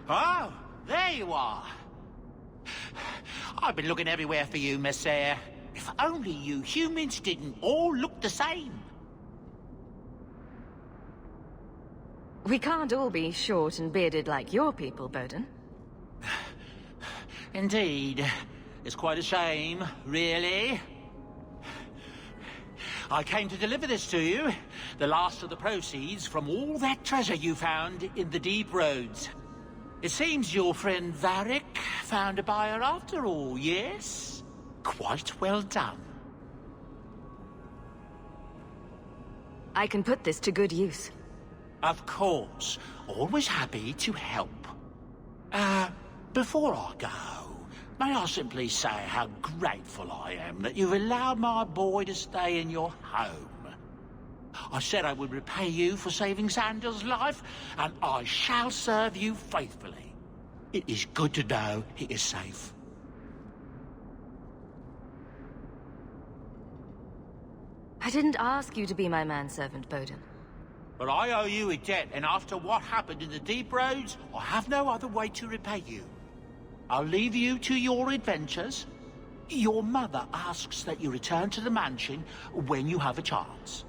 Oh, there you are. I've been looking everywhere for you, Messiah. If only you humans didn't all look the same. We can't all be short and bearded like your people, Bowden. Indeed. It's quite a shame, really. I came to deliver this to you. The last of the proceeds from all that treasure you found in the deep roads. It seems your friend Varric found a buyer after all, yes? Quite well done. I can put this to good use. Of course. Always happy to help. Before I go, may I simply say how grateful I am that you've allowed my boy to stay in your home. I said I would repay you for saving Sandal's life, and I shall serve you faithfully. It is good to know he is safe. I didn't ask you to be my manservant, Bowden. But I owe you a debt, and after what happened in the deep roads, I have no other way to repay you. I'll leave you to your adventures. Your mother asks that you return to the mansion when you have a chance.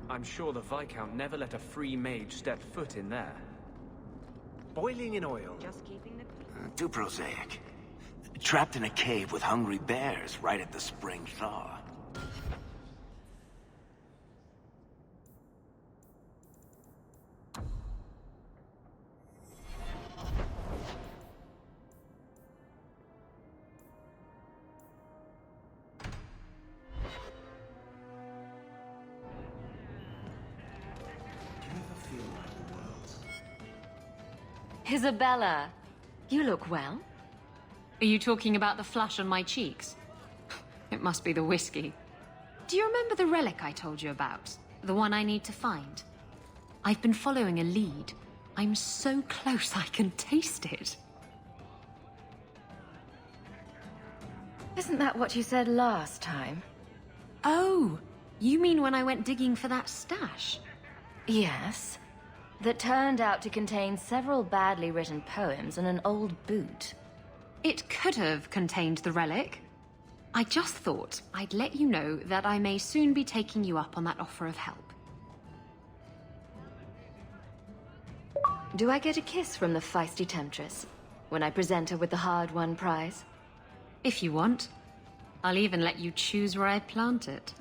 I'm sure the Viscount never let a free mage step foot in there. Boiling in oil. Just keeping the... Too prosaic. Trapped in a cave with hungry bears right at the spring thaw. Isabella, you look well. Are you talking about the flush on my cheeks? It must be the whiskey. Do you remember the relic I told you about? The one I need to find? I've been following a lead. I'm so close I can taste it. Isn't that what you said last time? Oh, you mean when I went digging for that stash? Yes. That turned out to contain several badly written poems and an old boot. It could have contained the relic. I just thought I'd let you know that I may soon be taking you up on that offer of help. Do I get a kiss from the feisty temptress when I present her with the hard-won prize? If you want. I'll even let you choose where I plant it.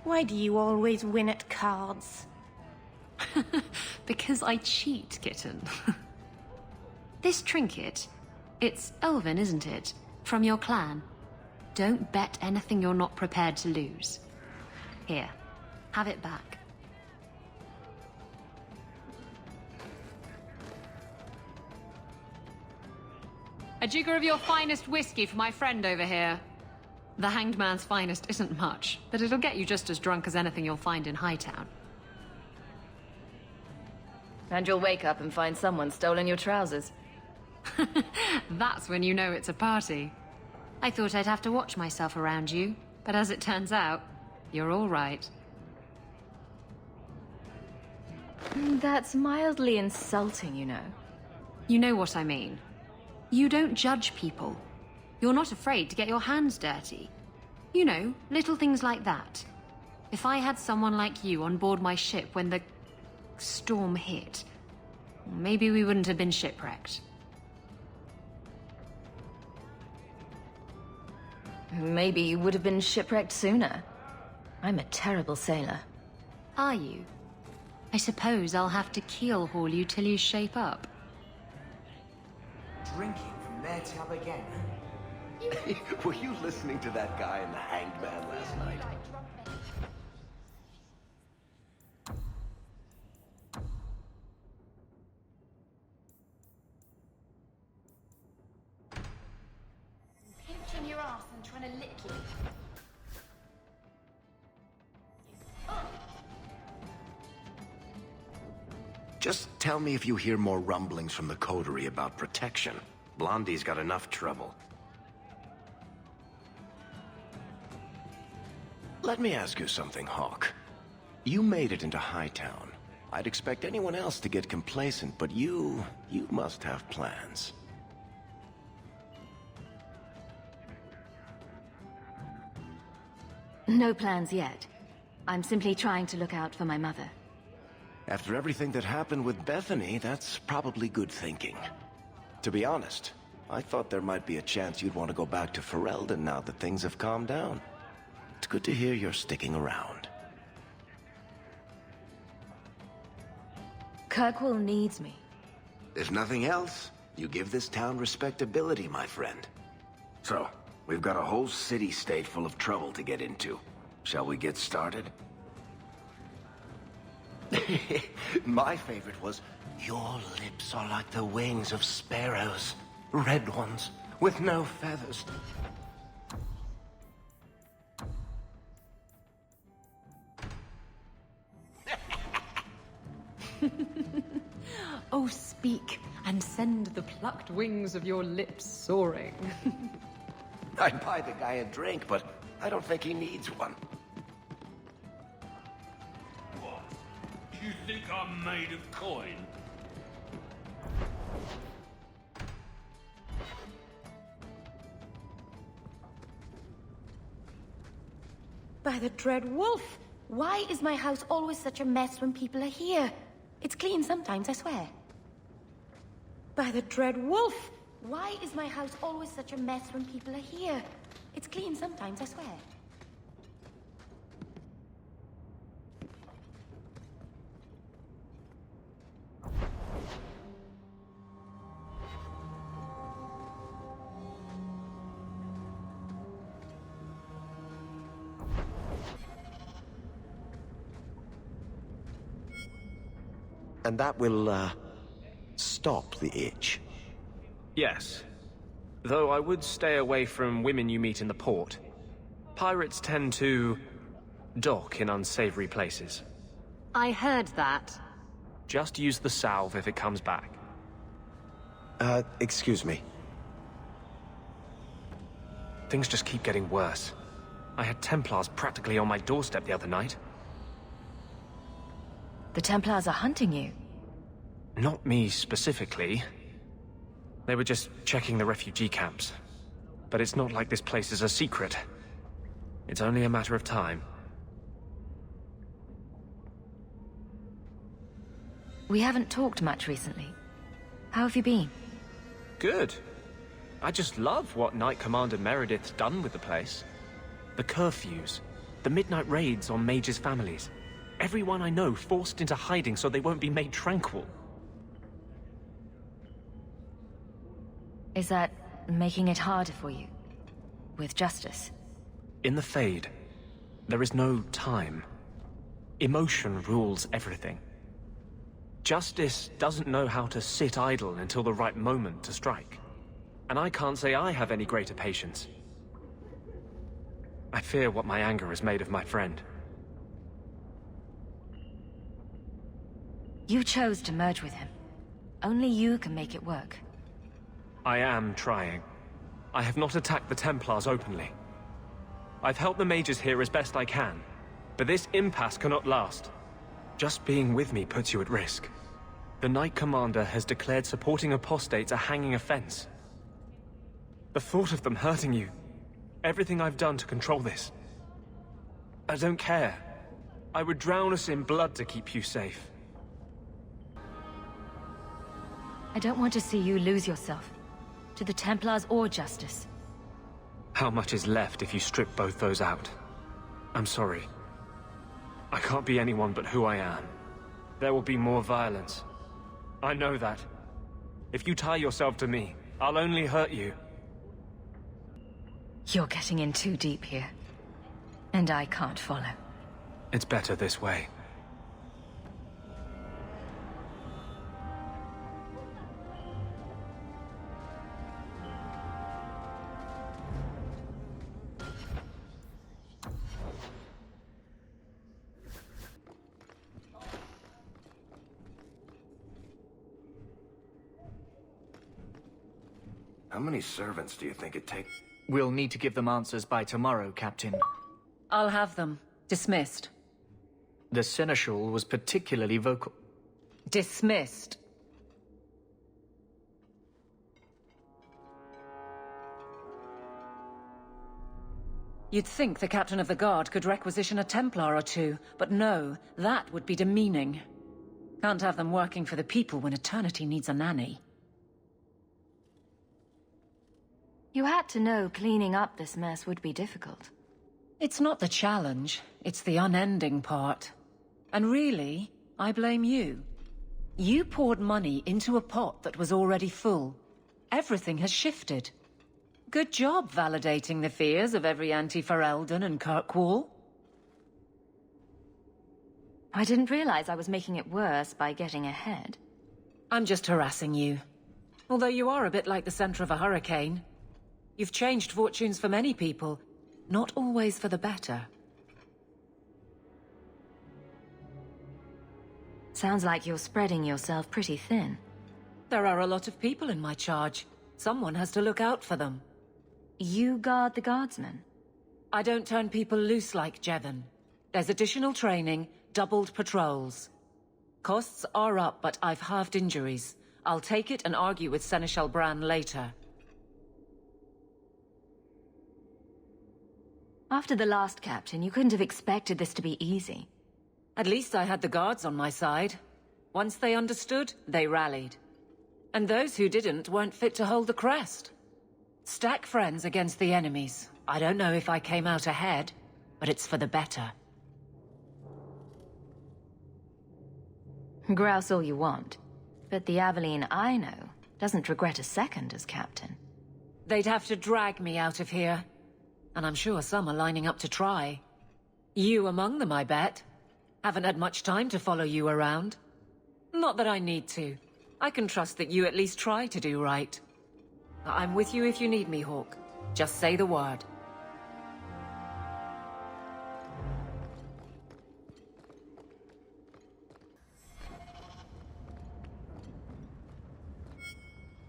Why do you always win at cards? Because I cheat, kitten. This trinket, it's elven, isn't it? From your clan. Don't bet anything you're not prepared to lose. Here, have it back. A jigger of your finest whiskey for my friend over here. The Hanged Man's finest isn't much, but it'll get you just as drunk as anything you'll find in Hightown. And you'll wake up and find someone stolen your trousers. That's when you know it's a party. I thought I'd have to watch myself around you, but as it turns out, you're all right. That's mildly insulting, you know. You know what I mean. You don't judge people. You're not afraid to get your hands dirty. You know, little things like that. If I had someone like you on board my ship when the storm hit, maybe we wouldn't have been shipwrecked. Maybe you would have been shipwrecked sooner. I'm a terrible sailor. Are you? I suppose I'll have to keel haul you till you shape up. Drinking from their tub again. Were you listening to that guy in the Hanged Man last night? Pinching your ass and trying to lick you. Just tell me if you hear more rumblings from the coterie about protection. Blondie's got enough trouble. Let me ask you something, Hawk. You made it into Hightown. I'd expect anyone else to get complacent, but you must have plans. No plans yet. I'm simply trying to look out for my mother. After everything that happened with Bethany, that's probably good thinking. To be honest, I thought there might be a chance you'd want to go back to Ferelden now that things have calmed down. It's good to hear you're sticking around. Kirkwall needs me. If nothing else, you give this town respectability, my friend. So, we've got a whole city-state full of trouble to get into. Shall we get started? My favorite was, "Your lips are like the wings of sparrows. Red ones, with no feathers." Oh, speak, and send the plucked wings of your lips soaring. I'd buy the guy a drink, but I don't think he needs one. What? You think I'm made of coin? By the dread wolf! Why is my house always such a mess when people are here? It's clean sometimes, I swear. By the dread wolf! Why is my house always such a mess when people are here? It's clean sometimes, I swear. And that will, stop the itch. Yes. Though I would stay away from women you meet in the port. Pirates tend to dock in unsavory places. I heard that. Just use the salve if it comes back. Excuse me. Things just keep getting worse. I had Templars practically on my doorstep the other night. The Templars are hunting you. Not me specifically. They were just checking the refugee camps. But it's not like this place is a secret. It's only a matter of time. We haven't talked much recently. How have you been? Good. I just love what Knight Commander Meredith's done with the place. The curfews, the midnight raids on mages' families. Everyone I know forced into hiding so they won't be made tranquil. Is that making it harder for you? With justice? In the Fade, there is no time. Emotion rules everything. Justice doesn't know how to sit idle until the right moment to strike. And I can't say I have any greater patience. I fear what my anger has made of my friend. You chose to merge with him. Only you can make it work. I am trying. I have not attacked the Templars openly. I've helped the mages here as best I can, but this impasse cannot last. Just being with me puts you at risk. The Knight Commander has declared supporting apostates a hanging offense. The thought of them hurting you, everything I've done to control this. I don't care. I would drown us in blood to keep you safe. I don't want to see you lose yourself. To the Templars or justice. How much is left if you strip both those out? I'm sorry. I can't be anyone but who I am. There will be more violence. I know that. If you tie yourself to me, I'll only hurt you. You're getting in too deep here. And I can't follow. It's better this way. How many servants do you think it takes? We'll need to give them answers by tomorrow, Captain. I'll have them. Dismissed. The Seneschal was particularly vocal. Dismissed. You'd think the Captain of the Guard could requisition a Templar or two, but no, that would be demeaning. Can't have them working for the people when eternity needs a nanny. You had to know cleaning up this mess would be difficult. It's not the challenge, it's the unending part. And really, I blame you. You poured money into a pot that was already full. Everything has shifted. Good job validating the fears of every anti-Ferelden and Kirkwall. I didn't realize I was making it worse by getting ahead. I'm just harassing you. Although you are a bit like the center of a hurricane. You've changed fortunes for many people, not always for the better. Sounds like you're spreading yourself pretty thin. There are a lot of people in my charge. Someone has to look out for them. You guard the guardsmen? I don't turn people loose like Jevon. There's additional training, doubled patrols. Costs are up, but I've halved injuries. I'll take it and argue with Seneschal Bran later. After the last captain, you couldn't have expected this to be easy. At least I had the guards on my side. Once they understood, they rallied. And those who didn't weren't fit to hold the crest. Stack friends against the enemies. I don't know if I came out ahead, but it's for the better. Grouse all you want, but the Aveline I know doesn't regret a second as captain. They'd have to drag me out of here. And I'm sure some are lining up to try. You among them, I bet. Haven't had much time to follow you around. Not that I need to. I can trust that you at least try to do right. I'm with you if you need me, Hawk. Just say the word.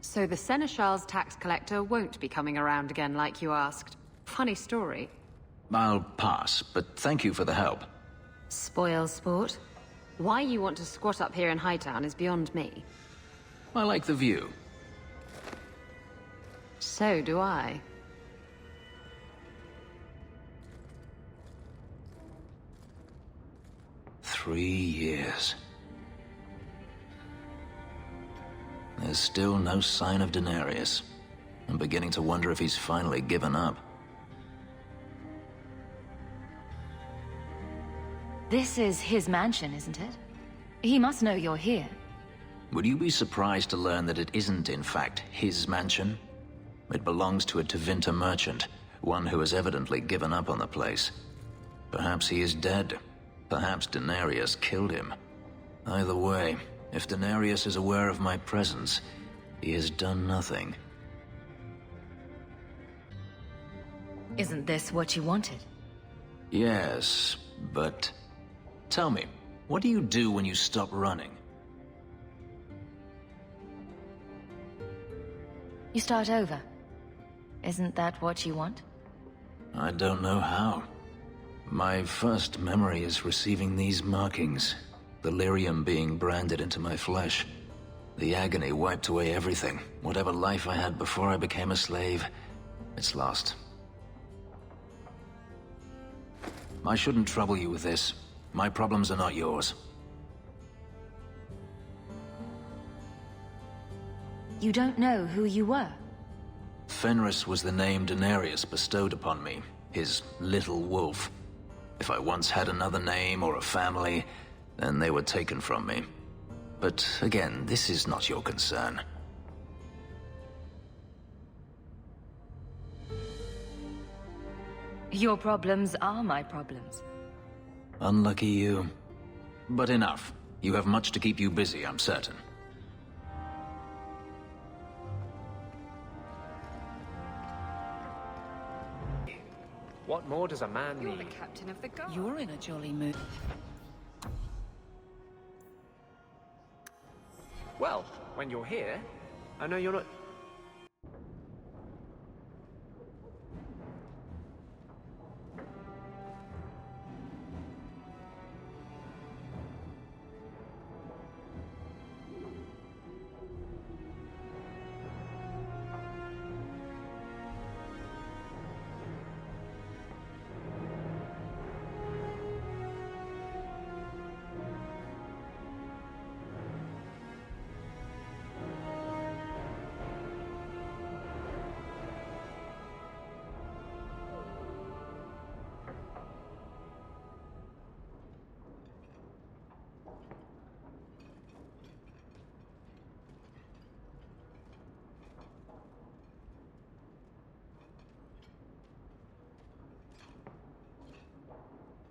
So the Seneschal's tax collector won't be coming around again like you asked. Funny story. I'll pass, but thank you for the help. Spoil sport. Why you want to squat up here in Hightown is beyond me. I like the view. So do I. Three years. There's still no sign of Daenerys. I'm beginning to wonder if he's finally given up. This is his mansion, isn't it? He must know you're here. Would you be surprised to learn that it isn't, in fact, his mansion? It belongs to a Tevinter merchant, one who has evidently given up on the place. Perhaps he is dead. Perhaps Daenerys killed him. Either way, if Daenerys is aware of my presence, he has done nothing. Isn't this what you wanted? Yes, but... Tell me, what do you do when you stop running? You start over. Isn't that what you want? I don't know how. My first memory is receiving these markings. The lyrium being branded into my flesh. The agony wiped away everything. Whatever life I had before I became a slave, it's lost. I shouldn't trouble you with this. My problems are not yours. You don't know who you were? Fenris was the name Daenerys bestowed upon me, his little wolf. If I once had another name or a family, then they were taken from me. But again, this is not your concern. Your problems are my problems. Unlucky you. But enough. You have much to keep you busy, I'm certain. What more does a man You're the need? captain of the guard. You're in a jolly mood. Well, when you're here, I know you're not...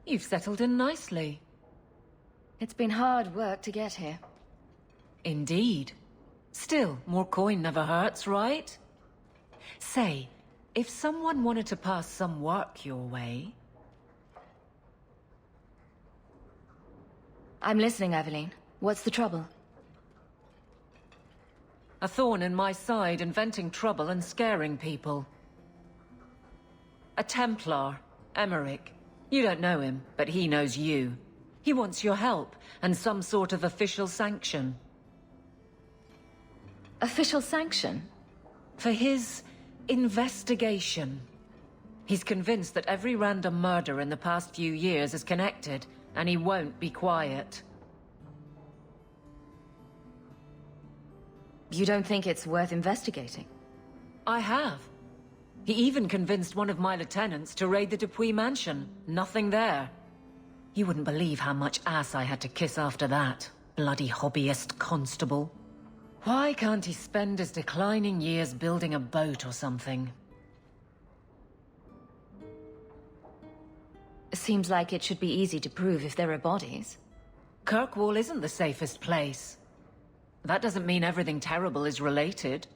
You've settled in nicely. It's been hard work to get here. Indeed. Still, more coin never hurts, right? Say, if someone wanted to pass some work your way... I'm listening, Aveline. What's the trouble? A thorn in my side, inventing trouble and scaring people. A Templar, Emmerich. You don't know him, but he knows you. He wants your help, and some sort of official sanction. Official sanction? For his investigation. He's convinced that every random murder in the past few years is connected, and he won't be quiet. You don't think it's worth investigating? I have. He even convinced one of my lieutenants to raid the Dupuis mansion. Nothing there. You wouldn't believe how much ass I had to kiss after that. Bloody hobbyist constable. Why can't he spend his declining years building a boat or something? Seems like it should be easy to prove if there are bodies. Kirkwall isn't the safest place. That doesn't mean everything terrible is related.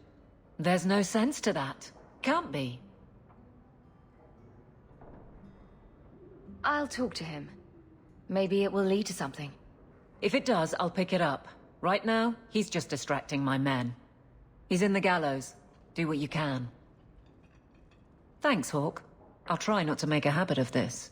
There's no sense to that. Can't be. I'll talk to him. Maybe it will lead to something. If it does, I'll pick it up. Right now, he's just distracting my men. He's in the gallows. Do what you can. Thanks, Hawk. I'll try not to make a habit of this.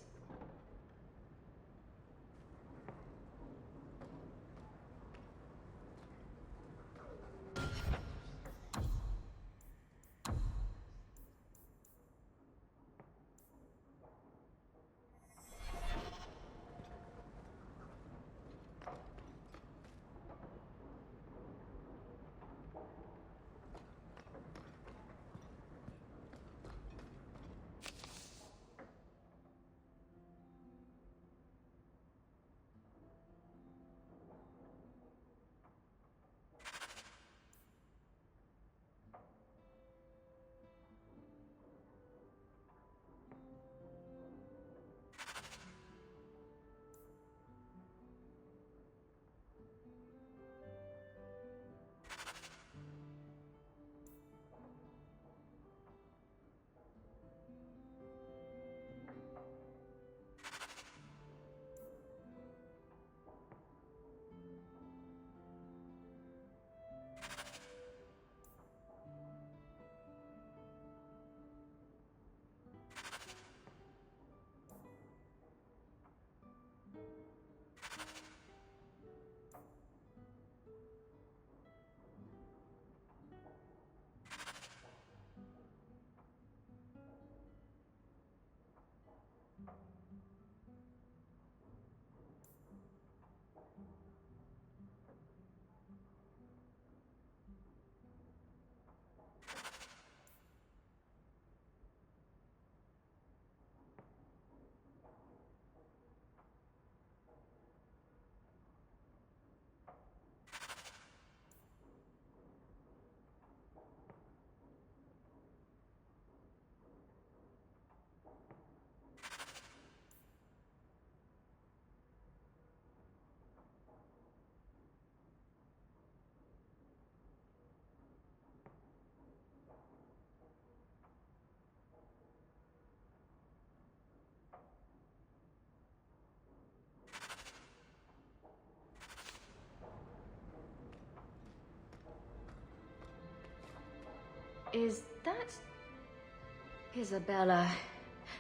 Isabella.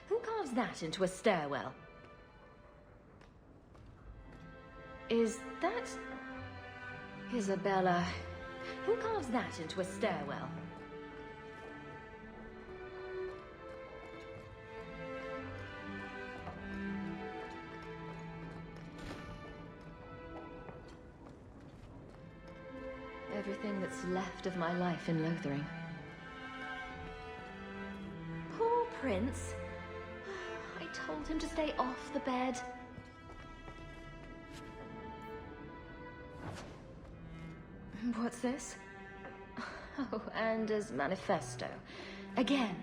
Who carves that into a stairwell? Is that... Isabella. Who carves that into a stairwell? Everything that's left of my life in Lothering. Poor Prince. I told him to stay off the bed. What's this? Oh, Anders' manifesto. Again.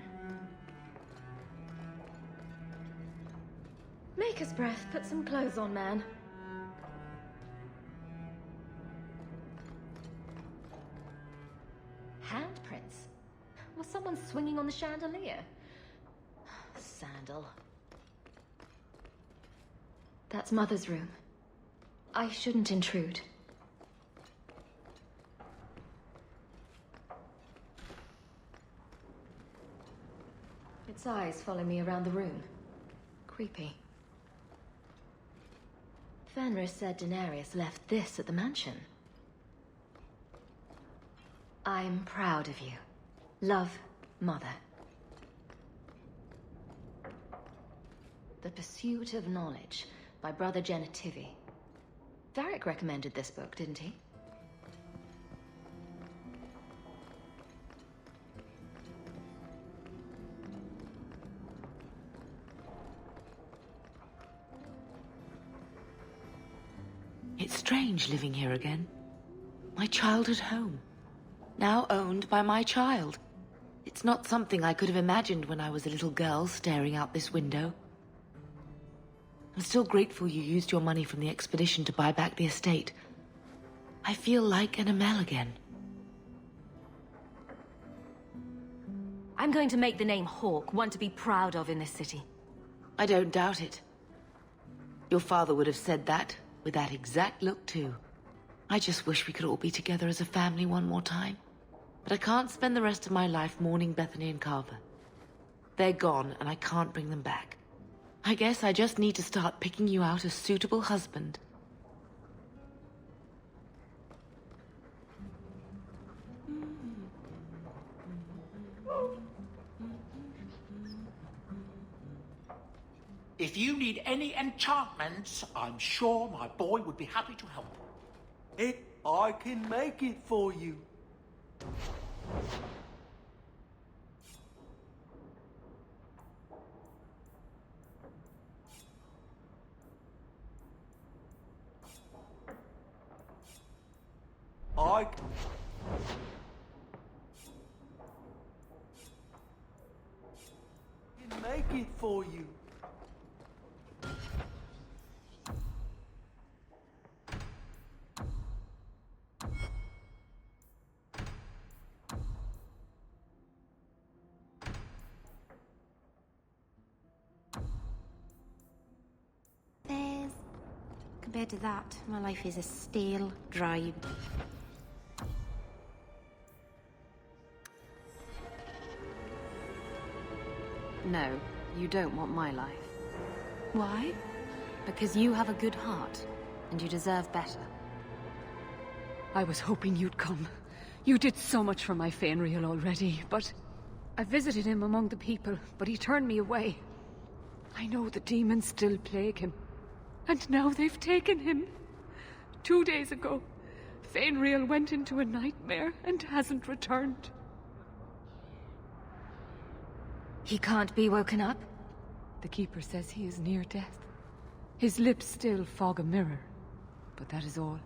Maker's breath. Put some clothes on, man. Handprints? Was someone swinging on the chandelier? Sandal. That's Mother's room. I shouldn't intrude. Its eyes follow me around the room. Creepy. Fenris said Daenerys left this at the mansion. I'm proud of you. Love, Mother. The Pursuit of Knowledge by Brother Genetivi. Varric recommended this book, didn't he? It's strange living here again. My childhood home. Now owned by my child. It's not something I could have imagined when I was a little girl staring out this window. I'm still grateful you used your money from the expedition to buy back the estate. I feel like an Amel again. I'm going to make the name Hawke one to be proud of in this city. I don't doubt it. Your father would have said that, with that exact look too. I just wish we could all be together as a family one more time. But I can't spend the rest of my life mourning Bethany and Carver. They're gone, and I can't bring them back. I guess I just need to start picking you out a suitable husband. If you need any enchantments, I'm sure my boy would be happy to help. I can make it for you. I can make it for you. Compared to that, my life is a stale, dry... No, you don't want my life. Why? Because you have a good heart, and you deserve better. I was hoping you'd come. You did so much for my Fainriel already, but... I visited him among the people, but he turned me away. I know the demons still plague him. And now they've taken him. 2 days ago, Fainriel went into a nightmare and hasn't returned. He can't be woken up? The Keeper says he is near death. His lips still fog a mirror, but that is all.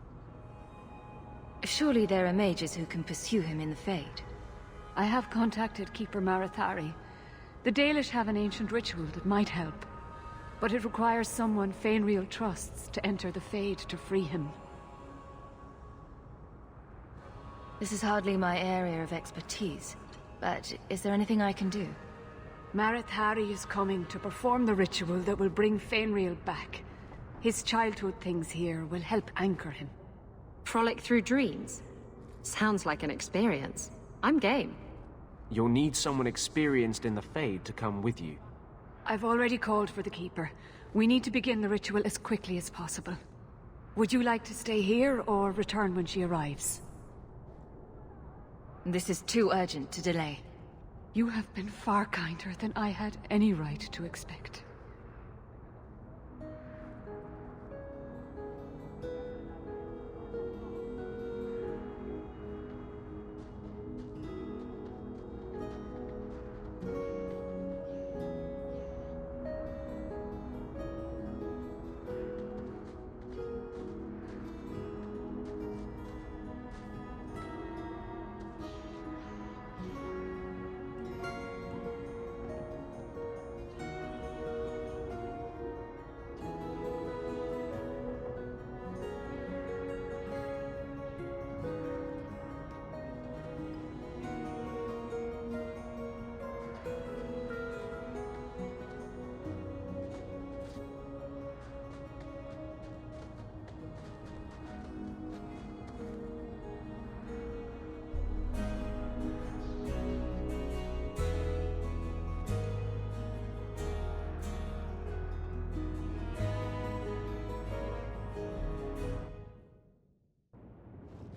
Surely there are mages who can pursue him in the Fade. I have contacted Keeper Marathari. The Dalish have an ancient ritual that might help. But it requires someone Fainriel trusts to enter the Fade to free him. This is hardly my area of expertise, but is there anything I can do? Marathari is coming to perform the ritual that will bring Fainriel back. His childhood things here will help anchor him. Frolic through dreams? Sounds like an experience. I'm game. You'll need someone experienced in the Fade to come with you. I've already called for the Keeper. We need to begin the ritual as quickly as possible. Would you like to stay here or return when she arrives? This is too urgent to delay. You have been far kinder than I had any right to expect.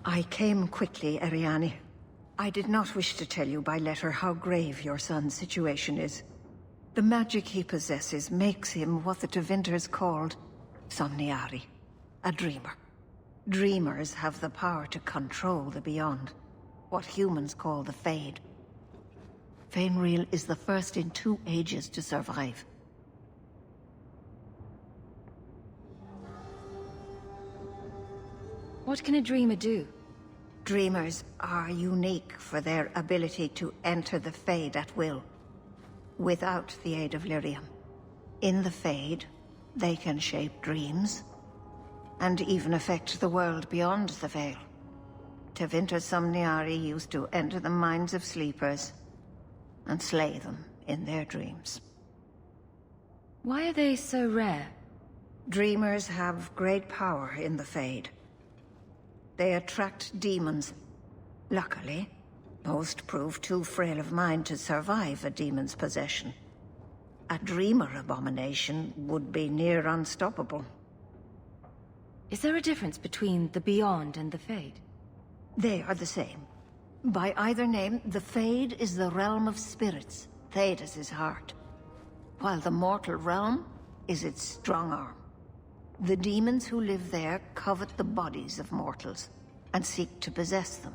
I came quickly, Ariane. I did not wish to tell you by letter how grave your son's situation is. The magic he possesses makes him what the Tevinters called Somniari, a dreamer. Dreamers have the power to control the beyond, what humans call the Fade. Fainreal is the first in 2 ages to survive. What can a dreamer do? Dreamers are unique for their ability to enter the Fade at will, without the aid of lyrium. In the Fade, they can shape dreams, and even affect the world beyond the Veil. Tevinter Somniari used to enter the minds of sleepers, and slay them in their dreams. Why are they so rare? Dreamers have great power in the Fade. They attract demons. Luckily, most prove too frail of mind to survive a demon's possession. A dreamer abomination would be near unstoppable. Is there a difference between the Beyond and the Fade? They are the same. By either name, the Fade is the realm of spirits, Thedas' heart, while the mortal realm is its strong arm. The demons who live there covet the bodies of mortals, and seek to possess them.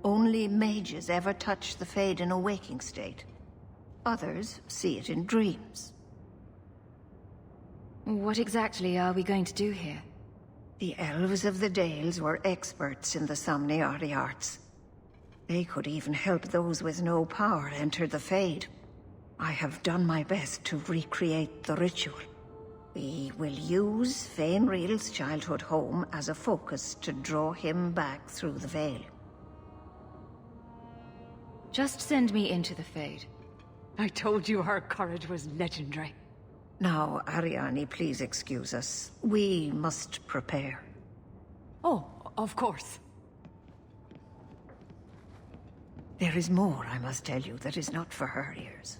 Only mages ever touch the Fade in a waking state. Others see it in dreams. What exactly are we going to do here? The elves of the Dales were experts in the Somniari arts. They could even help those with no power enter the Fade. I have done my best to recreate the ritual. We will use Fainreal's childhood home as a focus to draw him back through the Veil. Just send me into the Fade. I told you her courage was legendary. Now, Ariane, please excuse us. We must prepare. Oh, of course. There is more I must tell you that is not for her ears.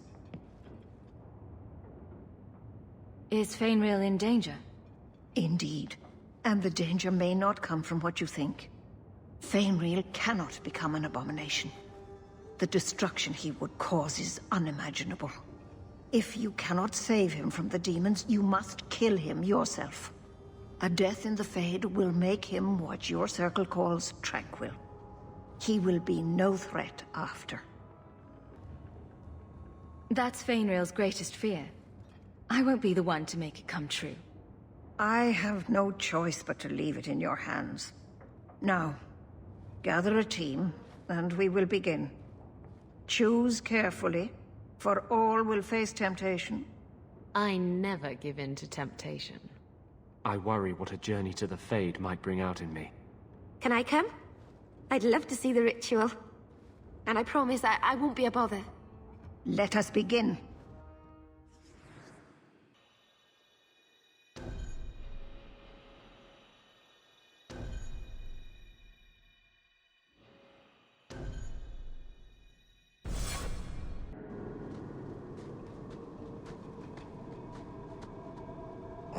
Is Fainreal in danger? Indeed. And the danger may not come from what you think. Fainreal cannot become an abomination. The destruction he would cause is unimaginable. If you cannot save him from the demons, you must kill him yourself. A death in the Fade will make him what your circle calls tranquil. He will be no threat after. That's Fainreal's greatest fear. I won't be the one to make it come true. I have no choice but to leave it in your hands. Now, gather a team, and we will begin. Choose carefully, for all will face temptation. I never give in to temptation. I worry what a journey to the Fade might bring out in me. Can I come? I'd love to see the ritual. And I promise I won't be a bother. Let us begin.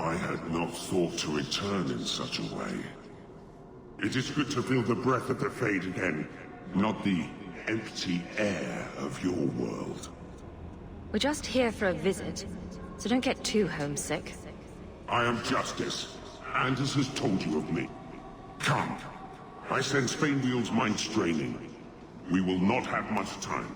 I had not thought to return in such a way. It is good to feel the breath of the Fade again, not the empty air of your world. We're just here for a visit, so don't get too homesick. I am Justice. Anders has told you of me. Come. I sense Fainwheel's mind straining. We will not have much time.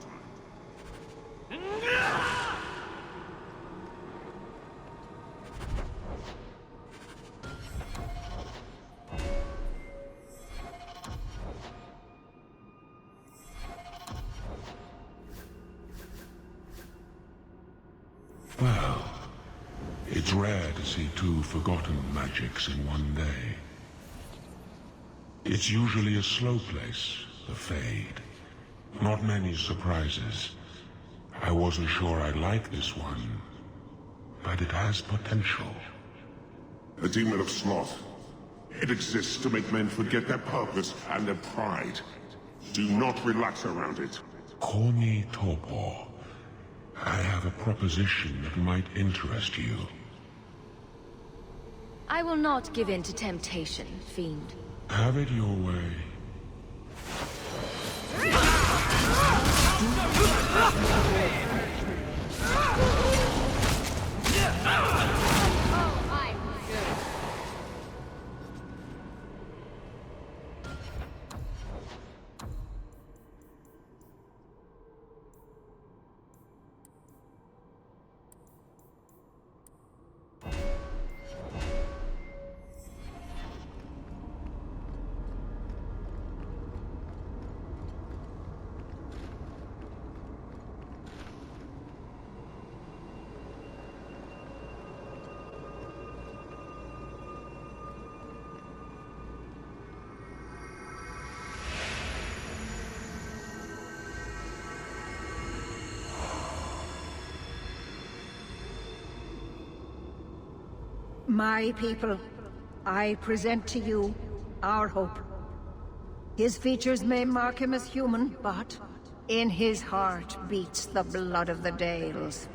Well, it's rare to see two forgotten magics in one day. It's usually a slow place, the Fade. Not many surprises. I wasn't sure I'd like this one, but it has potential. A demon of sloth. It exists to make men forget their purpose and their pride. Do not relax around it. Call me Torpor. I have a proposition that might interest you. I will not give in to temptation, fiend. Have it your way. My people, I present to you our hope. His features may mark him as human, but in his heart beats the blood of the Dales.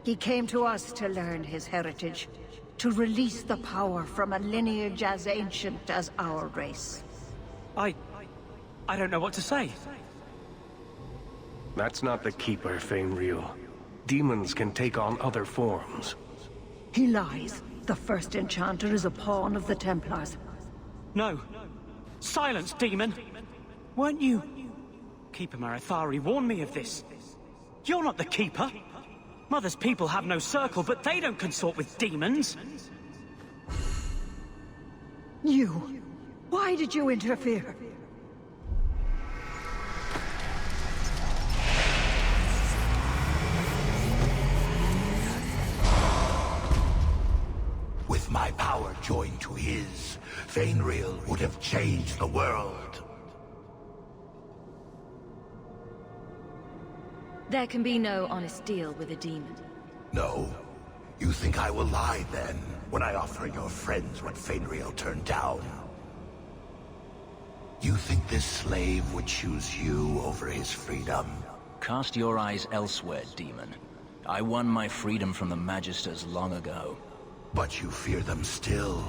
He came to us to learn his heritage, to release the power from a lineage as ancient as our race. I don't know what to say. That's not the Keeper, Fainreal. Demons can take on other forms. He lies. The first enchanter is a pawn of the Templars. No. Silence, demon! Weren't you... Keeper Marathari warned me of this. You're not the Keeper. Mother's people have no circle, but they don't consort with demons. You... Why did you interfere? With my power joined to his, Fainreal would have changed the world. There can be no honest deal with a demon. No? You think I will lie then, when I offer your friends what Fainreal turned down? You think this slave would choose you over his freedom? Cast your eyes elsewhere, demon. I won my freedom from the Magisters long ago. But you fear them still.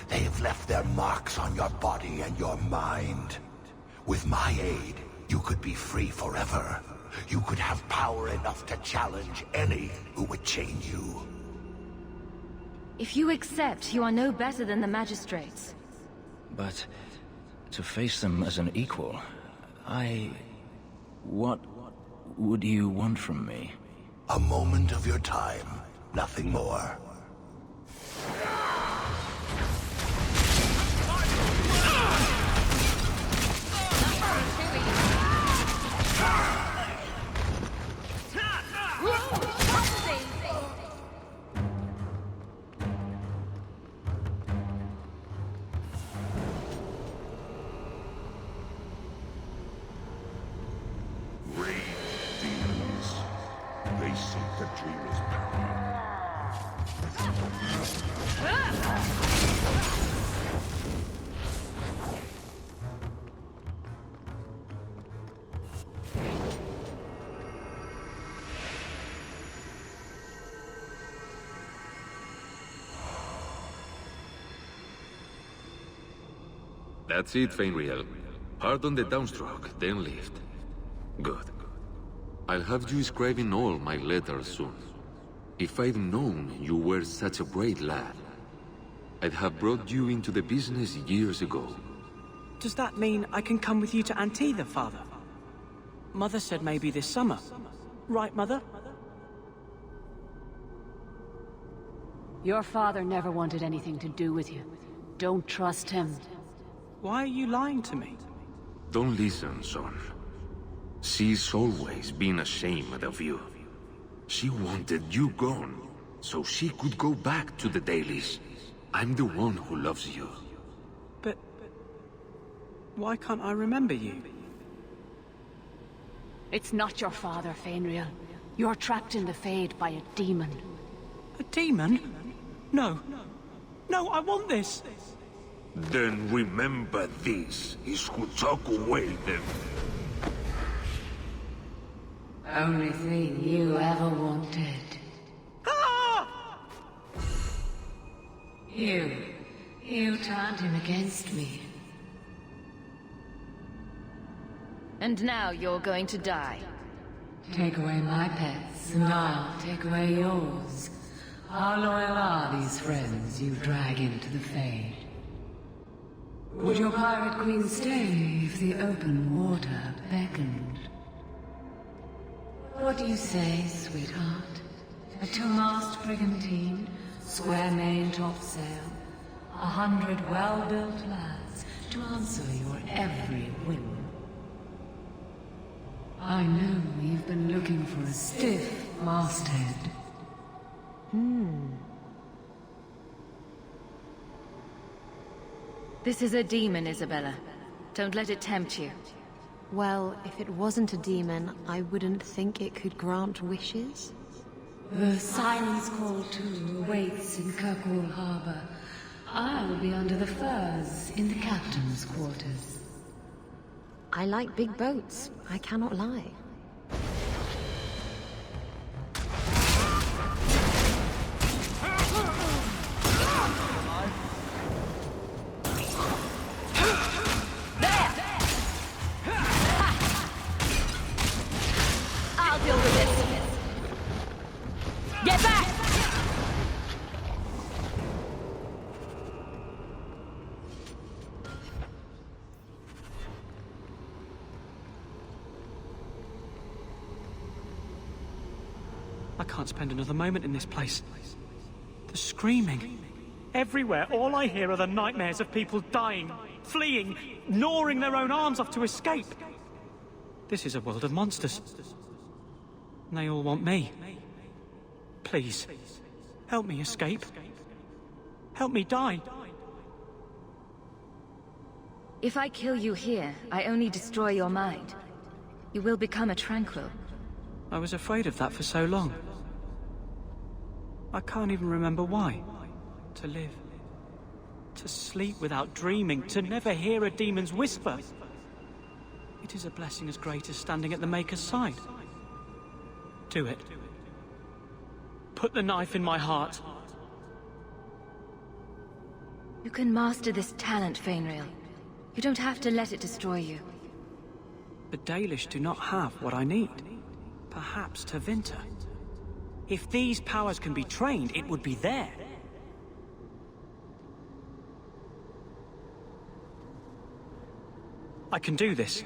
They have left their marks on your body and your mind. With my aid, you could be free forever. You could have power enough to challenge any who would chain you. If you accept, you are no better than the magistrates. But to face them as an equal, What would you want from me? A moment of your time, nothing more. That's it, Fenriel. Hard on the downstroke, then lift. Good. I'll have you scribing all my letters soon. If I'd known you were such a brave lad, I'd have brought you into the business years ago. Does that mean I can come with you to Antitha, Father? Mother said maybe this summer. Right, Mother? Your father never wanted anything to do with you. Don't trust him. Why are you lying to me? Don't listen, son. She's always been ashamed of you. She wanted you gone, so she could go back to the dailies. I'm the one who loves you. But why can't I remember you? It's not your father, Fenriel. You're trapped in the Fade by a demon. A demon? No. No, I want this! Then remember this is who took away them. Only thing you ever wanted. You turned him against me. And now you're going to die. Take away my pets, and I'll take away yours. How loyal are these friends you drag into the Fade? Would your pirate queen stay if the open water beckoned? What do you say, sweetheart? A two-mast brigantine, square main topsail, 100 well-built lads to answer your every whim. I know you've been looking for a stiff masthead. This is a demon, Isabella. Don't let it tempt you. Well, if it wasn't a demon, I wouldn't think it could grant wishes. The Siren's Call 2 awaits in Kirkwall Harbor. I'll be under the firs in the captain's quarters. I like big boats, I cannot lie. I'll deal with this. Get back! I can't spend another moment in this place. The screaming. Everywhere, all I hear are the nightmares of people dying, fleeing, gnawing their own arms off to escape. This is a world of monsters. And they all want me. Please, help me escape. Help me die. If I kill you here, I only destroy your mind. You will become a tranquil. I was afraid of that for so long. I can't even remember why. To live. To sleep without dreaming. To never hear a demon's whisper. It is a blessing as great as standing at the Maker's side. Do it. Put the knife in my heart. You can master this talent, Fenriel. You don't have to let it destroy you. The Dalish do not have what I need. Perhaps Tevinter. If these powers can be trained, it would be there. I can do this.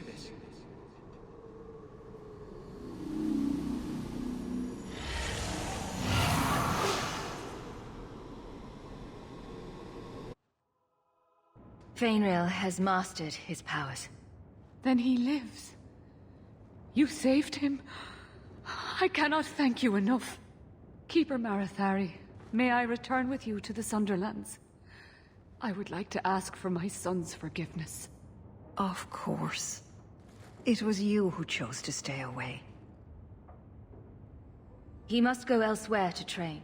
Fenriel has mastered his powers. Then he lives. You saved him. I cannot thank you enough. Keeper Marathari, may I return with you to the Sunderlands? I would like to ask for my son's forgiveness. Of course. It was you who chose to stay away. He must go elsewhere to train.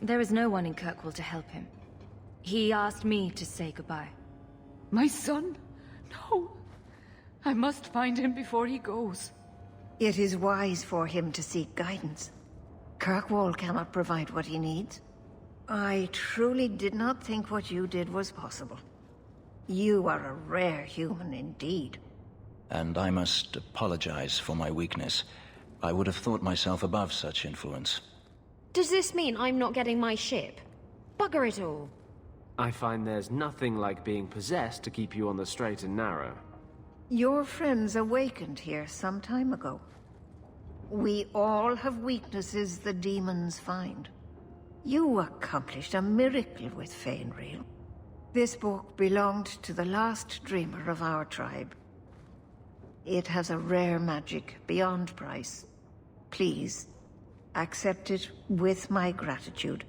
There is no one in Kirkwall to help him. He asked me to say goodbye. My son? No. I must find him before he goes. It is wise for him to seek guidance. Kirkwall cannot provide what he needs. I truly did not think what you did was possible. You are a rare human indeed. And I must apologize for my weakness. I would have thought myself above such influence. Does this mean I'm not getting my ship? Bugger it all. I find there's nothing like being possessed to keep you on the straight and narrow. Your friends awakened here some time ago. We all have weaknesses the demons find. You accomplished a miracle with Fainreal. This book belonged to the last dreamer of our tribe. It has a rare magic beyond price. Please, accept it with my gratitude.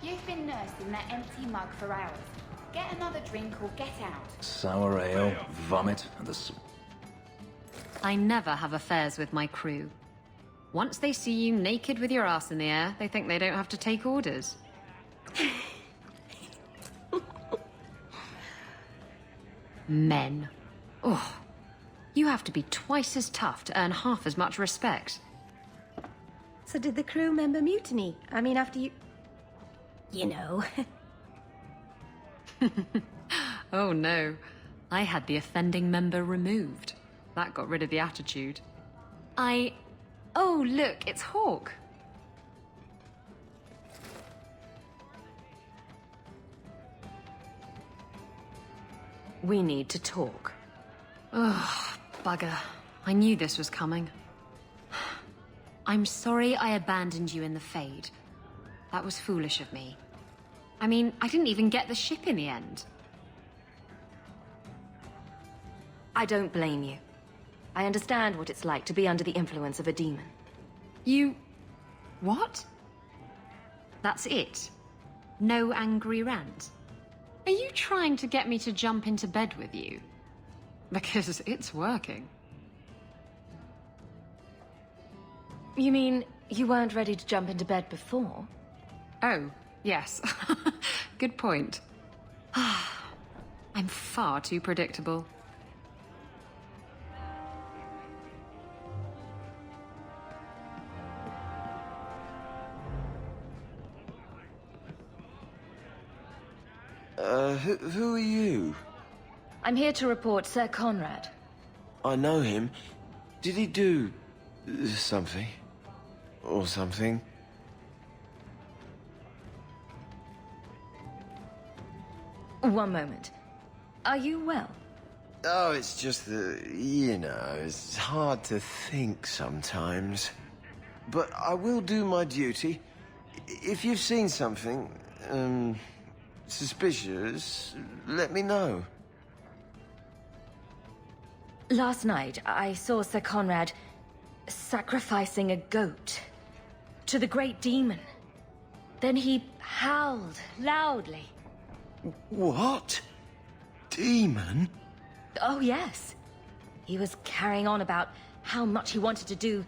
You've been nursed in that empty mug for hours. Get another drink or get out. Sour ale, vomit, and I never have affairs with my crew. Once they see you naked with your ass in the air, they think they don't have to take orders. Men. Oh, you have to be twice as tough to earn half as much respect. So did the crew member mutiny? I mean, after you... You know. Oh no. I had the offending member removed. That got rid of the attitude. Oh, look, it's Hawk. We need to talk. Ugh, bugger. I knew this was coming. I'm sorry I abandoned you in the Fade. That was foolish of me. I mean, I didn't even get the ship in the end. I don't blame you. I understand what it's like to be under the influence of a demon. You... what? That's it? No angry rant? Are you trying to get me to jump into bed with you? Because it's working. You mean you weren't ready to jump into bed before? Oh, yes. Good point. I'm far too predictable. Who are you? I'm here to report Sir Conrad. I know him. Did he do... something? Or something? One moment. Are you well? Oh, it's just that, you know, it's hard to think sometimes. But I will do my duty. If you've seen something, suspicious, let me know. Last night, I saw Sir Conrad sacrificing a goat to the great demon. Then he howled loudly. What? Demon? Oh, yes. He was carrying on about how much he wanted to do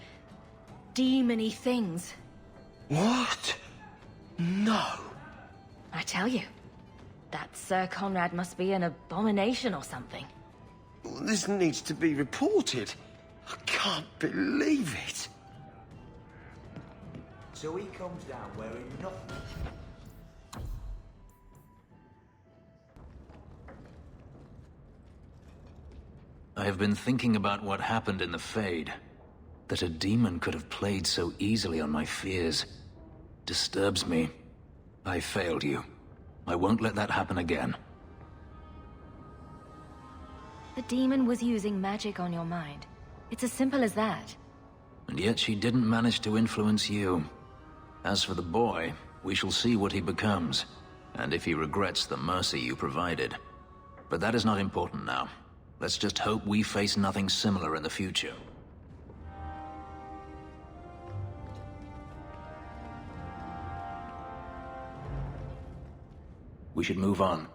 demon-y things. What? No. I tell you, that Sir Conrad must be an abomination or something. This needs to be reported. I can't believe it. So he comes down wearing nothing. I have been thinking about what happened in the Fade. That a demon could have played so easily on my fears disturbs me. I failed you. I won't let that happen again. The demon was using magic on your mind. It's as simple as that. And yet she didn't manage to influence you. As for the boy, we shall see what he becomes, and if he regrets the mercy you provided. But that is not important now. Let's just hope we face nothing similar in the future. We should move on.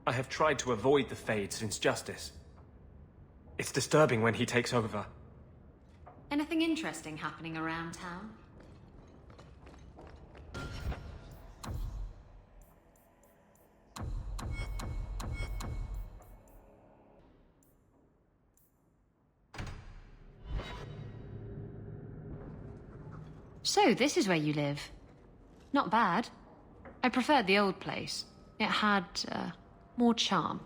I have tried to avoid the Fade since Justice. It's disturbing when he takes over. Anything interesting happening around town? So, this is where you live. Not bad. I preferred the old place. It had, more charm.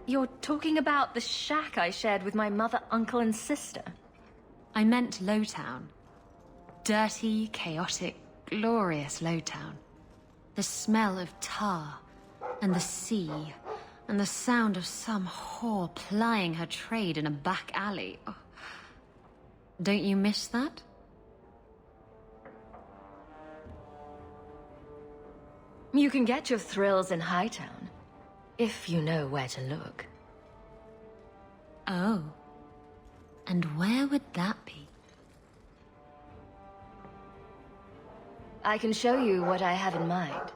You're talking about the shack I shared with my mother, uncle, and sister? I meant Lowtown. Dirty, chaotic, glorious Lowtown. The smell of tar, and the sea, and the sound of some whore plying her trade in a back alley. Oh. Don't you miss that? You can get your thrills in Hightown, if you know where to look. Oh. And where would that be? I can show you what I have in mind.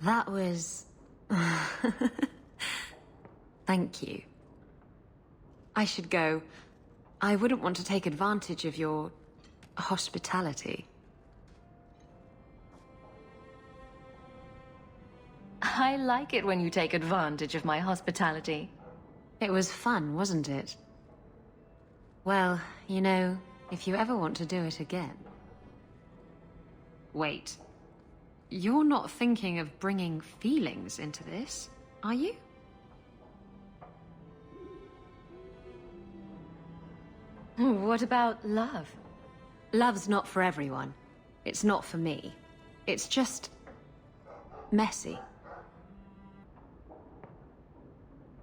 That was... Thank you. I should go. I wouldn't want to take advantage of your... hospitality. I like it when you take advantage of my hospitality. It was fun, wasn't it? Well, you know, if you ever want to do it again... Wait. You're not thinking of bringing feelings into this, are you? What about love? Love's not for everyone. It's not for me. It's just... messy.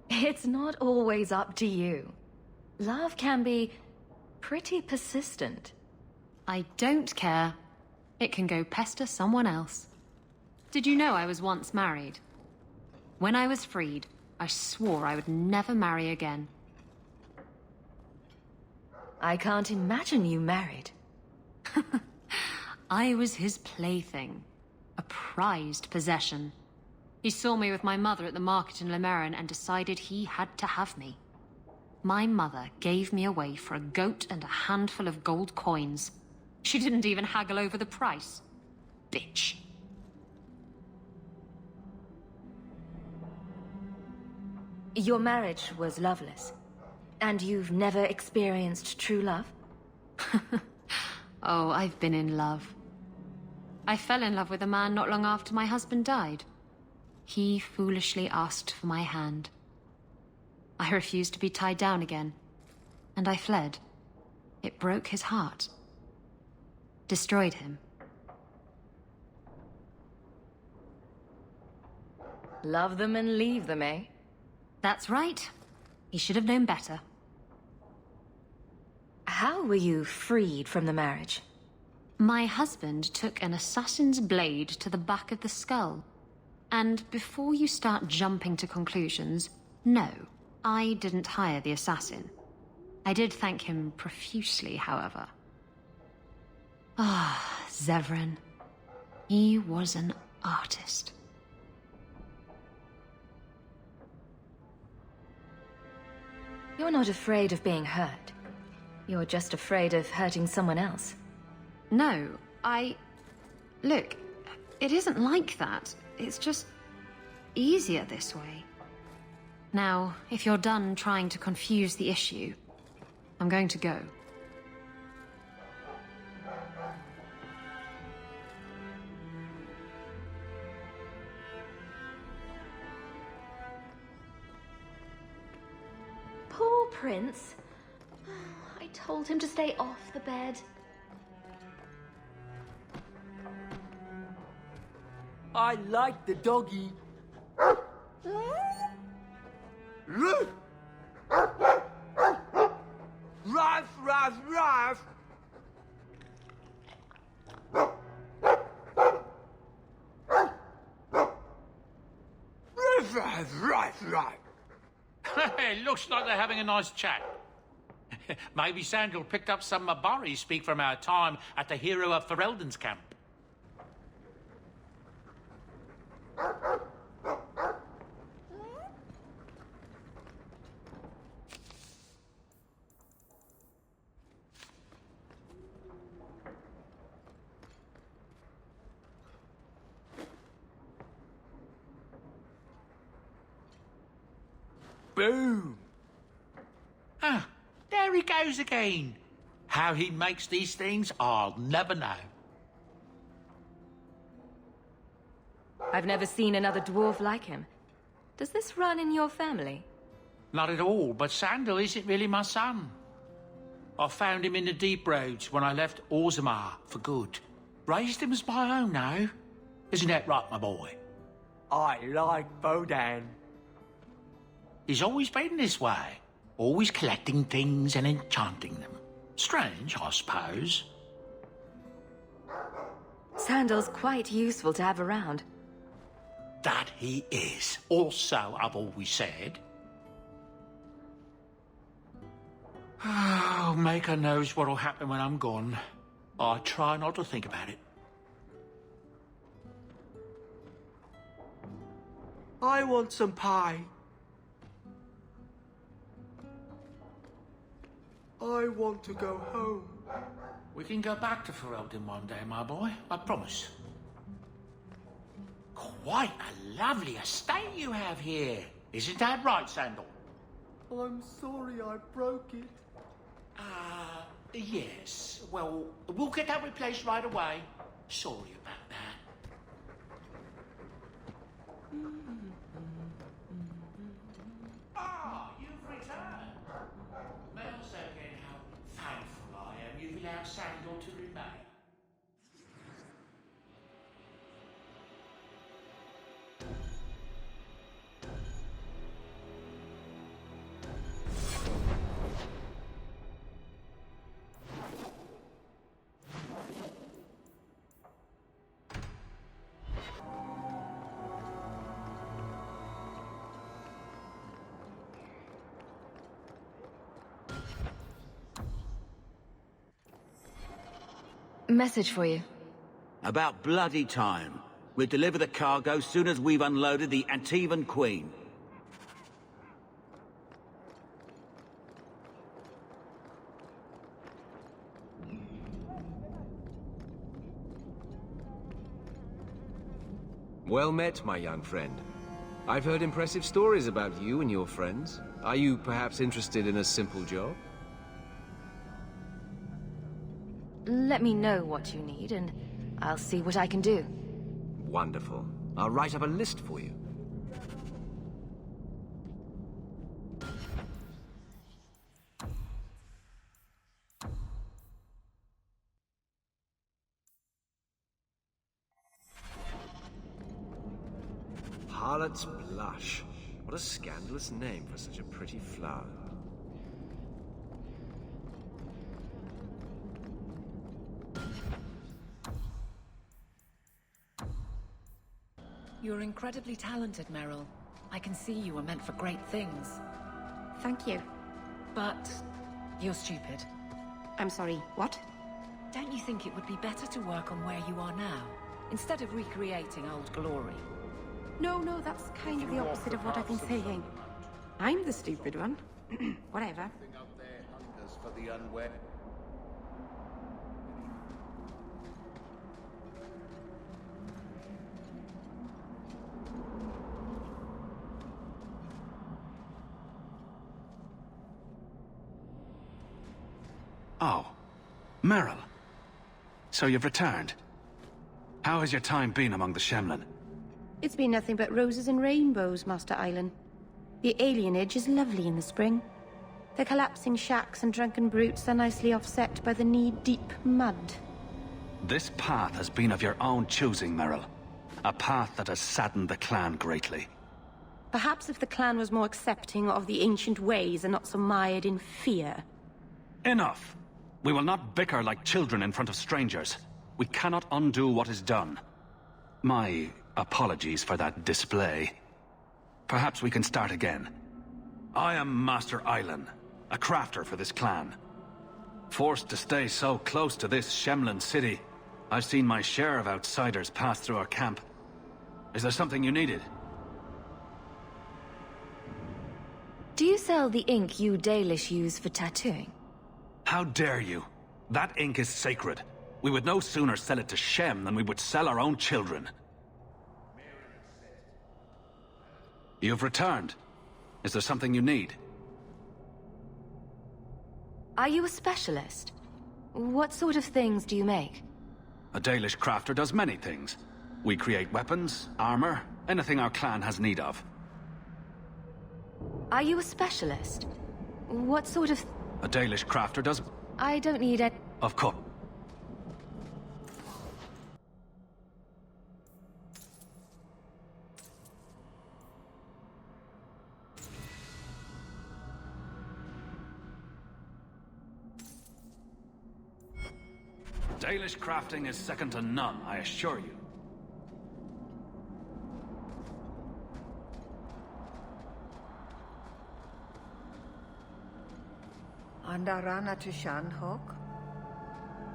It's not always up to you. Love can be pretty persistent. I don't care. It can go pester someone else. Did you know I was once married? When I was freed, I swore I would never marry again. I can't imagine you married. I was his plaything. A prized possession. He saw me with my mother at the market in Limeran and decided he had to have me. My mother gave me away for a goat and a handful of gold coins. She didn't even haggle over the price. Bitch. Your marriage was loveless, and you've never experienced true love? Oh, I've been in love. I fell in love with a man not long after my husband died. He foolishly asked for my hand. I refused to be tied down again, and I fled. It broke his heart. Destroyed him. Love them and leave them, eh? That's right. He should have known better. How were you freed from the marriage? My husband took an assassin's blade to the back of the skull. And before you start jumping to conclusions, no, I didn't hire the assassin. I did thank him profusely, however. Ah, Zevran. He was an artist. You're not afraid of being hurt. You're just afraid of hurting someone else. No, Look, it isn't like that. It's just easier this way. Now, if you're done trying to confuse the issue, I'm going to go. Poor Prince. I told him to stay off the bed. I like the doggy. Ruff, ruff, ruff. Ruff, ruff, ruff, ruff. It looks like they're having a nice chat. Maybe Sandal picked up some Mabari speak from our time at the hero of Ferelden's camp. Boom! Ah, there he goes again. How he makes these things, I'll never know. I've never seen another dwarf like him. Does this run in your family? Not at all, but Sandal isn't really my son. I found him in the deep roads when I left Orzammar for good. Raised him as my own now. Isn't that right, my boy? I like Bodan. He's always been this way. Always collecting things and enchanting them. Strange, I suppose. Sandal's quite useful to have around. That he is. Also, I've always said. Oh, Maker knows what'll happen when I'm gone. I try not to think about it. I want some pie. I want to go home. We can go back to Ferelden one day, my boy. I promise. Quite a lovely estate you have here. Isn't that right, Sandal? I'm sorry I broke it. Yes. Well, we'll get that replaced right away. Sorry about that. Ah, you've returned. May I also again how thankful I am you've allowed Sandal to remain. Message for you. About bloody time. We'll deliver the cargo soon as we've unloaded the Antivan Queen. Well met, my young friend. I've heard impressive stories about you and your friends. Are you perhaps interested in a simple job? Let me know what you need, and I'll see what I can do. Wonderful. I'll write up a list for you. Harlot's Blush. What a scandalous name for such a pretty flower. You're incredibly talented, Meryl. I can see you were meant for great things. Thank you. But you're stupid. I'm sorry, what? Don't you think it would be better to work on where you are now, instead of recreating old glory? No, that's kind of the opposite of what I've been saying. I'm the stupid one. Whatever. For the unwed. Oh, Meryl. So you've returned. How has your time been among the Shemlin? It's been nothing but roses and rainbows, Master Island. The alienage is lovely in the spring. The collapsing shacks and drunken brutes are nicely offset by the knee-deep mud. This path has been of your own choosing, Meryl. A path that has saddened the clan greatly. Perhaps if the clan was more accepting of the ancient ways and not so mired in fear. Enough! We will not bicker like children in front of strangers. We cannot undo what is done. My apologies for that display. Perhaps we can start again. I am Master Island, a crafter for this clan. Forced to stay so close to this Shemlin city, I've seen my share of outsiders pass through our camp. Is there something you needed? Do you sell the ink you Dalish use for tattooing? How dare you? That ink is sacred. We would no sooner sell it to Shem than we would sell our own children. You've returned. Is there something you need? Are you a specialist? What sort of things do you make? A Dalish crafter does many things. We create weapons, armor, anything our clan has need of. Are you a specialist? What sort of... A Dalish crafter does... I don't need it. Of course. Dalish crafting is second to none, I assure you. Andarana to Shanhok?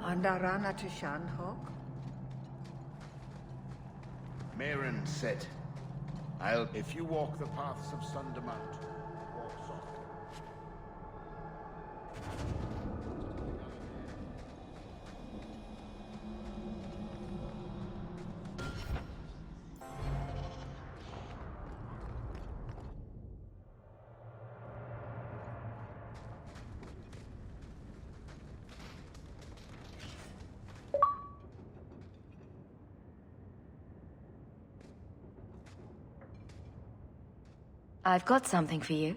Andarana to Shanhok? Maren said, if you walk the paths of Sundermount, walk softly. I've got something for you.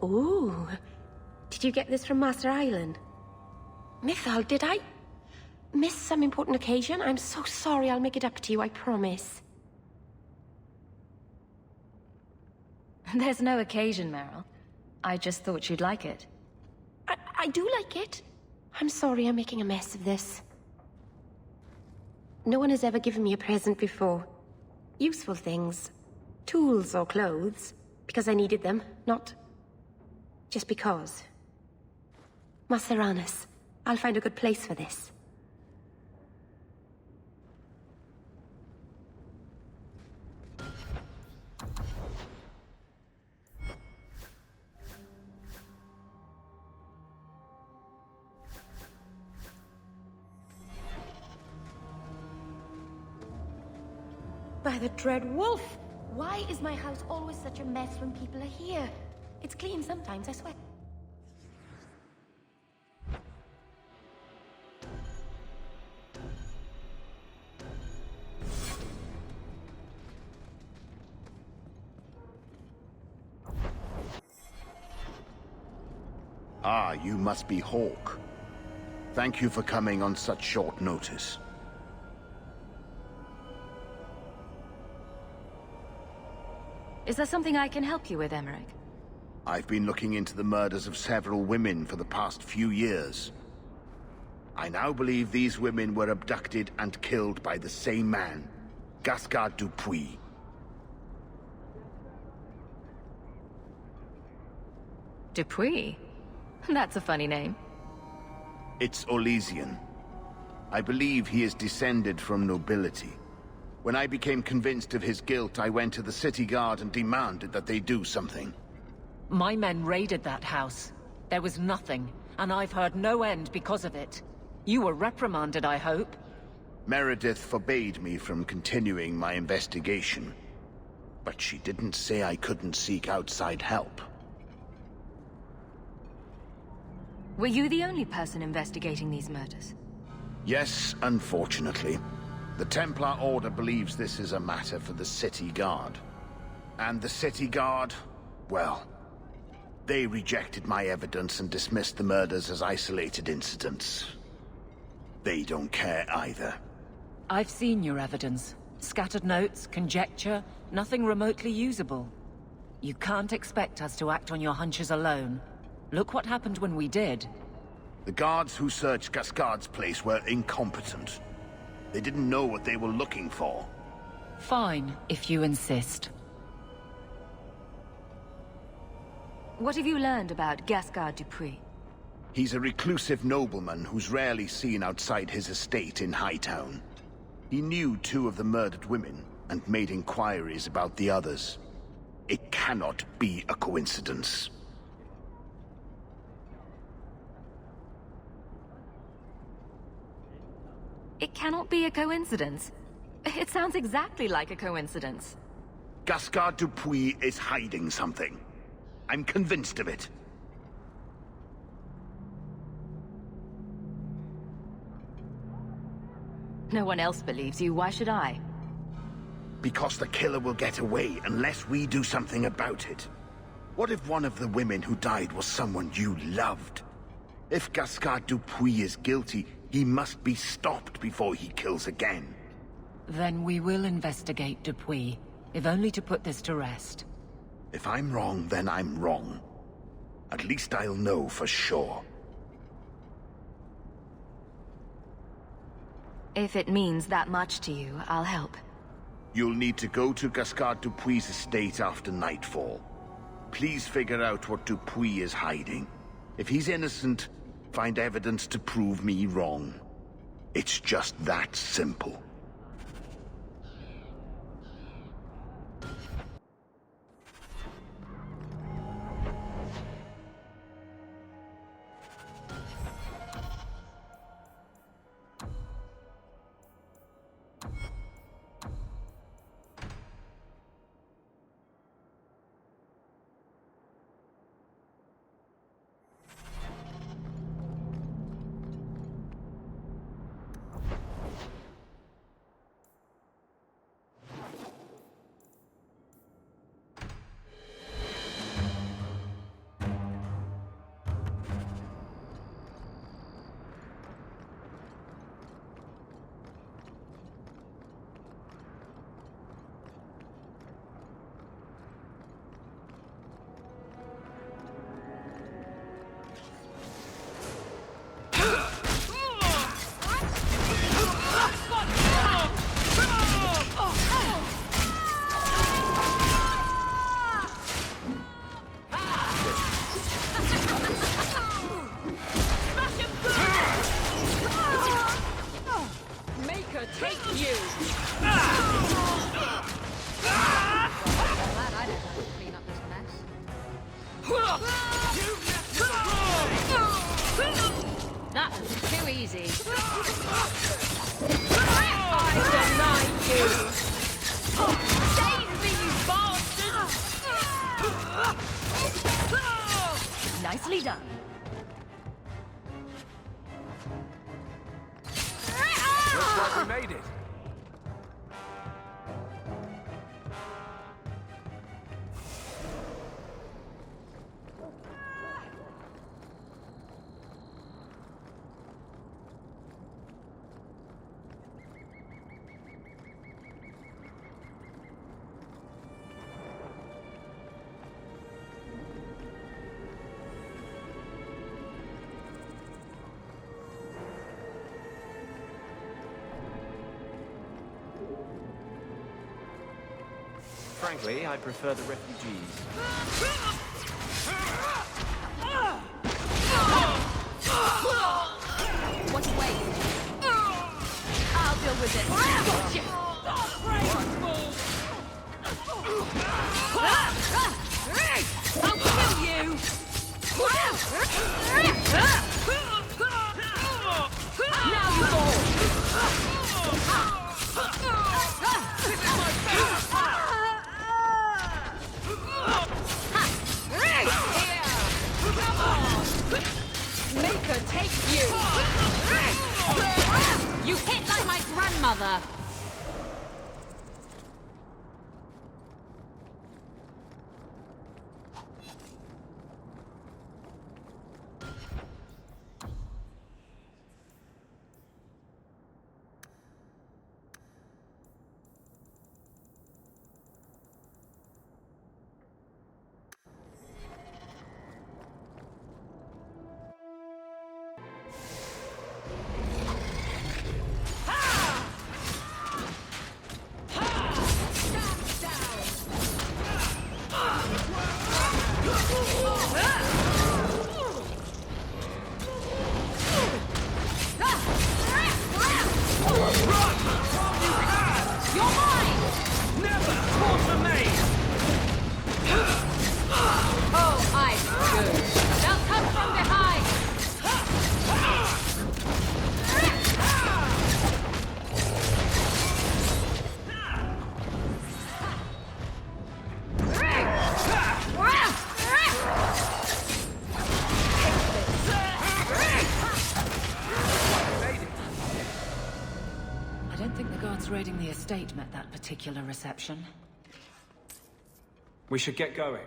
Ooh. Did you get this from Master Island? Mythal, did I miss some important occasion? I'm so sorry. I'll make it up to you, I promise. There's no occasion, Meryl. I just thought you'd like it. I do like it. I'm sorry I'm making a mess of this. No one has ever given me a present before. Useful things. Tools or clothes. Because I needed them, not just because. Maceranis, I'll find a good place for this. By the dread wolf! Why is my house always such a mess when people are here? It's clean sometimes, I swear. Ah, you must be Hawk. Thank you for coming on such short notice. Is there something I can help you with, Emmerich? I've been looking into the murders of several women for the past few years. I now believe these women were abducted and killed by the same man, Gascard Dupuis. Dupuis? That's a funny name. It's Orlesian. I believe he is descended from nobility. When I became convinced of his guilt, I went to the city guard and demanded that they do something. My men raided that house. There was nothing, and I've heard no end because of it. You were reprimanded, I hope? Meredith forbade me from continuing my investigation. But she didn't say I couldn't seek outside help. Were you the only person investigating these murders? Yes, unfortunately. The Templar Order believes this is a matter for the City Guard. And the City Guard, well, they rejected my evidence and dismissed the murders as isolated incidents. They don't care either. I've seen your evidence. Scattered notes, conjecture, nothing remotely usable. You can't expect us to act on your hunches alone. Look what happened when we did. The guards who searched Gascard's place were incompetent. They didn't know what they were looking for. Fine, if you insist. What have you learned about Gascard Dupuis? He's a reclusive nobleman who's rarely seen outside his estate in Hightown. He knew 2 of the murdered women and made inquiries about the others. It cannot be a coincidence. It cannot be a coincidence. It sounds exactly like a coincidence. Gascard Dupuis is hiding something. I'm convinced of it. No one else believes you, why should I? Because the killer will get away unless we do something about it. What if one of the women who died was someone you loved? If Gascard Dupuis is guilty, he must be stopped before he kills again. Then we will investigate Dupuis, if only to put this to rest. If I'm wrong, then I'm wrong. At least I'll know for sure. If it means that much to you, I'll help. You'll need to go to Gascard Dupuis' estate after nightfall. Please figure out what Dupuis is hiding. If he's innocent, find evidence to prove me wrong. It's just that simple. That was too easy. I deny you! Save me, you bastard! Nicely done. Looks like we made it. Frankly, I prefer the refugees. What a waste. I'll deal with it. Gotcha. I'll kill you. Now you fall. You hit like my grandmother! Raiding the estate met that particular reception. We should get going.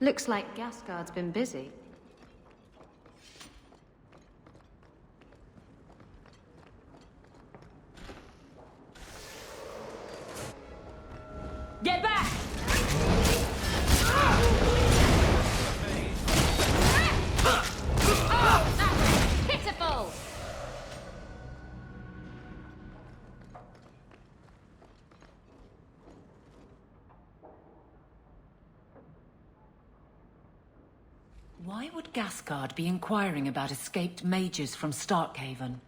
Looks like Gasgard's been busy. Get back! Oh, that was pitiful! Why would Gasgard be inquiring about escaped mages from Starkhaven?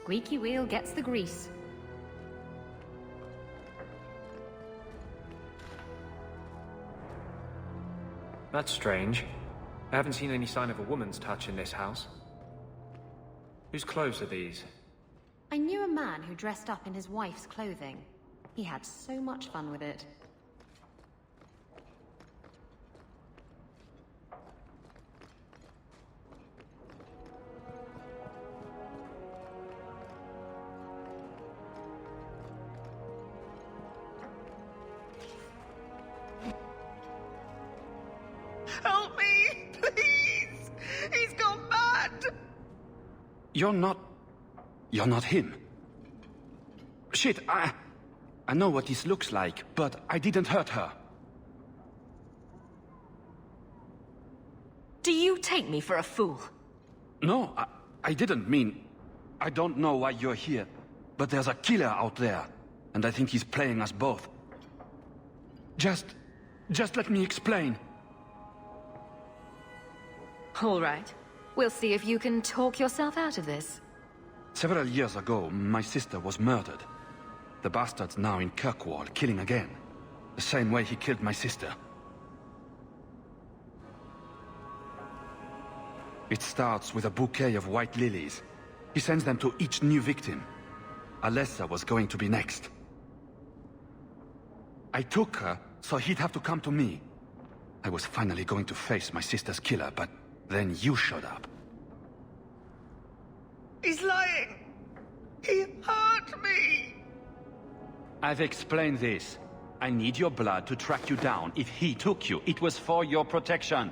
Squeaky wheel gets the grease. That's strange. I haven't seen any sign of a woman's touch in this house. Whose clothes are these? I knew a man who dressed up in his wife's clothing. He had so much fun with it. Help me! Please! He's gone mad! You're not him. Shit, I know what this looks like, but I didn't hurt her. Do you take me for a fool? No, I didn't mean... I don't know why you're here, but there's a killer out there, and I think he's playing us both. Just let me explain. All right. We'll see if you can talk yourself out of this. Several years ago, my sister was murdered. The bastard's now in Kirkwall, killing again. The same way he killed my sister. It starts with a bouquet of white lilies. He sends them to each new victim. Alessa was going to be next. I took her, so he'd have to come to me. I was finally going to face my sister's killer, but then you showed up. He's lying! He hurt me! I've explained this. I need your blood to track you down. If he took you, it was for your protection.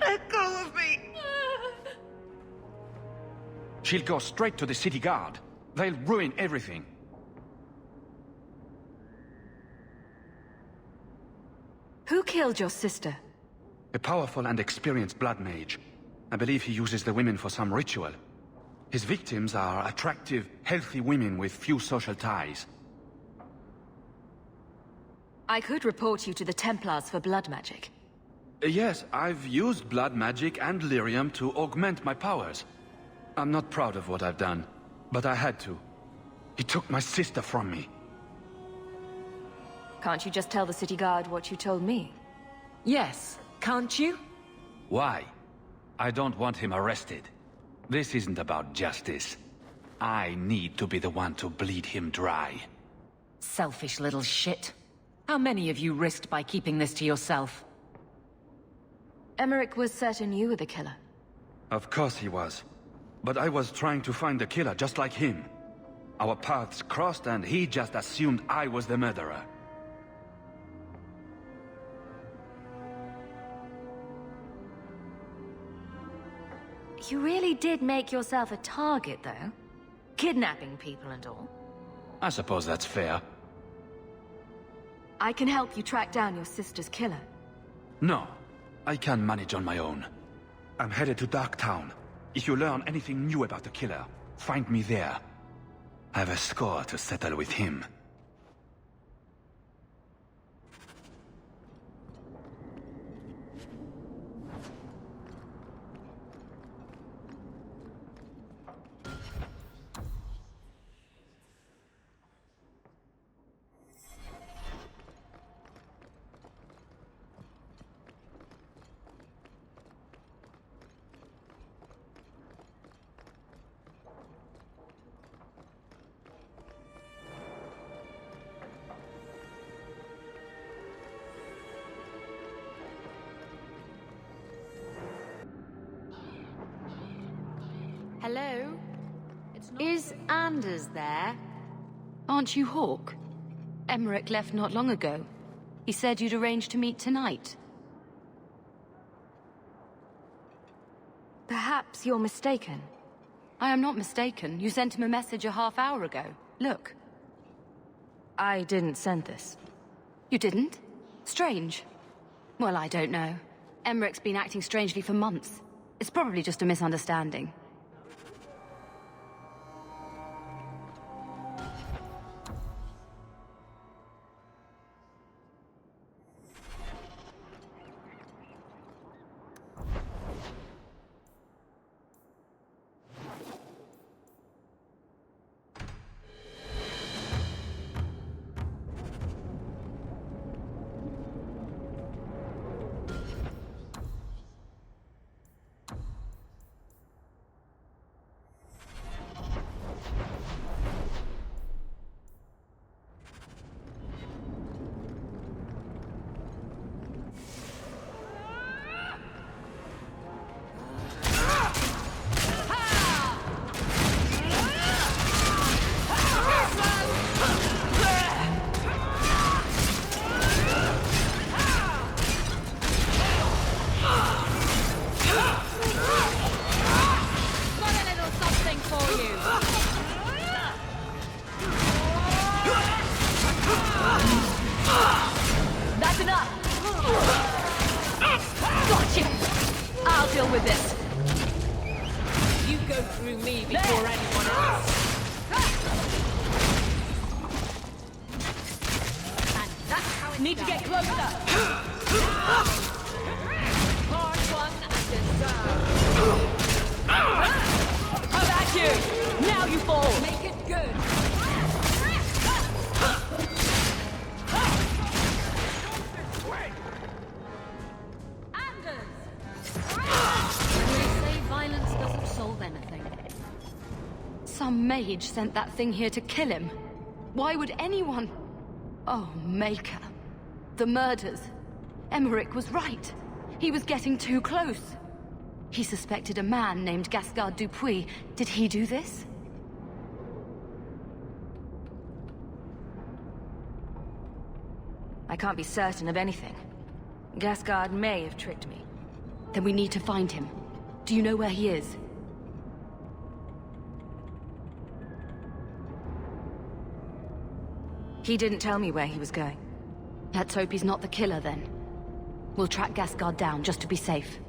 Let go of me! She'll go straight to the city guard. They'll ruin everything. Who killed your sister? A powerful and experienced blood mage. I believe he uses the women for some ritual. His victims are attractive, healthy women with few social ties. I could report you to the Templars for blood magic. Yes, I've used blood magic and lyrium to augment my powers. I'm not proud of what I've done, but I had to. He took my sister from me. Can't you just tell the city guard what you told me? Yes, can't you? Why? I don't want him arrested. This isn't about justice. I need to be the one to bleed him dry. Selfish little shit. How many of you risked by keeping this to yourself? Emmerich was certain you were the killer. Of course he was. But I was trying to find the killer just like him. Our paths crossed and he just assumed I was the murderer. You really did make yourself a target, though. Kidnapping people and all. I suppose that's fair. I can help you track down your sister's killer. No, I can manage on my own. I'm headed to Darktown. If you learn anything new about the killer, find me there. I have a score to settle with him. Hello? Is Anders there? Aren't you Hawk? Emmerich left not long ago. He said you'd arranged to meet tonight. Perhaps you're mistaken. I am not mistaken. You sent him a message a half-hour ago. Look. I didn't send this. You didn't? Strange. Well, I don't know. Emmerich's been acting strangely for months. It's probably just a misunderstanding. Listen up! Gotcha! I'll deal with this. You go through me before anyone else. And that's how it's Need to get closer. Hard won and deserved. How about you? Now you fall. Make it good. They say violence doesn't solve anything. Some mage sent that thing here to kill him. Why would anyone? Oh, Maker. The murders. Emmerich was right. He was getting too close. He suspected a man named Gascard Dupuis. Did he do this? I can't be certain of anything. Gascard may have tricked me. Then we need to find him. Do you know where he is? He didn't tell me where he was going. Let's hope he's not the killer then. We'll track Gascard down just to be safe.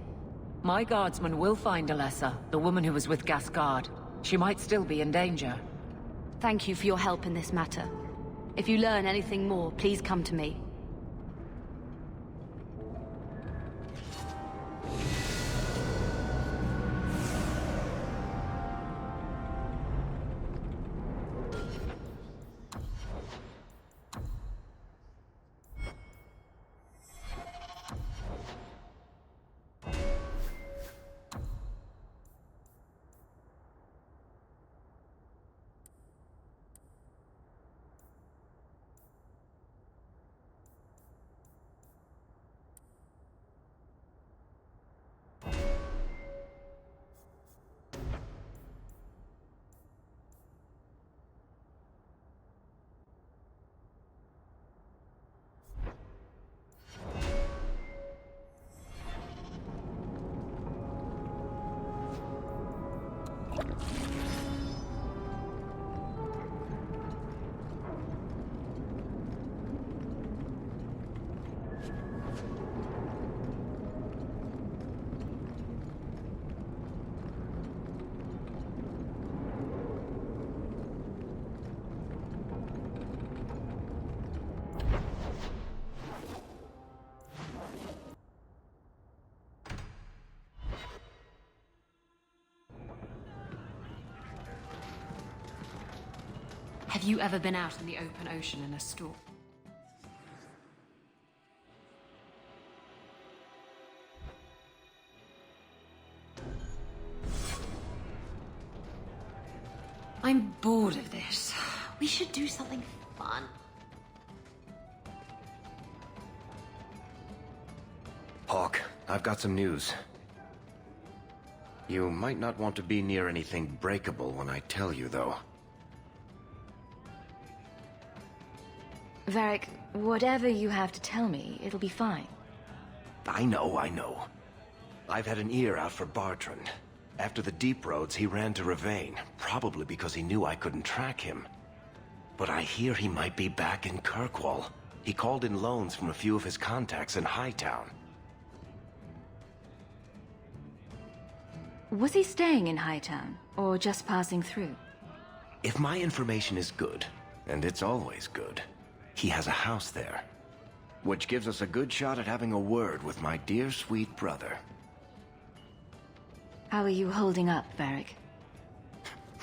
My guardsman will find Alessa, the woman who was with Gascard. She might still be in danger. Thank you for your help in this matter. If you learn anything more, please come to me. Have you ever been out in the open ocean in a storm? I'm bored of this. We should do something fun. Hawk, I've got some news. You might not want to be near anything breakable when I tell you, though. Varric, whatever you have to tell me, it'll be fine. I know. I've had an ear out for Bartrand. After the Deep Roads, he ran to Ravain, probably because he knew I couldn't track him. But I hear he might be back in Kirkwall. He called in loans from a few of his contacts in Hightown. Was he staying in Hightown, or just passing through? If my information is good, and it's always good, he has a house there. Which gives us a good shot at having a word with my dear sweet brother. How are you holding up, Varric?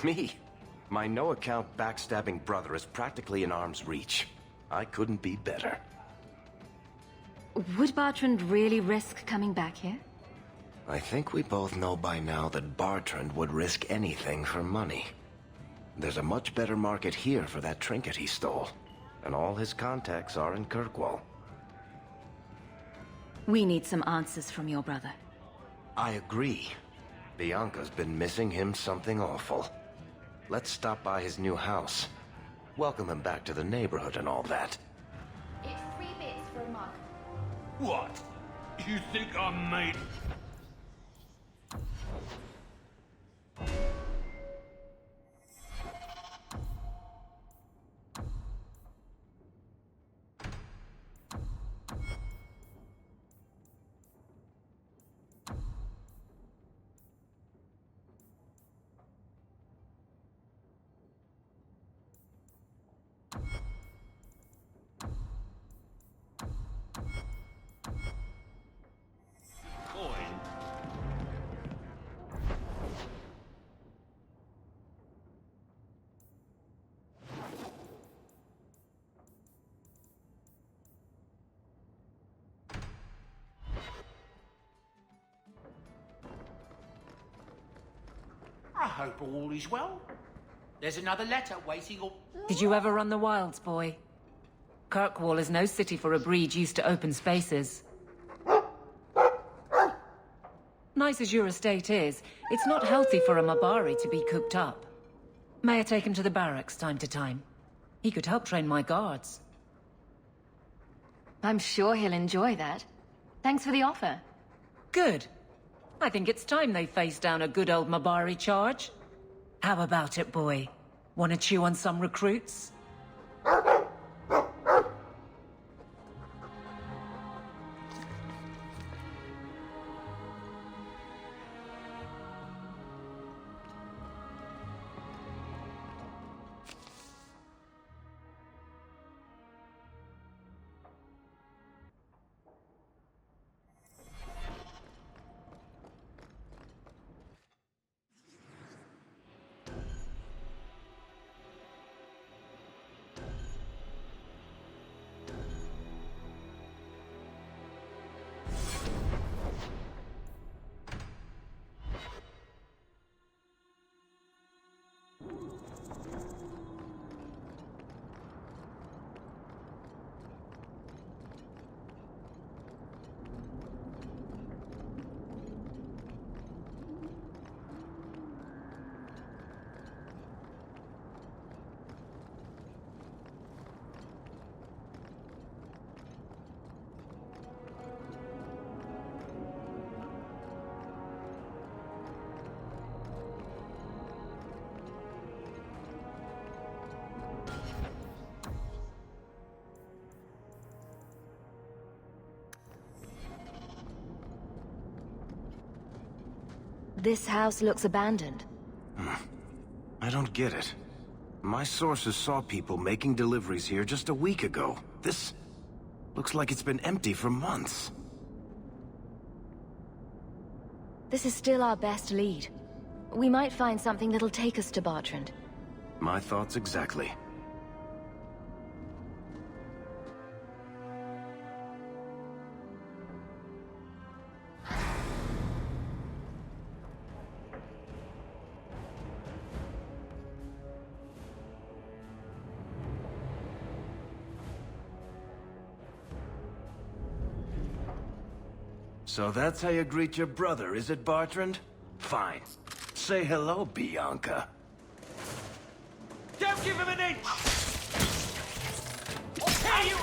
Me? My no-account backstabbing brother is practically in arm's reach. I couldn't be better. Would Bartrand really risk coming back here? I think we both know by now that Bartrand would risk anything for money. There's a much better market here for that trinket he stole. And all his contacts are in Kirkwall. We need some answers from your brother. I agree. Bianca's been missing him something awful. Let's stop by his new house. Welcome him back to the neighborhood and all that. It's 3 bits for a mug. What? You think I'm made... I hope all is well. There's another letter waiting on... Did you ever run the wilds, boy? Kirkwall is no city for a breed used to open spaces. Nice as your estate is, it's not healthy for a Mabari to be cooped up. May I take him to the barracks time to time? He could help train my guards. I'm sure he'll enjoy that. Thanks for the offer. Good. I think it's time they face down a good old Mabari charge. How about it, boy? Want to chew on some recruits? This house looks abandoned. I don't get it. My sources saw people making deliveries here just a week ago. This looks like it's been empty for months. This is still our best lead. We might find something that'll take us to Bartrand. My thoughts exactly. So that's how you greet your brother, is it, Bartrand? Fine. Say hello, Bianca. Don't give him an inch!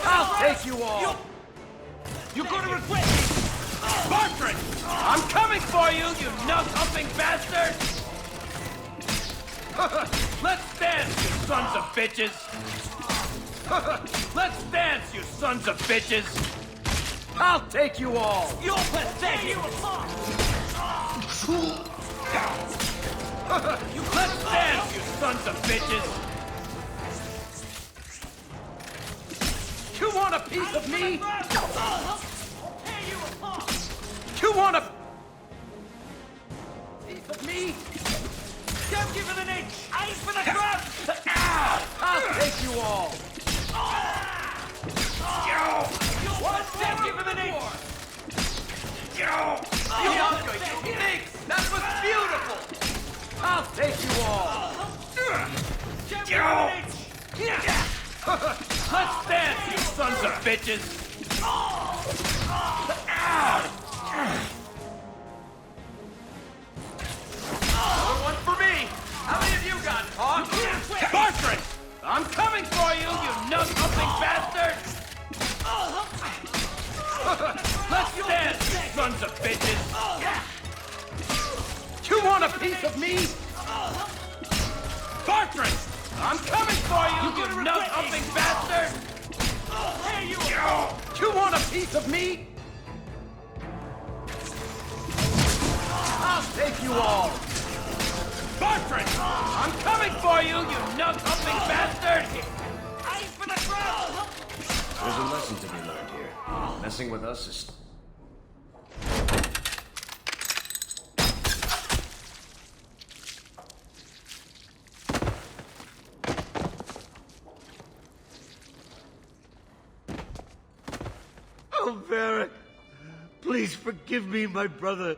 I'll take you all! You're gonna regret it! Bartrand! I'm coming for you, you nut-humping bastard! Let's dance, you sons of bitches! Let's dance, you sons of bitches! I'll take you all! You're pathetic! Let's dance, you sons of bitches! You want a piece of me? You want a piece of me? Don't give it an inch! Aim for the ground! I'll take you all! Don't give him an inch! Bianca, you pigs! That was beautiful! I'll take you all! Don't give him an inch! Let's dance, you sons of bitches! Another one for me! How many of you got, Hawk? Bartrand! I'm coming for you, you nut-humping bastard! Let's dance, you sons of bitches! You want a piece of me? Bartrand! I'm coming for you, you nut-humping bastard! You want a piece of me? I'll take you all! Bartrand! I'm coming for you, you nut-humping bastard! Aim for the ground! There's a lesson to be learned here. Messing with us is... Oh, Varric! Please forgive me, my brother.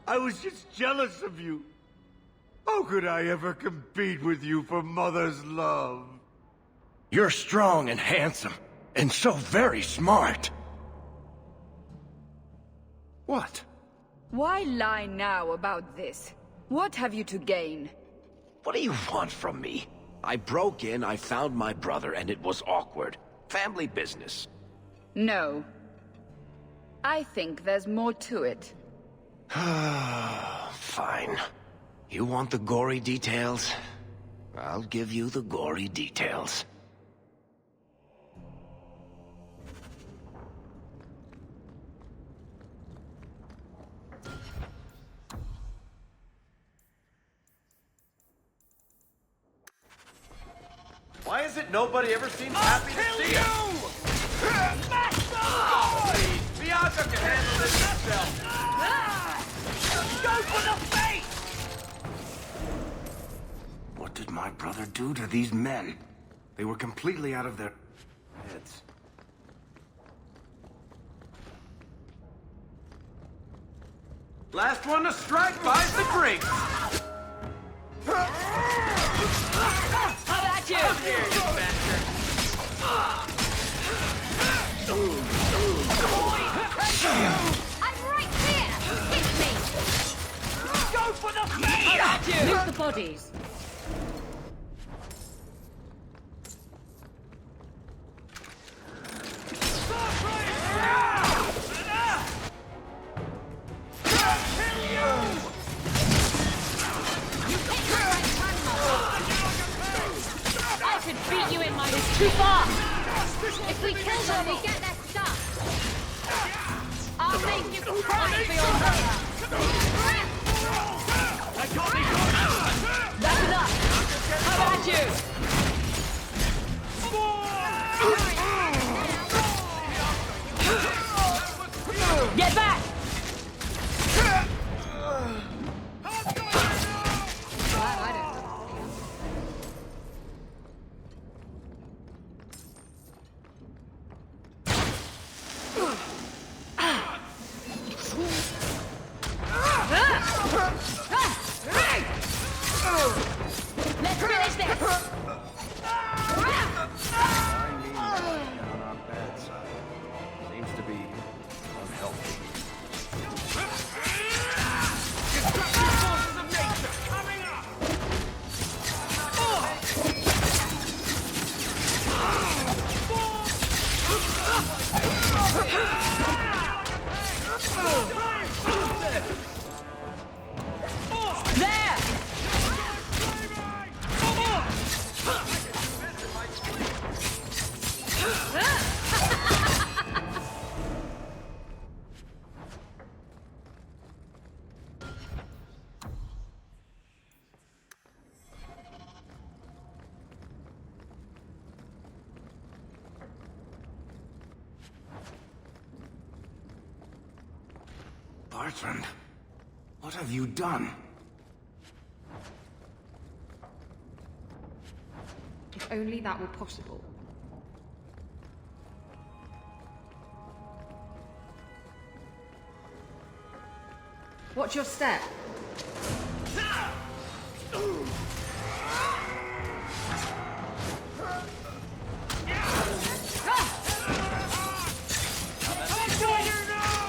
I was just jealous of you. How could I ever compete with you for Mother's love? You're strong and handsome, and so very smart. What? Why lie now about this? What have you to gain? What do you want from me? I broke in, I found my brother, and it was awkward. Family business. No. I think there's more to it. Fine. You want the gory details? I'll give you the gory details. Why is it nobody ever seems happy to see us? Please, Bianca can handle this herself. Go for the face! What did my brother do to these men? They were completely out of their heads. Last one to strike buys the drink. How about you? Come here, you bastard. I'm right here! Hit me! Go for the face! How about you? Move the bodies. Beat you in my... It's too far! If we kill them, we get their stuff! I'll make you cry for your mother! That's enough! How about you? Get back! Let's finish this! Seems to be unhealthy. There! Bertrand, what have you done? If only that were possible. Watch your step.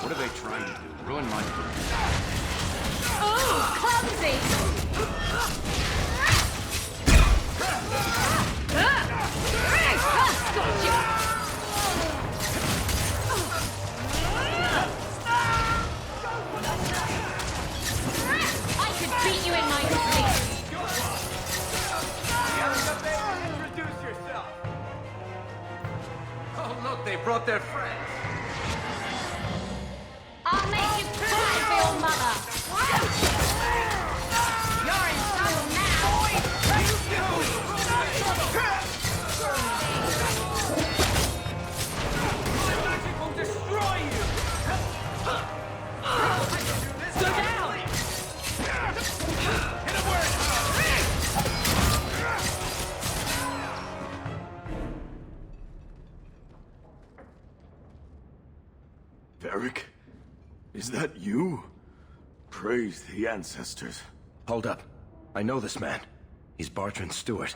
What are they trying to do? Ruin my career? Oh, clumsy! I could beat you in my sleep. Introduce yourself. Oh, look, they brought their friends. I'll make you cry for your mother. You're in trouble now. The magic will destroy you. Go down. Hit him where it Varric, is that you? Praise the ancestors. Hold up. I know this man. He's Bartrand Stewart.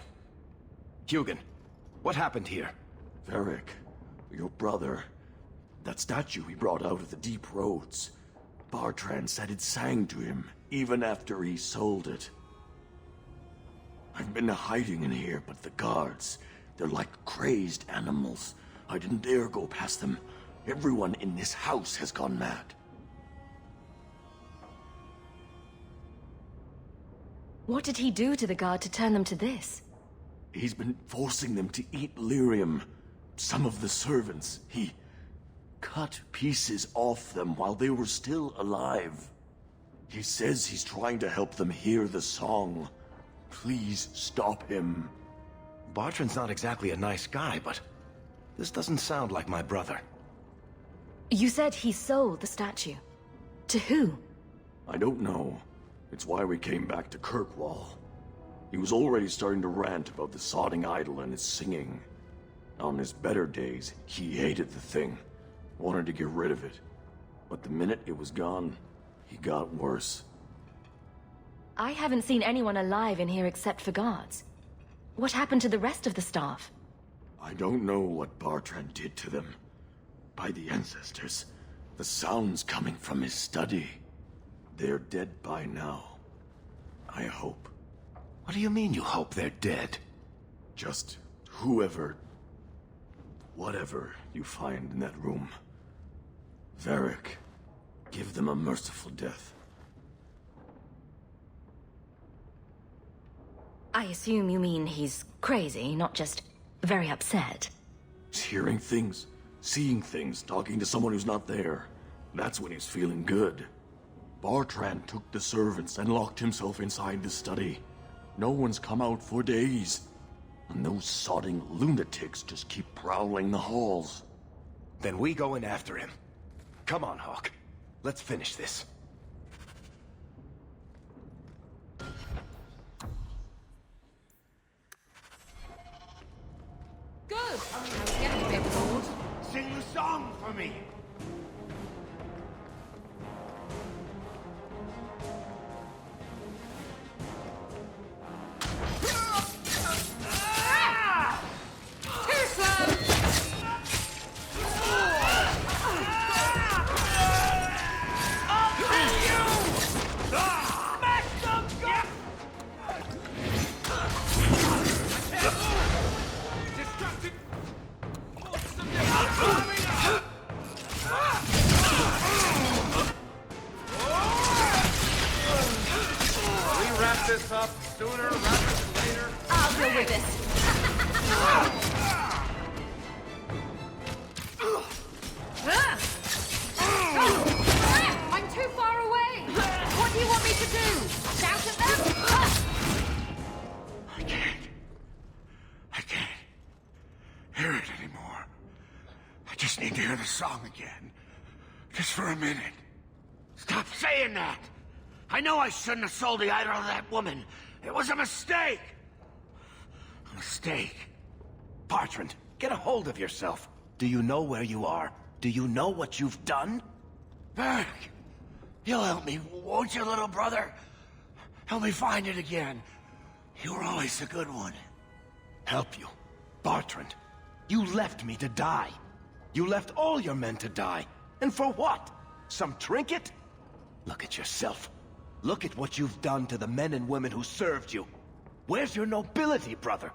Hugin, what happened here? Varric, your brother. That statue he brought out of the deep roads. Bartrand said it sang to him, even after he sold it. I've been hiding in here, but the guards, they're like crazed animals. I didn't dare go past them. Everyone in this house has gone mad. What did he do to the guard to turn them to this? He's been forcing them to eat lyrium. Some of the servants, he cut pieces off them while they were still alive. He says he's trying to help them hear the song. Please stop him. Bartrand's not exactly a nice guy, but this doesn't sound like my brother. You said he sold the statue. To who? I don't know. It's why we came back to Kirkwall. He was already starting to rant about the sodding idol and its singing. On his better days, he hated the thing. Wanted to get rid of it. But the minute it was gone, he got worse. I haven't seen anyone alive in here except for guards. What happened to the rest of the staff? I don't know what Bartrand did to them. By the ancestors, the sounds coming from his study. They're dead by now. I hope. What do you mean you hope they're dead? Just whoever, whatever you find in that room. Varric, give them a merciful death. I assume you mean he's crazy, not just very upset. He's hearing things, seeing things, talking to someone who's not there. That's when he's feeling good. Bartrand took the servants and locked himself inside the study. No one's come out for days. And those sodding lunatics just keep prowling the halls. Then we go in after him. Come on, Hawk. Let's finish this. Good. I was getting a bit bored. Sing the song for me. This up sooner rather than later. I'll go with it. I'm too far away. What do you want me to do? Shout at them? I can't hear it anymore. I just need to hear the song again. Just for a minute. Stop saying that! I know I shouldn't have sold the idol to that woman. It was a mistake. A mistake. Bartrand, get a hold of yourself. Do you know where you are? Do you know what you've done? Varric, you'll help me, won't you, little brother? Help me find it again. You were always a good one. Help you? Bartrand, you left me to die. You left all your men to die. And for what? Some trinket? Look at yourself. Look at what you've done to the men and women who served you. Where's your nobility, brother?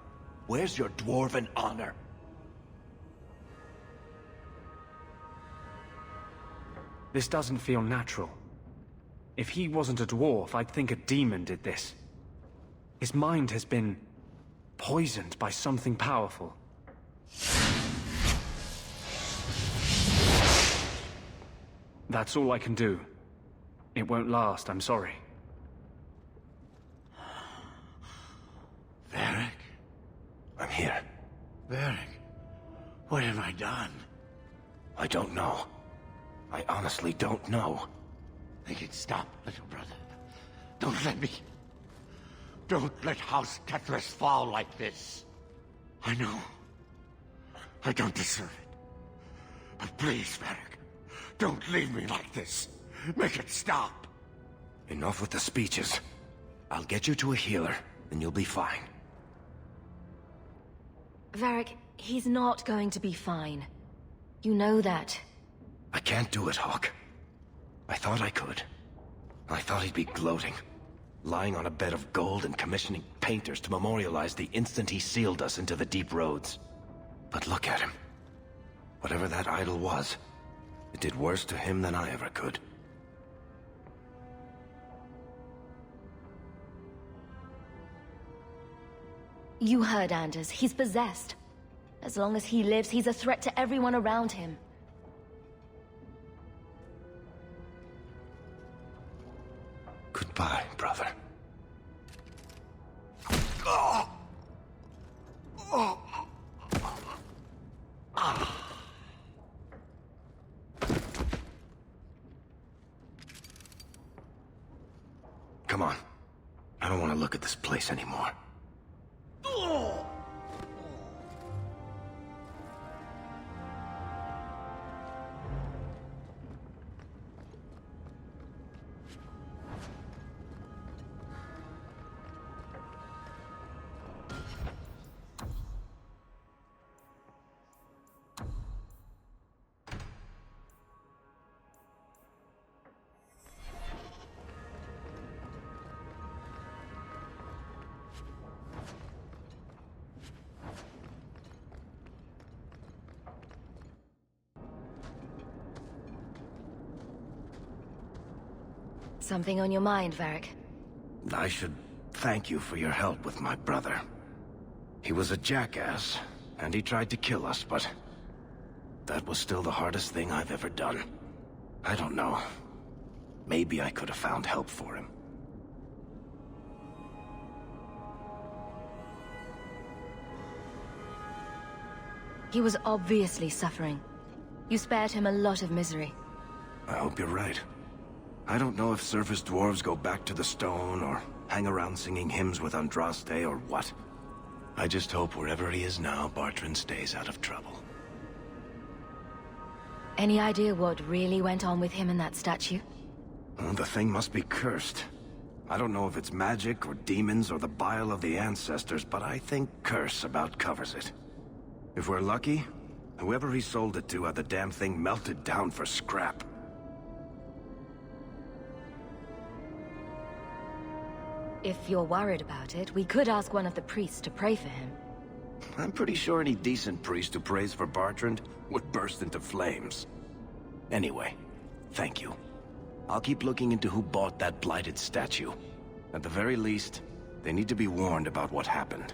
Where's your dwarven honor? This doesn't feel natural. If he wasn't a dwarf, I'd think a demon did this. His mind has been poisoned by something powerful. That's all I can do. It won't last, I'm sorry. Varric? I'm here. Varric, what have I done? I don't know. I honestly don't know. Make it stop, little brother. Don't let me... Don't let House Tethras fall like this. I know. I don't deserve it. But please, Varric, don't leave me like this. Make it stop. Enough with the speeches. I'll get you to a healer, and you'll be fine. Varric, he's not going to be fine. You know that. I can't do it, Hawk. I thought I could. I thought he'd be gloating, lying on a bed of gold and commissioning painters to memorialize the instant he sealed us into the deep roads. But look at him. Whatever that idol was, it did worse to him than I ever could. You heard Anders. He's possessed. As long as he lives, he's a threat to everyone around him. Goodbye, brother. Oh. Oh. Ah. Come on. I don't want to look at this place anymore. Something on your mind, Varric? I should thank you for your help with my brother. He was a jackass, and he tried to kill us, but that was still the hardest thing I've ever done. I don't know. Maybe I could have found help for him. He was obviously suffering. You spared him a lot of misery. I hope you're right. I don't know if surface dwarves go back to the stone or hang around singing hymns with Andraste or what. I just hope wherever he is now, Bartrand stays out of trouble. Any idea what really went on with him and that statue? Well, the thing must be cursed. I don't know if it's magic or demons or the bile of the ancestors, but I think curse about covers it. If we're lucky, whoever he sold it to had the damn thing melted down for scrap. If you're worried about it, we could ask one of the priests to pray for him. I'm pretty sure any decent priest who prays for Bartrand would burst into flames. Anyway, thank you. I'll keep looking into who bought that blighted statue. At the very least, they need to be warned about what happened.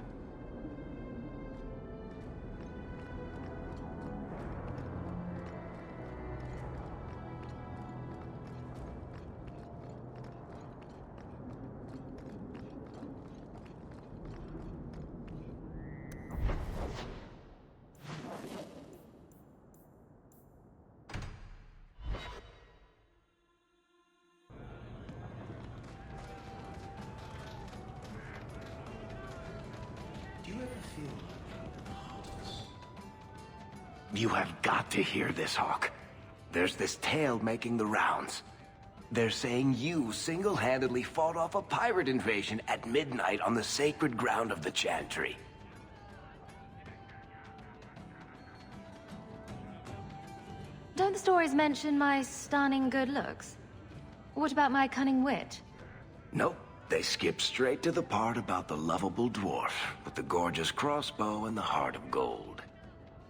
You have got to hear this, Hawk. There's this tale making the rounds. They're saying you single-handedly fought off a pirate invasion at midnight on the sacred ground of the Chantry. Don't the stories mention my stunning good looks? What about my cunning wit? Nope. They skip straight to the part about the lovable dwarf with the gorgeous crossbow and the heart of gold.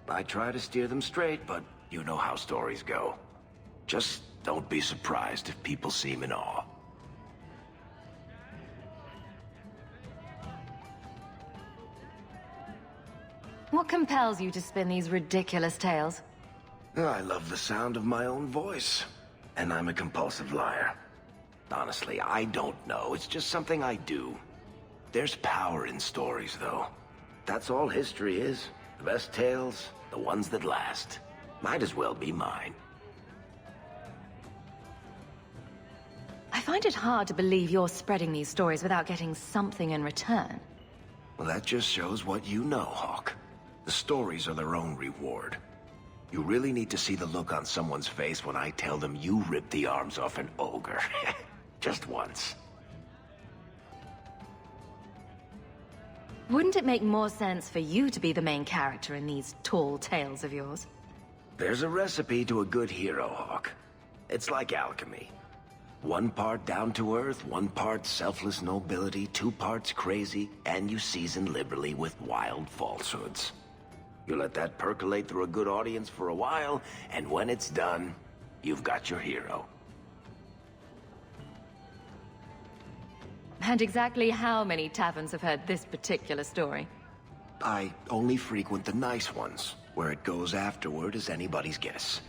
I try to steer them straight, but you know how stories go. Just don't be surprised if people seem in awe. What compels you to spin these ridiculous tales? I love the sound of my own voice, and I'm a compulsive liar. Honestly, I don't know. It's just something I do. There's power in stories, though. That's all history is. The best tales, the ones that last. Might as well be mine. I find it hard to believe you're spreading these stories without getting something in return. Well, that just shows what you know, Hawk. The stories are their own reward. You really need to see the look on someone's face when I tell them you ripped the arms off an ogre. Just once. Wouldn't it make more sense for you to be the main character in these tall tales of yours? There's a recipe to a good hero, Hawk. It's like alchemy. 1 part down to earth, 1 part selfless nobility, 2 parts crazy, and you season liberally with wild falsehoods. You let that percolate through a good audience for a while, and when it's done, you've got your hero. And exactly how many taverns have heard this particular story? I only frequent the nice ones. Where it goes afterward is anybody's guess.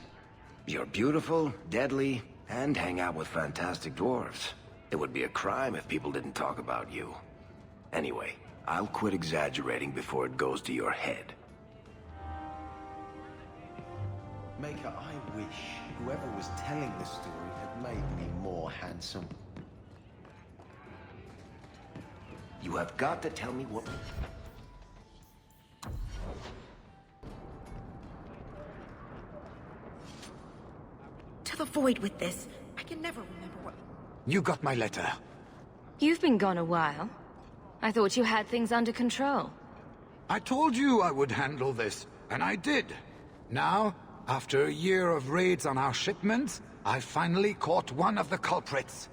You're beautiful, deadly, and hang out with fantastic dwarves. It would be a crime if people didn't talk about you. Anyway, I'll quit exaggerating before it goes to your head. Maker, I wish whoever was telling the story had made me more handsome. You have got to tell me what... To the void with this. I can never remember what... You got my letter. You've been gone a while. I thought you had things under control. I told you I would handle this, and I did. Now, after a year of raids on our shipments, I finally caught one of the culprits.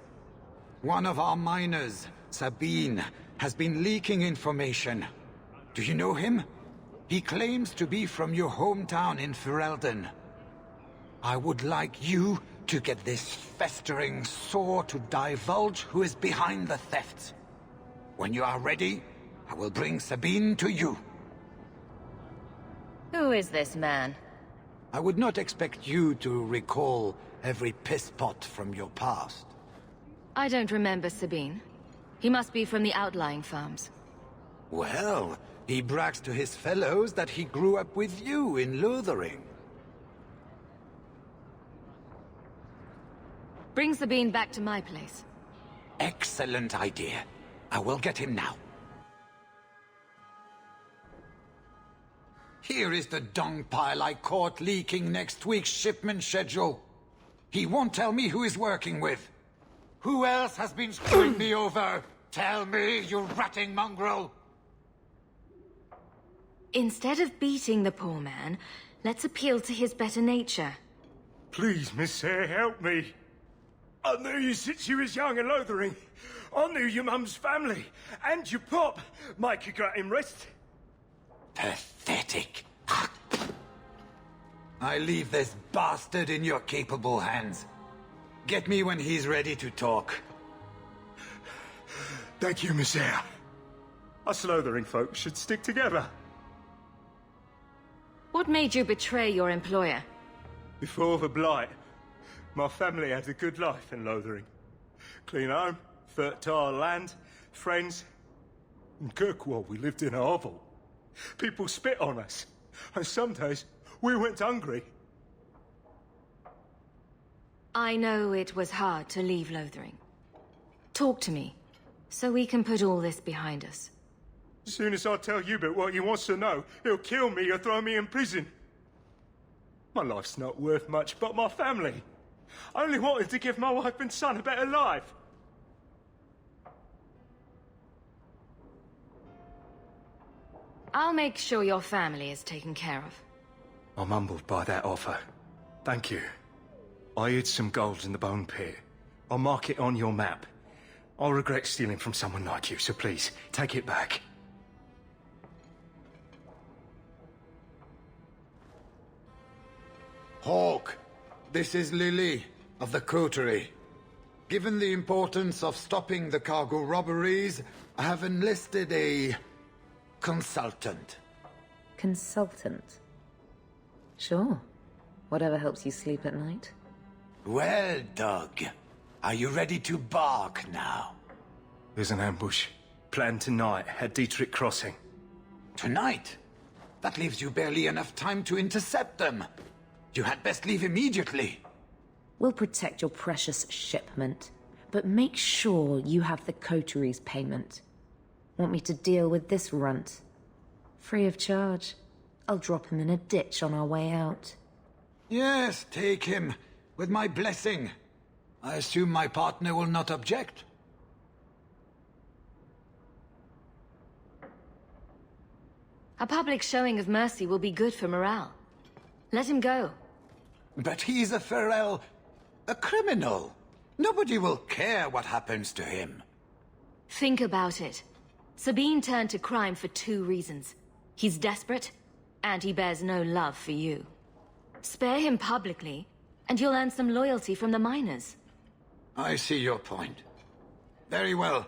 One of our miners, Sabine, has been leaking information. Do you know him? He claims to be from your hometown in Ferelden. I would like you to get this festering sore to divulge who is behind the thefts. When you are ready, I will bring Sabine to you. Who is this man? I would not expect you to recall every pisspot from your past. I don't remember Sabine. He must be from the outlying farms. Well, he brags to his fellows that he grew up with you in Lothering. Bring Sabine back to my place. Excellent idea. I will get him now. Here is the dung pile I caught leaking next week's shipment schedule. He won't tell me who he's working with. Who else has been screwing me over? Tell me, you ratting mongrel! Instead of beating the poor man, let's appeal to his better nature. Please, Miss Sayre, help me. I knew you since you was young and Lothering. I knew your mum's family, and your pop. Mike, you got him rest. Pathetic. I leave this bastard in your capable hands. Get me when he's ready to talk. Thank you, Miss Sayre. Us Lothering folk should stick together. What made you betray your employer? Before the Blight, my family had a good life in Lothering. Clean home, fertile land, friends. In Kirkwall, we lived in a hovel. People spit on us, and some days we went hungry. I know it was hard to leave Lothering. Talk to me, so we can put all this behind us. As soon as I tell Hubert what he wants to know, he'll kill me or throw me in prison. My life's not worth much, but my family. I only wanted to give my wife and son a better life. I'll make sure your family is taken care of. I'm humbled by that offer. Thank you. I hid some gold in the bone pit. I'll mark it on your map. I'll regret stealing from someone like you, so please, take it back. Hawk, this is Lily of the Coterie. Given the importance of stopping the cargo robberies, I have enlisted a consultant. Consultant? Sure. Whatever helps you sleep at night. Well, Doug, are you ready to bark now? There's an ambush planned tonight at Dietrich Crossing. Tonight? That leaves you barely enough time to intercept them. You had best leave immediately. We'll protect your precious shipment, but make sure you have the coterie's payment. Want me to deal with this runt? Free of charge. I'll drop him in a ditch on our way out. Yes, take him. With my blessing. I assume my partner will not object. A public showing of mercy will be good for morale. Let him go. But he's a Pharrell... a criminal. Nobody will care what happens to him. Think about it. Sabine turned to crime for 2 reasons. He's desperate, and he bears no love for you. Spare him publicly, and you'll earn some loyalty from the miners. I see your point. Very well.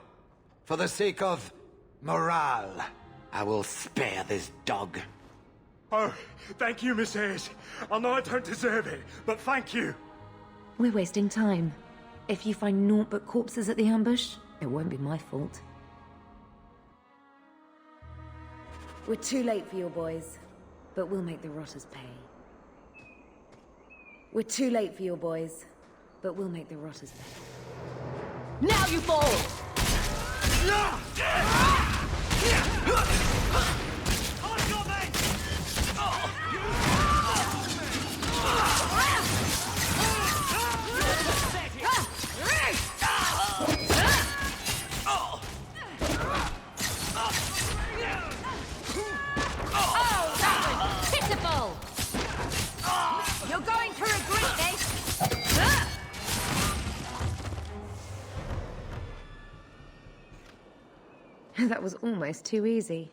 For the sake of morale, I will spare this dog. Oh, thank you, Miss Ayres. I know I don't deserve it, but thank you. We're wasting time. If you find naught but corpses at the ambush, it won't be my fault. We're too late for your boys, but we'll make the rotters pay. We're too late for your boys, but we'll make the rotters pay. Now you fall! Oh, that was pitiful! You're going to regret this! That was almost too easy.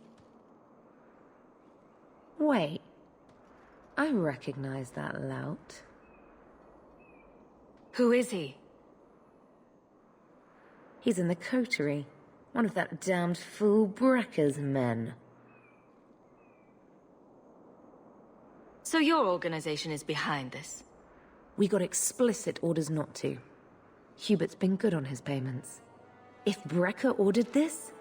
Wait. I recognize that lout. Who is he? He's in the coterie. One of that damned fool Brekker's men. So your organization is behind this? We got explicit orders not to. Hubert's been good on his payments. If Brekker ordered this,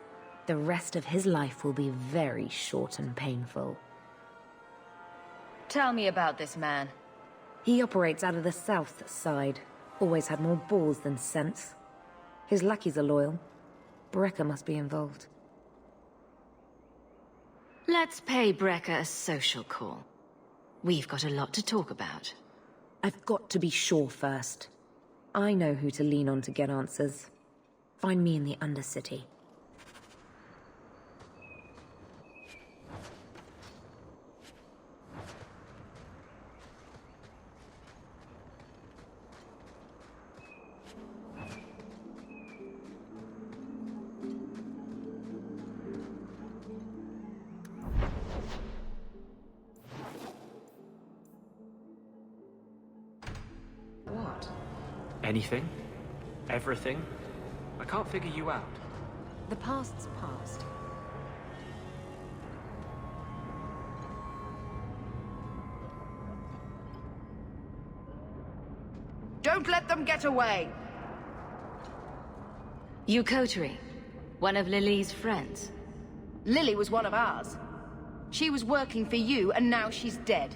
the rest of his life will be very short and painful. Tell me about this man. He operates out of the south side. Always had more balls than sense. His lackeys are loyal. Brekker must be involved. Let's pay Brekker a social call. We've got a lot to talk about. I've got to be sure first. I know who to lean on to get answers. Find me in the Undercity. What? Anything? Everything? I can't figure you out. The past's past. Don't let them get away! You coterie. One of Lily's friends. Lily was one of ours. She was working for you, and now she's dead.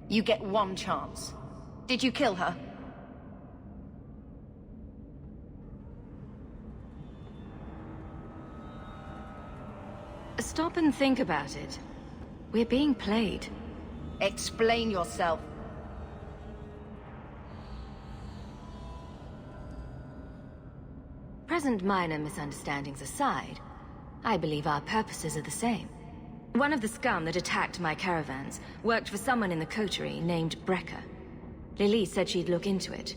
You get one chance. Did you kill her? Stop and think about it. We're being played. Explain yourself. Present minor misunderstandings aside, I believe our purposes are the same. One of the scum that attacked my caravans worked for someone in the coterie named Brekker. Lily said she'd look into it.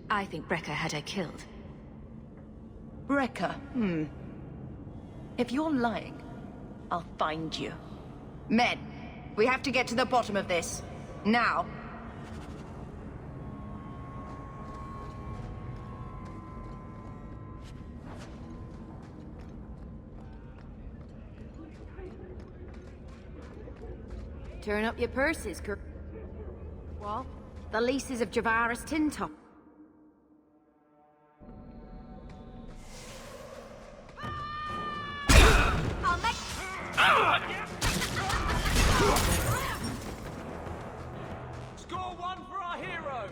I think Brekker had her killed. Brekker, If you're lying, I'll find you. Men, we have to get to the bottom of this. Now. Turn up your purses, What? The leases of Javaris Tintop. I'll make... Score one for our heroes!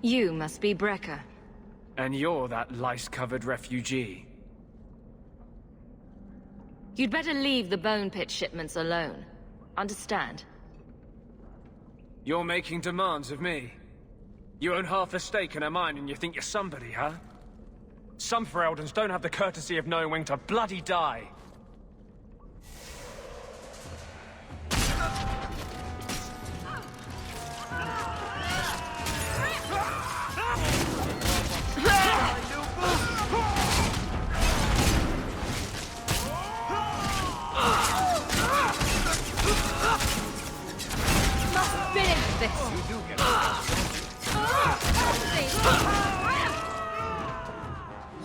You must be Brecker. And you're that lice-covered refugee. You'd better leave the bone pit shipments alone. Understand? You're making demands of me. You own half a stake in a mine and you think you're somebody, huh? Some Fereldans don't have the courtesy of knowing when to bloody die.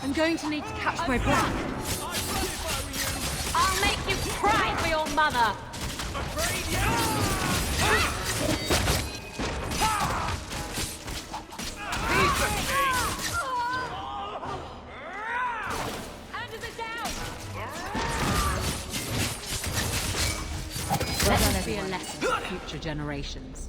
I'm going to need to catch my breath. I'll make you cry for your mother! Let this be a lesson for future generations.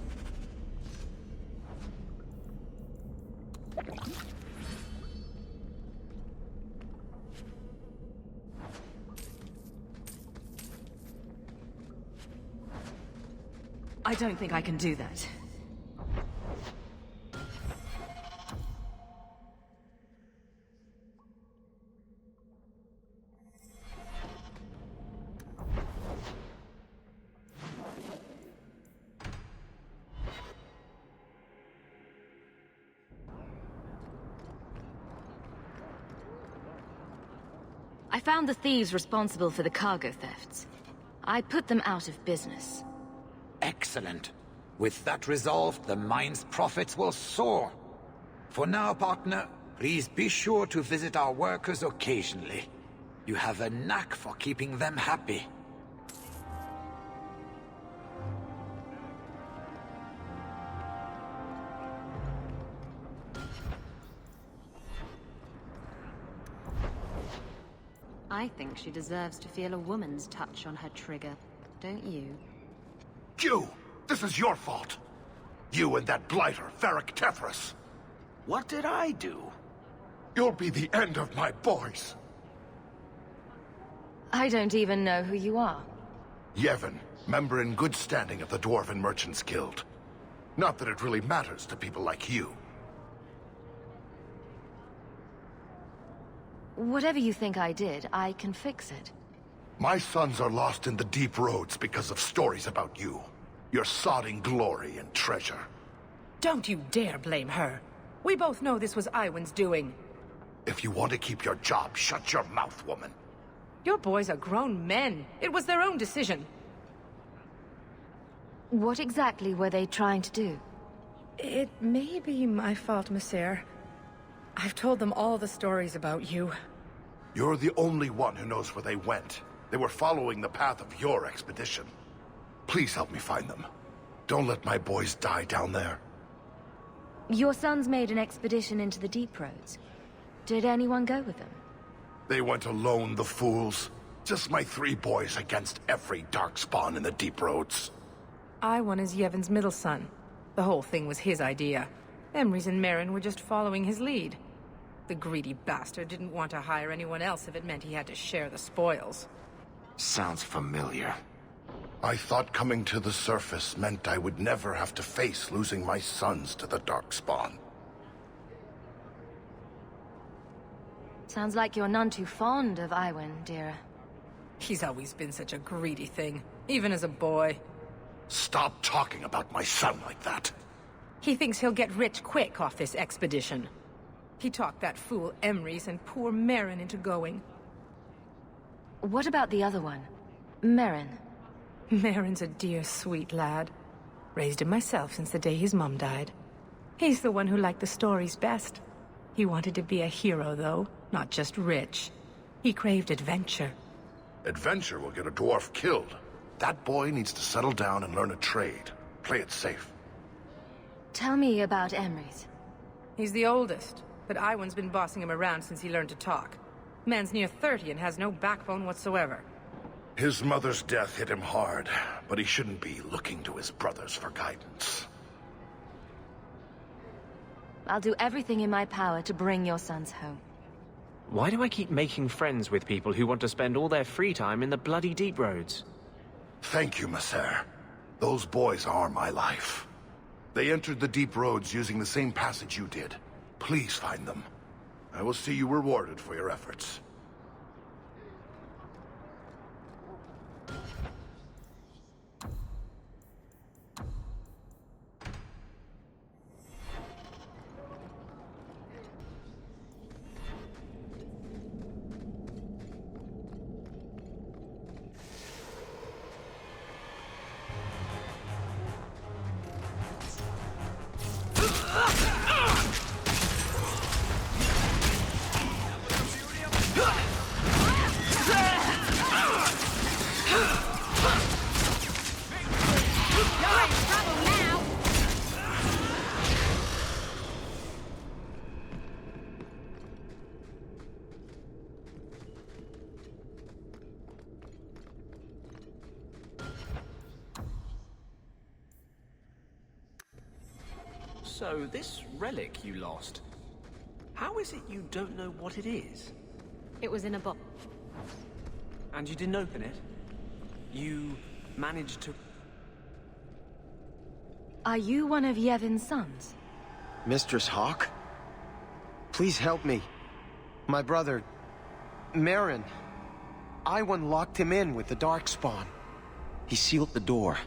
I don't think I can do that. I found the thieves responsible for the cargo thefts. I put them out of business. Excellent. With that resolved, the mine's profits will soar. For now, partner, please be sure to visit our workers occasionally. You have a knack for keeping them happy. I think she deserves to feel a woman's touch on her trigger, don't you? You! This is your fault! You and that blighter, Ferric Tethras. What did I do? You'll be the end of my boys. I don't even know who you are. Yevon, member in good standing of the Dwarven Merchants Guild. Not that it really matters to people like you. Whatever you think I did, I can fix it. My sons are lost in the deep roads because of stories about you. Your sodding glory and treasure. Don't you dare blame her. We both know this was Iwan's doing. If you want to keep your job, shut your mouth, woman. Your boys are grown men. It was their own decision. What exactly were they trying to do? It may be my fault, Monsieur. I've told them all the stories about you. You're the only one who knows where they went. They were following the path of your expedition. Please help me find them. Don't let my boys die down there. Your sons made an expedition into the deep roads. Did anyone go with them? They went alone, the fools. Just my 3 boys against every darkspawn in the deep roads. Iwan is Yevon's middle son. The whole thing was his idea. Emrys and Merrin were just following his lead. The greedy bastard didn't want to hire anyone else if it meant he had to share the spoils. Sounds familiar. I thought coming to the surface meant I would never have to face losing my sons to the Darkspawn. Sounds like you're none too fond of Iwan, dear. He's always been such a greedy thing, even as a boy. Stop talking about my son like that. He thinks he'll get rich quick off this expedition. He talked that fool Emrys and poor Merrin into going. What about the other one? Merrin? Merrin's a dear, sweet lad. Raised him myself since the day his mum died. He's the one who liked the stories best. He wanted to be a hero, though, not just rich. He craved adventure. Adventure will get a dwarf killed. That boy needs to settle down and learn a trade. Play it safe. Tell me about Emrys. He's the oldest, but Iwan's been bossing him around since he learned to talk. Man's near 30 and has no backbone whatsoever. His mother's death hit him hard, but he shouldn't be looking to his brothers for guidance. I'll do everything in my power to bring your sons home. Why do I keep making friends with people who want to spend all their free time in the bloody deep roads? Thank you, Messer. Those boys are my life. They entered the deep roads using the same passage you did. Please find them. I will see you rewarded for your efforts. So, this relic you lost, how is it you don't know what it is? It was in a box. And you didn't open it? You managed to... Are you one of Yevon's sons? Mistress Hawk? Please help me. My brother, Marin. Iwan locked him in with the Darkspawn. He sealed the door,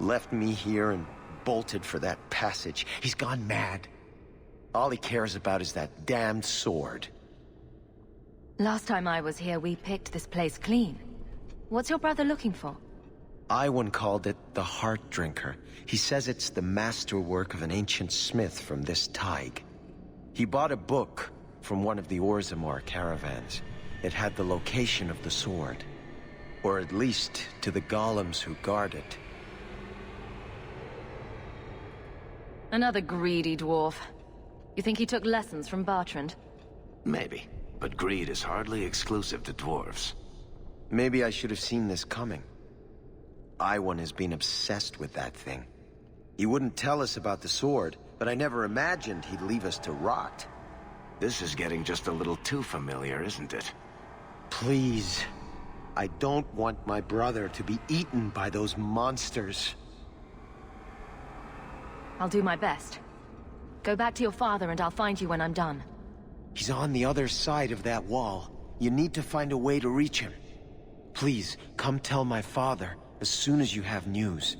left me here and bolted for that passage. He's gone mad. All he cares about is that damned sword. Last time I was here, we picked this place clean. What's your brother looking for? Iwan called it the Heart Drinker. He says it's the masterwork of an ancient smith from this Tig. He bought a book from one of the Orzammar caravans. It had the location of the sword. Or at least to the golems who guard it. Another greedy dwarf. You think he took lessons from Bertrand? Maybe, but greed is hardly exclusive to dwarves. Maybe I should have seen this coming. Iwan has been obsessed with that thing. He wouldn't tell us about the sword, but I never imagined he'd leave us to rot. This is getting just a little too familiar, isn't it? Please. I don't want my brother to be eaten by those monsters. I'll do my best. Go back to your father and I'll find you when I'm done. He's on the other side of that wall. You need to find a way to reach him. Please, come tell my father as soon as you have news.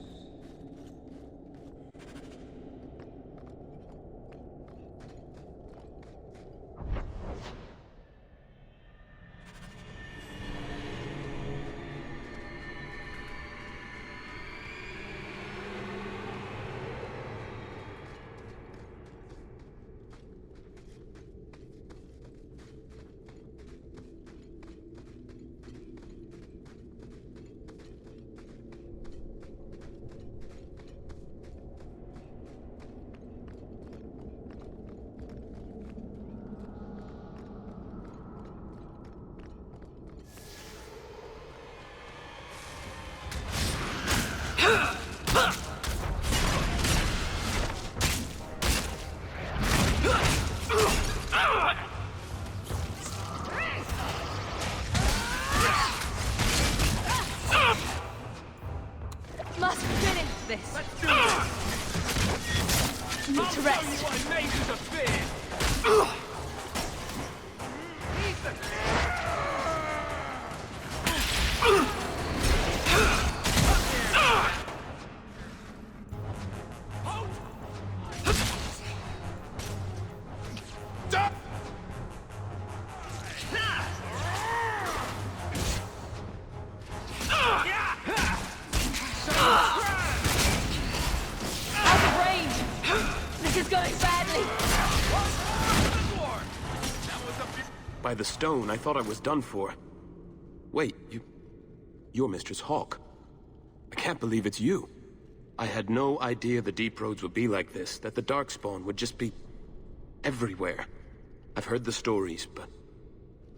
Must finish this. Let's do this. Need to rest. I'll show you what mages are feared. By the stone, I thought I was done for. Wait, you're Mistress Hawk. I can't believe it's you. I had no idea the deep roads would be like this, that the Darkspawn would just be everywhere. I've heard the stories, but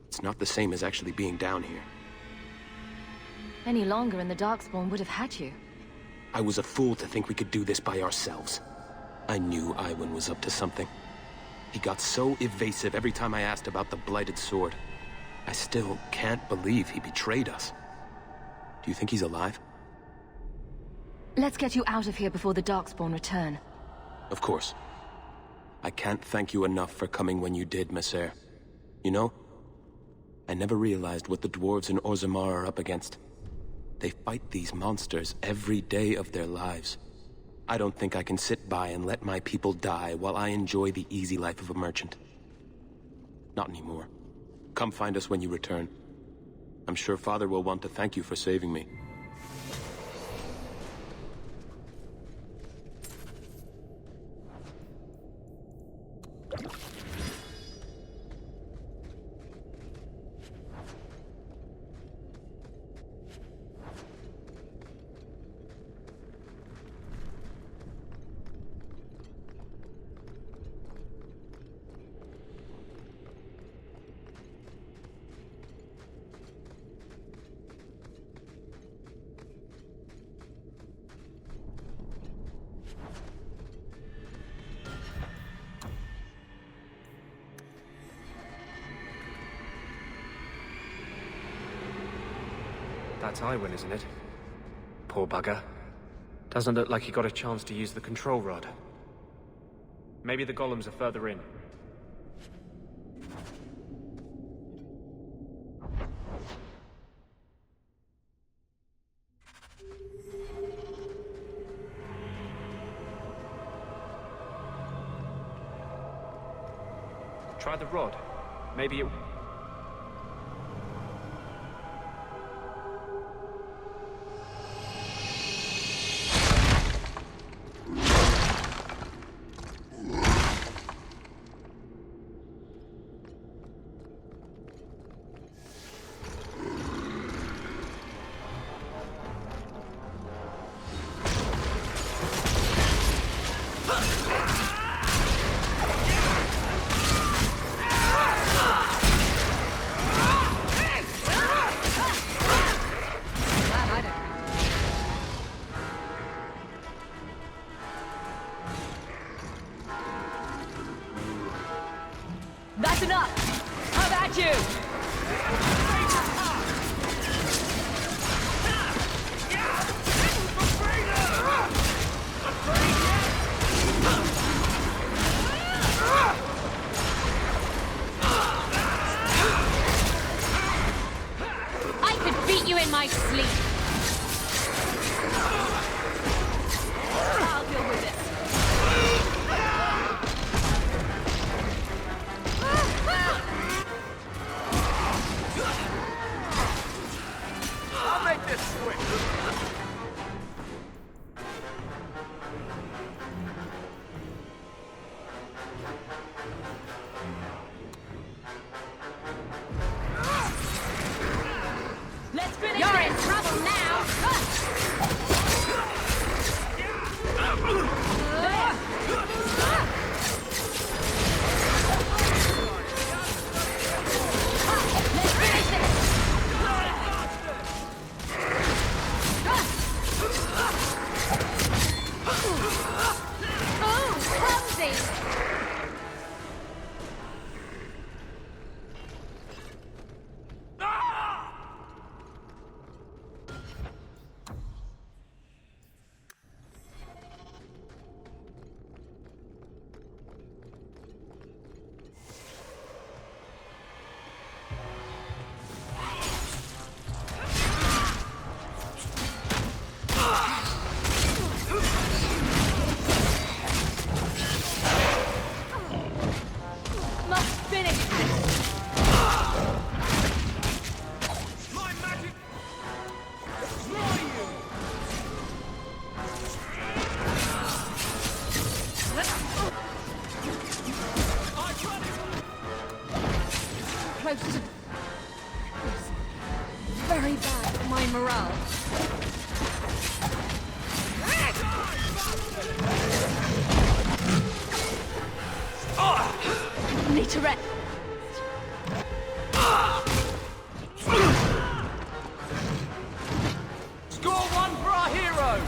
it's not the same as actually being down here. Any longer and the Darkspawn would have had you. I was a fool to think we could do this by ourselves. I knew Iwan was up to something. He got so evasive every time I asked about the Blighted Sword. I still can't believe he betrayed us. Do you think he's alive? Let's get you out of here before the Darkspawn return. Of course. I can't thank you enough for coming when you did, Messer. You know, I never realized what the dwarves in Orzammar are up against. They fight these monsters every day of their lives. I don't think I can sit by and let my people die while I enjoy the easy life of a merchant. Not anymore. Come find us when you return. I'm sure Father will want to thank you for saving me. That's Iwan, isn't it? Poor bugger. Doesn't look like he got a chance to use the control rod. Maybe the golems are further in. Try the rod. Maybe it... That's enough! How about you? I could beat you in my sleep. I'll deal with this. I'll make this quick. Let's finish You're this. in trouble now. Let's finish this. Oh, clumsy. Must finish this. My magic. Destroy you. Close to... It's very bad for my morale. Need to rest. Score one for our hero.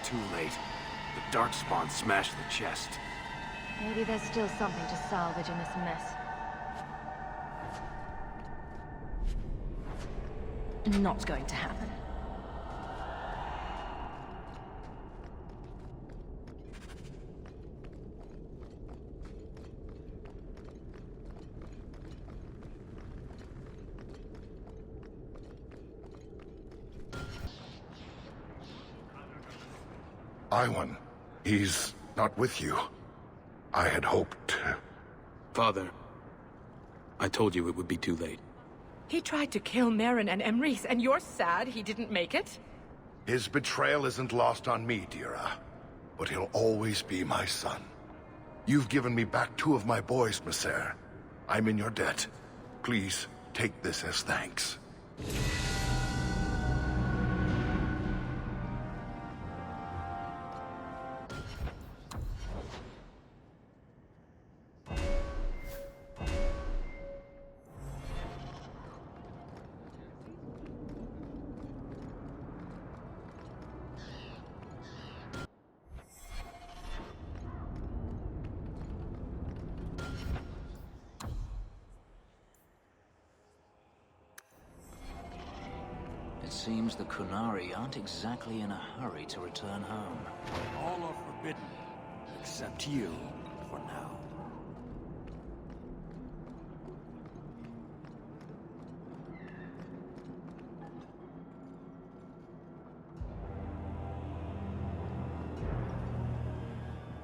Too late. The Darkspawn smashed the chest. Maybe there's still something to salvage in this mess. Not going to happen. Iwan, he's not with you. I had hoped... Father, I told you it would be too late. He tried to kill Merrin and Emrys, and you're sad he didn't make it? His betrayal isn't lost on me, Dira. But he'll always be my son. You've given me back 2 of my boys, Maser. I'm in your debt. Please, take this as thanks. It seems the Kunari aren't exactly in a hurry to return home. All are forbidden, except you, for now.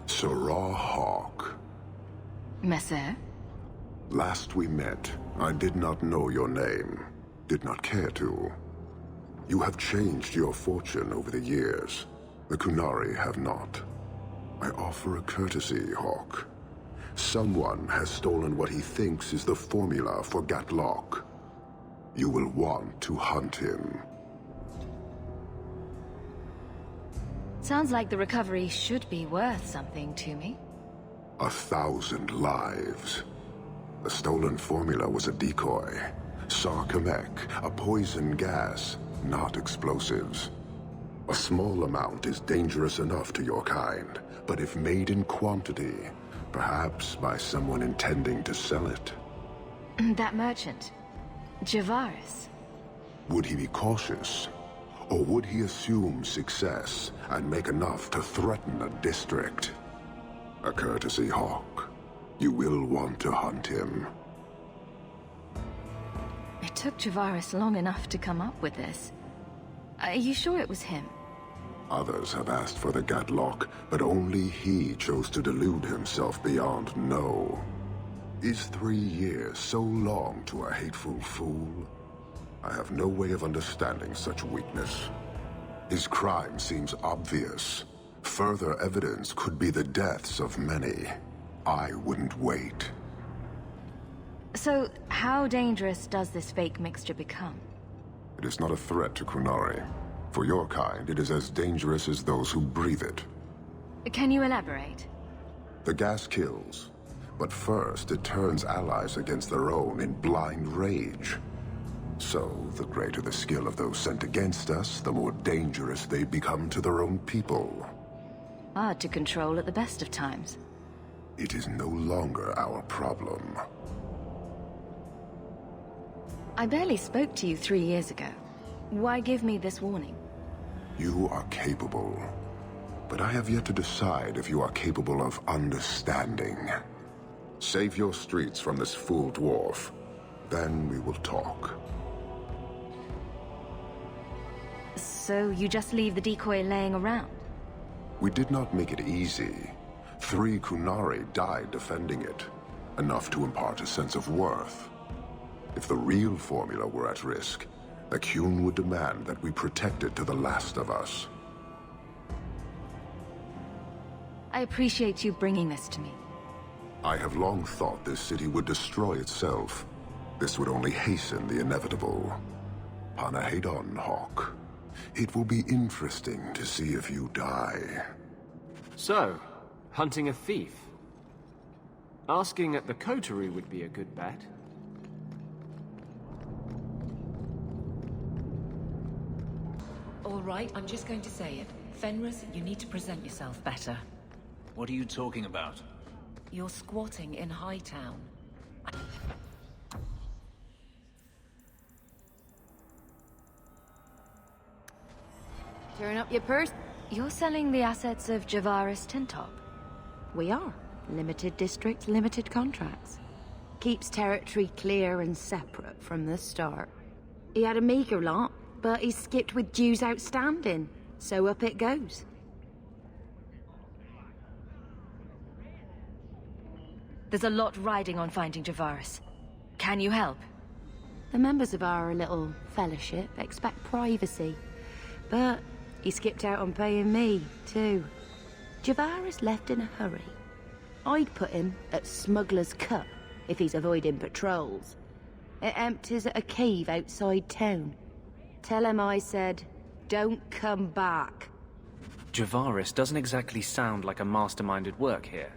Sarah Hawk. Messer? Last we met, I did not know your name. Did not care to. You have changed your fortune over the years. The Kunari have not. I offer a courtesy, Hawk. Someone has stolen what he thinks is the formula for Gatlock. You will want to hunt him. Sounds like the recovery should be worth something to me. 1,000 lives. The stolen formula was a decoy. Sarkamek, a poison gas, not explosives. A small amount is dangerous enough to your kind, but if made in quantity, perhaps by someone intending to sell it. That merchant, Javaris. Would he be cautious? Or would he assume success and make enough to threaten a district? A courtesy, Hawk. You will want to hunt him. It took Javaris long enough to come up with this. Are you sure it was him? Others have asked for the Gatlock, but only he chose to delude himself beyond no. Is 3 years so long to a hateful fool? I have no way of understanding such weakness. His crime seems obvious. Further evidence could be the deaths of many. I wouldn't wait. So, how dangerous does this fake mixture become? It is not a threat to Kunari. For your kind, it is as dangerous as those who breathe it. Can you elaborate? The gas kills, but first it turns allies against their own in blind rage. So, the greater the skill of those sent against us, the more dangerous they become to their own people. Hard to control at the best of times. It is no longer our problem. I barely spoke to you 3 years ago. Why give me this warning? You are capable. But I have yet to decide if you are capable of understanding. Save your streets from this fool dwarf. Then we will talk. So you just leave the decoy laying around? We did not make it easy. 3 Kunari died defending it. Enough to impart a sense of worth. If the real formula were at risk, the Qun would demand that we protect it to the last of us. I appreciate you bringing this to me. I have long thought this city would destroy itself. This would only hasten the inevitable. Panahedon, Hawk. It will be interesting to see if you die. So, hunting a thief. Asking at the coterie would be a good bet. All all right, I'm just going to say it. Fenris, you need to present yourself better. What are you talking about? You're squatting in Hightown. Turn up your purse. You're selling the assets of Javaris Tintop? We are. Limited district, limited contracts. Keeps territory clear and separate from the start. He had a meager lot, but he skipped with dues outstanding, so up it goes. There's a lot riding on finding Javaris. Can you help? The members of our little fellowship expect privacy, but he skipped out on paying me, too. Javaris left in a hurry. I'd put him at Smuggler's Cut if he's avoiding patrols. It empties at a cave outside town. Tell him I said, don't come back. Javaris doesn't exactly sound like a mastermind at work here.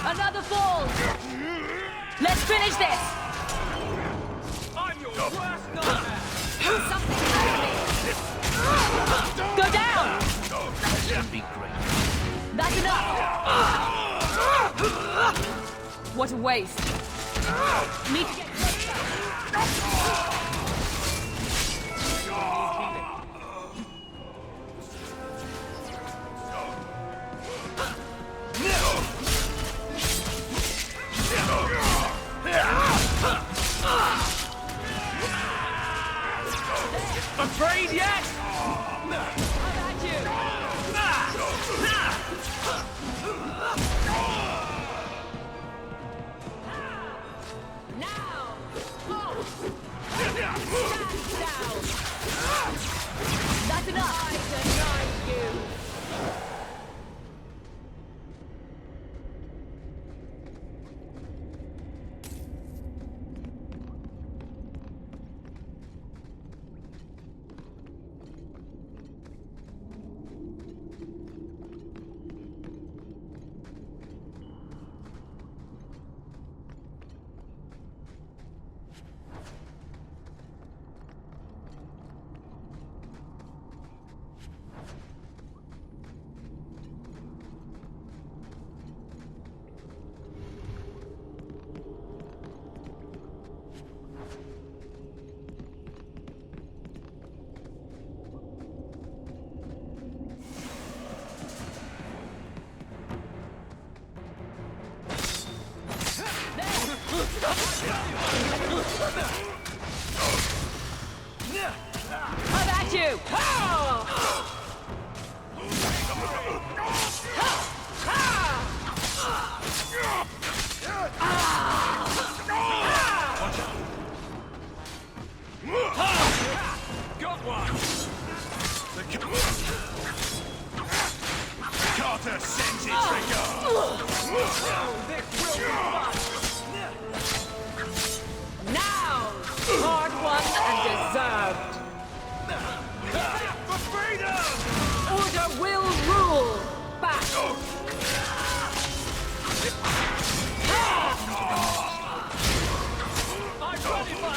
Another fall! Let's finish this! I'm your worst nightmare! Something help me! Go down! That should be great. That's enough! What a waste. Need to get Afraid yet? That's enough! I deny you! How about you? Got one! Carter sends its regard! Now! Hard won and deserved! For freedom! Order will rule! Back! I'm ready for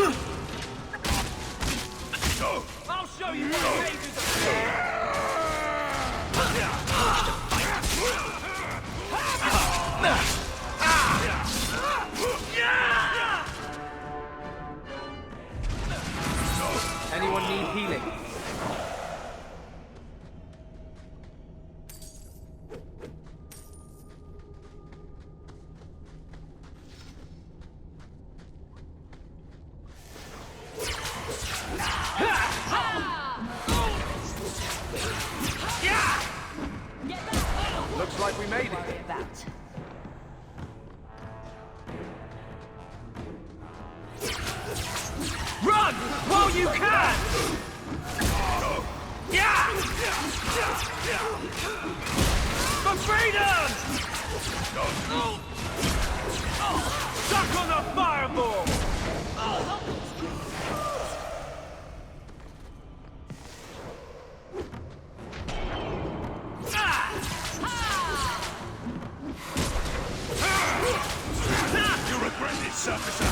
you! I'll show you what pages Anyone need healing? While you can! Yeah! For freedom! Suck on the fireball! You regret this, officer!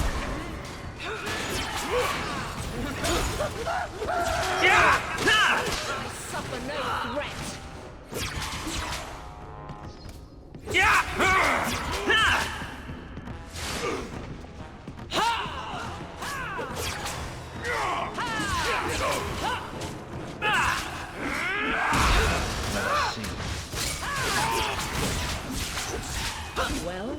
Yeah! I suffer no threat. Yeah! Well,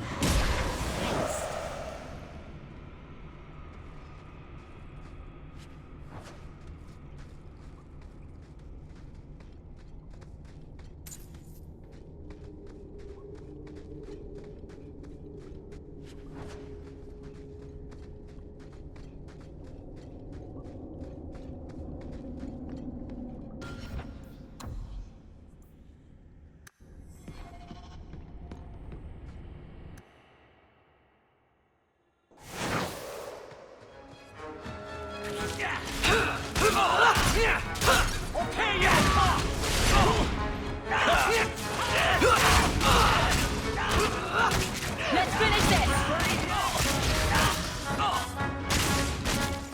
Let's finish this!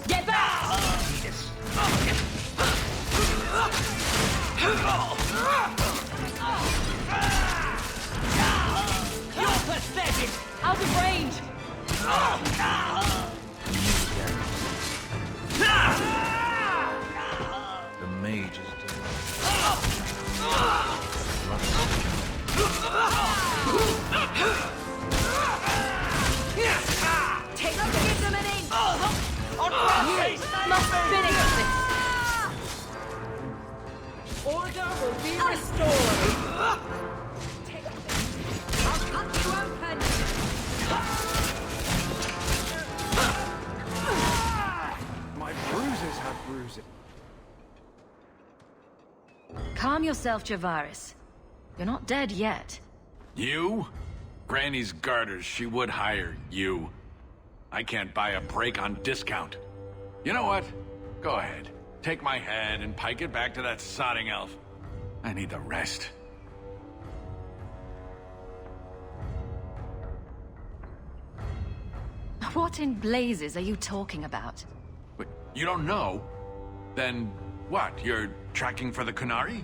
Get back! You're pathetic! Out of range! The mage is dead. Take them, give them an inch! Must finish this! order will be restored. I'll cut you open. My bruises have bruises. Calm yourself, Javaris. You're not dead yet. You? Granny's garters, she would hire you. I can't buy a break on discount. You know what? Go ahead. Take my head and pike it back to that sodding elf. I need the rest. What in blazes are you talking about? But you don't know? Then what? You're tracking for the Kunari?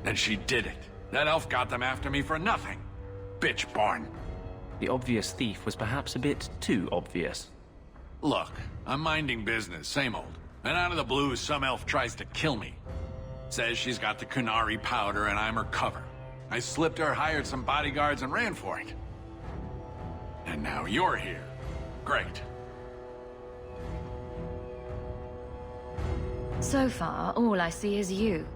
Then she did it. That elf got them after me for nothing. Bitch born. The obvious thief was perhaps a bit too obvious. Look, I'm minding business, same old. And out of the blue, some elf tries to kill me. Says she's got the Kunari powder and I'm her cover. I slipped her, hired some bodyguards, and ran for it. And now you're here. Great. So far, all I see is you.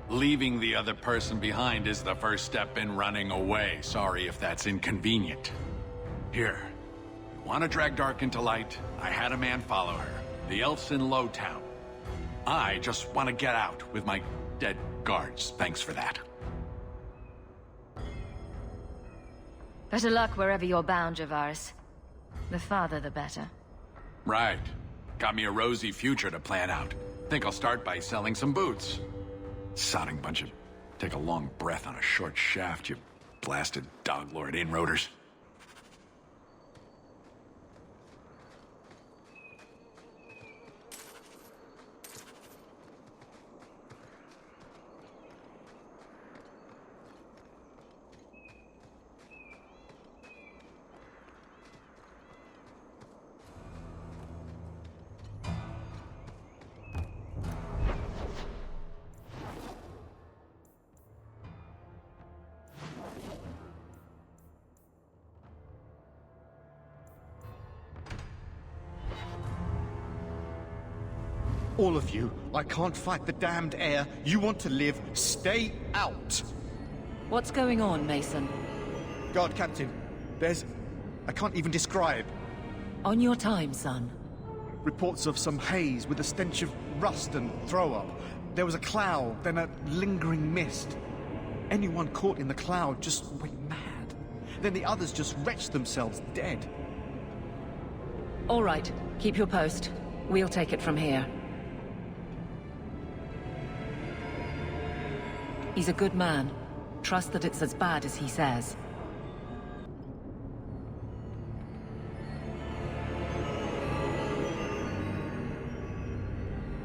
Leaving the other person behind is the first step in running away. Sorry if that's inconvenient. Here. You want to drag Dark into light? I had a man follow her. The elf's in Lowtown. I just want to get out with my dead guards. Thanks for that. Better luck wherever you're bound, Javaris. The farther, the better. Right. Got me a rosy future to plan out. Think I'll start by selling some boots. Sodding bunch of... Take a long breath on a short shaft, you blasted dog-lord inroaders. All of you, I can't fight the damned air. You want to live, stay out. What's going on, Mason? God, Captain, there's... I can't even describe. On your time, son. Reports of some haze with a stench of rust and throw-up. There was a cloud, then a lingering mist. Anyone caught in the cloud just went mad. Then the others just wretched themselves dead. All right, keep your post. We'll take it from here. He's a good man. Trust that it's as bad as he says.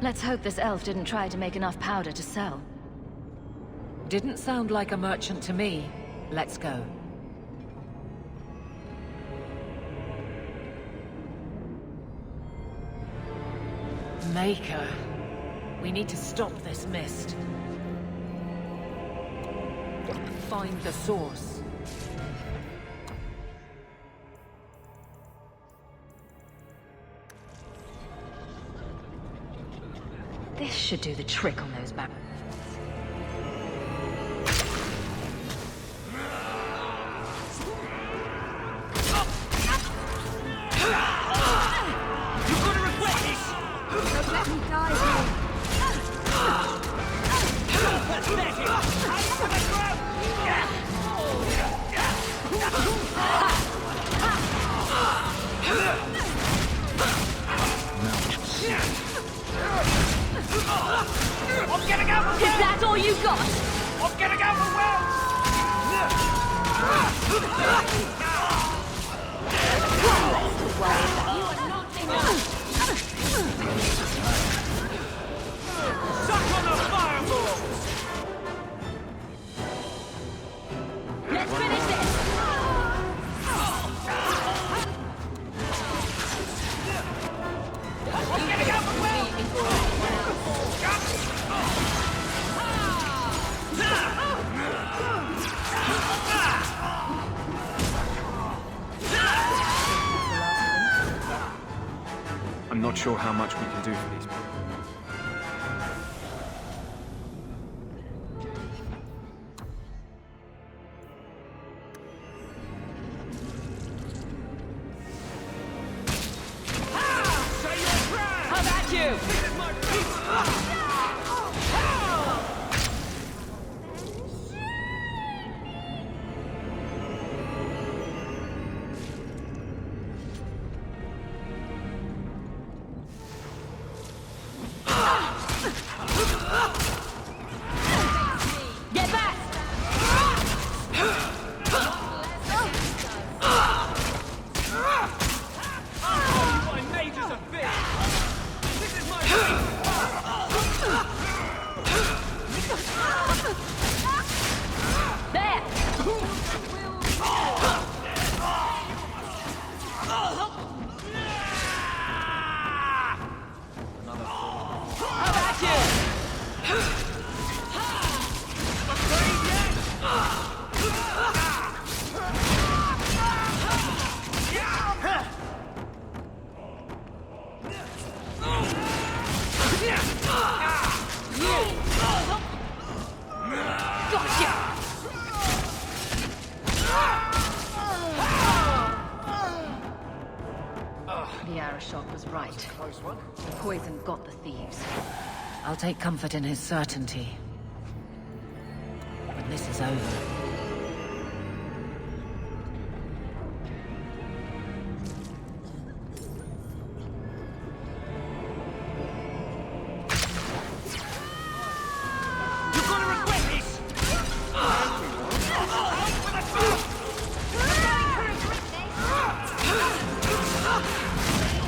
Let's hope this elf didn't try to make enough powder to sell. Didn't sound like a merchant to me. Let's go. Maker. We need to stop this mist. Find the source. This should do the trick on those back. I'm getting out of the way! Is that all you got? I'm getting out of the way! Suck on the fireballs! Let's finish this! I'm getting out of the way! I'm not sure how much we can do for these people. How about you? This is my Get back! my mages are big! This is my How about you? The arrow shot was right. The poison got the thieves. I'll take comfort in his certainty. When this is over. You're gonna regret this!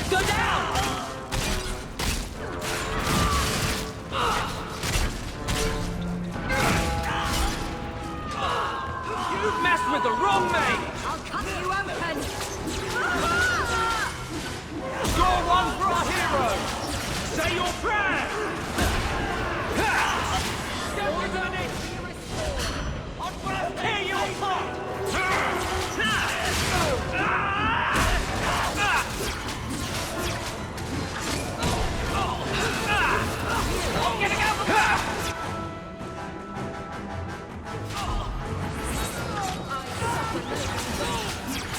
Go down! You've messed with the wrong mate! I'll cut you open! Score one for our hero! Say your prayer! Don't give an inch! I'm gonna tear you apart! I'm getting out of the way!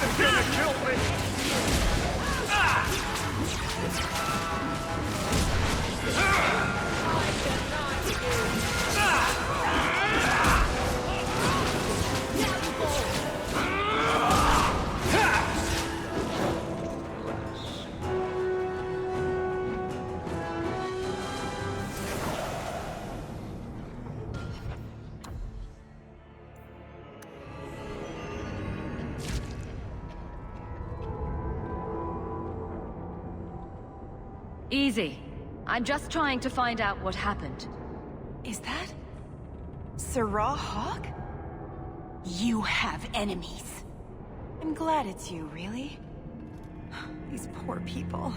They're gonna kill me! Easy. I'm just trying to find out what happened. Is that... Sirrah Hawk? You have enemies. I'm glad it's you, really. These poor people.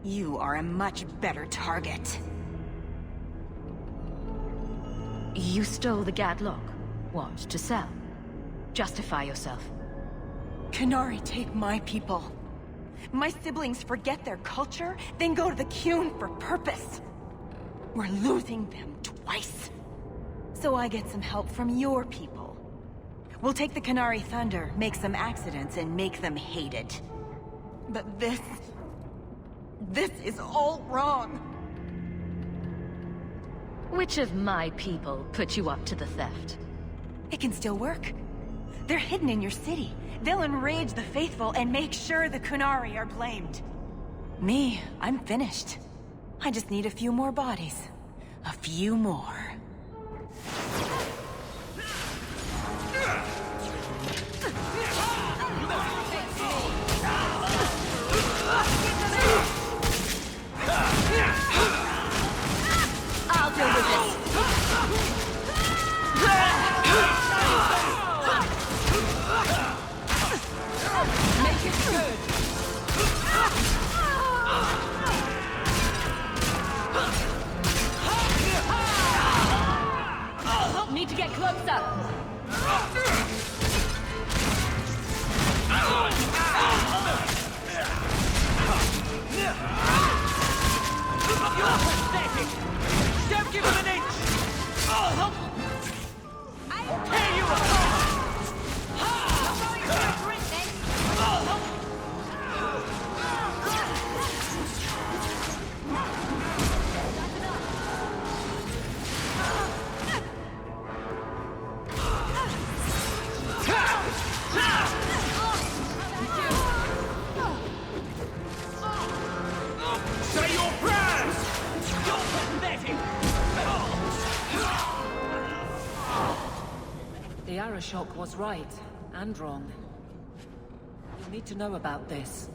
You are a much better target. You stole the Gadlock. What, to sell? Justify yourself. Qunari take my people. My siblings forget their culture, then go to the Qun for purpose. We're losing them twice. So I get some help from your people. We'll take the Qunari Thunder, make some accidents, and make them hate it. But this is all wrong. Which of my people put you up to the theft? It can still work. They're hidden in your city. They'll enrage the faithful and make sure the Qunari are blamed. Me, I'm finished. I just need a few more bodies. A few more. I'll deal with this. Make it good. Need to get closer. You're pathetic! Don't give him an inch! I'll tear you apart! Say your prayers! You're pathetic! The Arashok was right, and wrong. You need to know about this.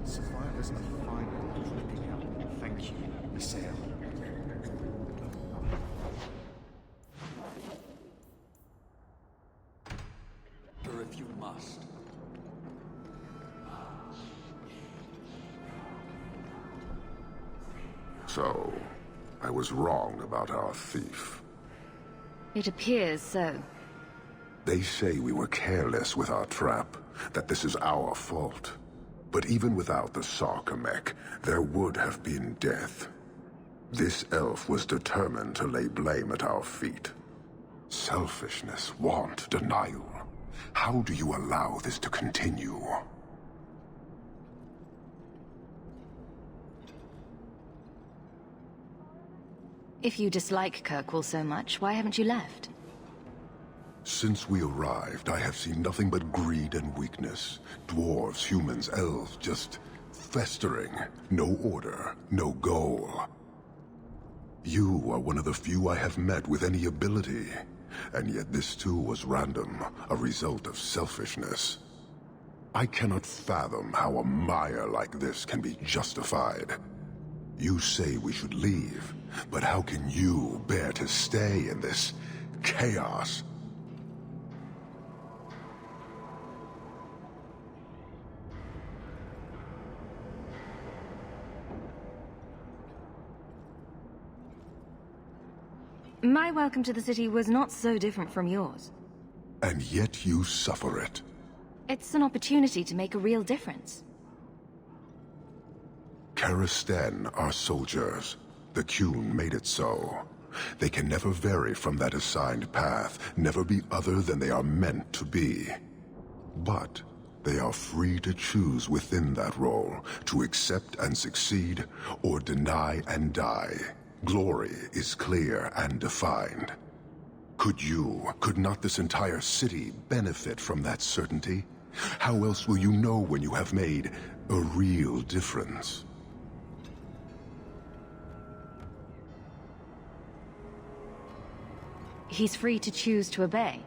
Survivors are finally flipping out. Thank you, Misael. Or if you must. So, I was wrong about our thief. It appears so. They say we were careless with our trap, that this is our fault. But even without the Sarkamek, there would have been death. This elf was determined to lay blame at our feet. Selfishness, want, denial. How do you allow this to continue? If you dislike Kirkwall so much, why haven't you left? Since we arrived, I have seen nothing but greed and weakness. Dwarves, humans, elves, just festering. No order, no goal. You are one of the few I have met with any ability. And yet this too was random, a result of selfishness. I cannot fathom how a mire like this can be justified. You say we should leave, but how can you bear to stay in this chaos? My welcome to the city was not so different from yours. And yet you suffer it. It's an opportunity to make a real difference. Karisten are soldiers. The Qun made it so. They can never vary from that assigned path, never be other than they are meant to be. But they are free to choose within that role, to accept and succeed, or deny and die. Glory is clear and defined. Could not this entire city benefit from that certainty? How else will you know when you have made a real difference? He's free to choose to obey.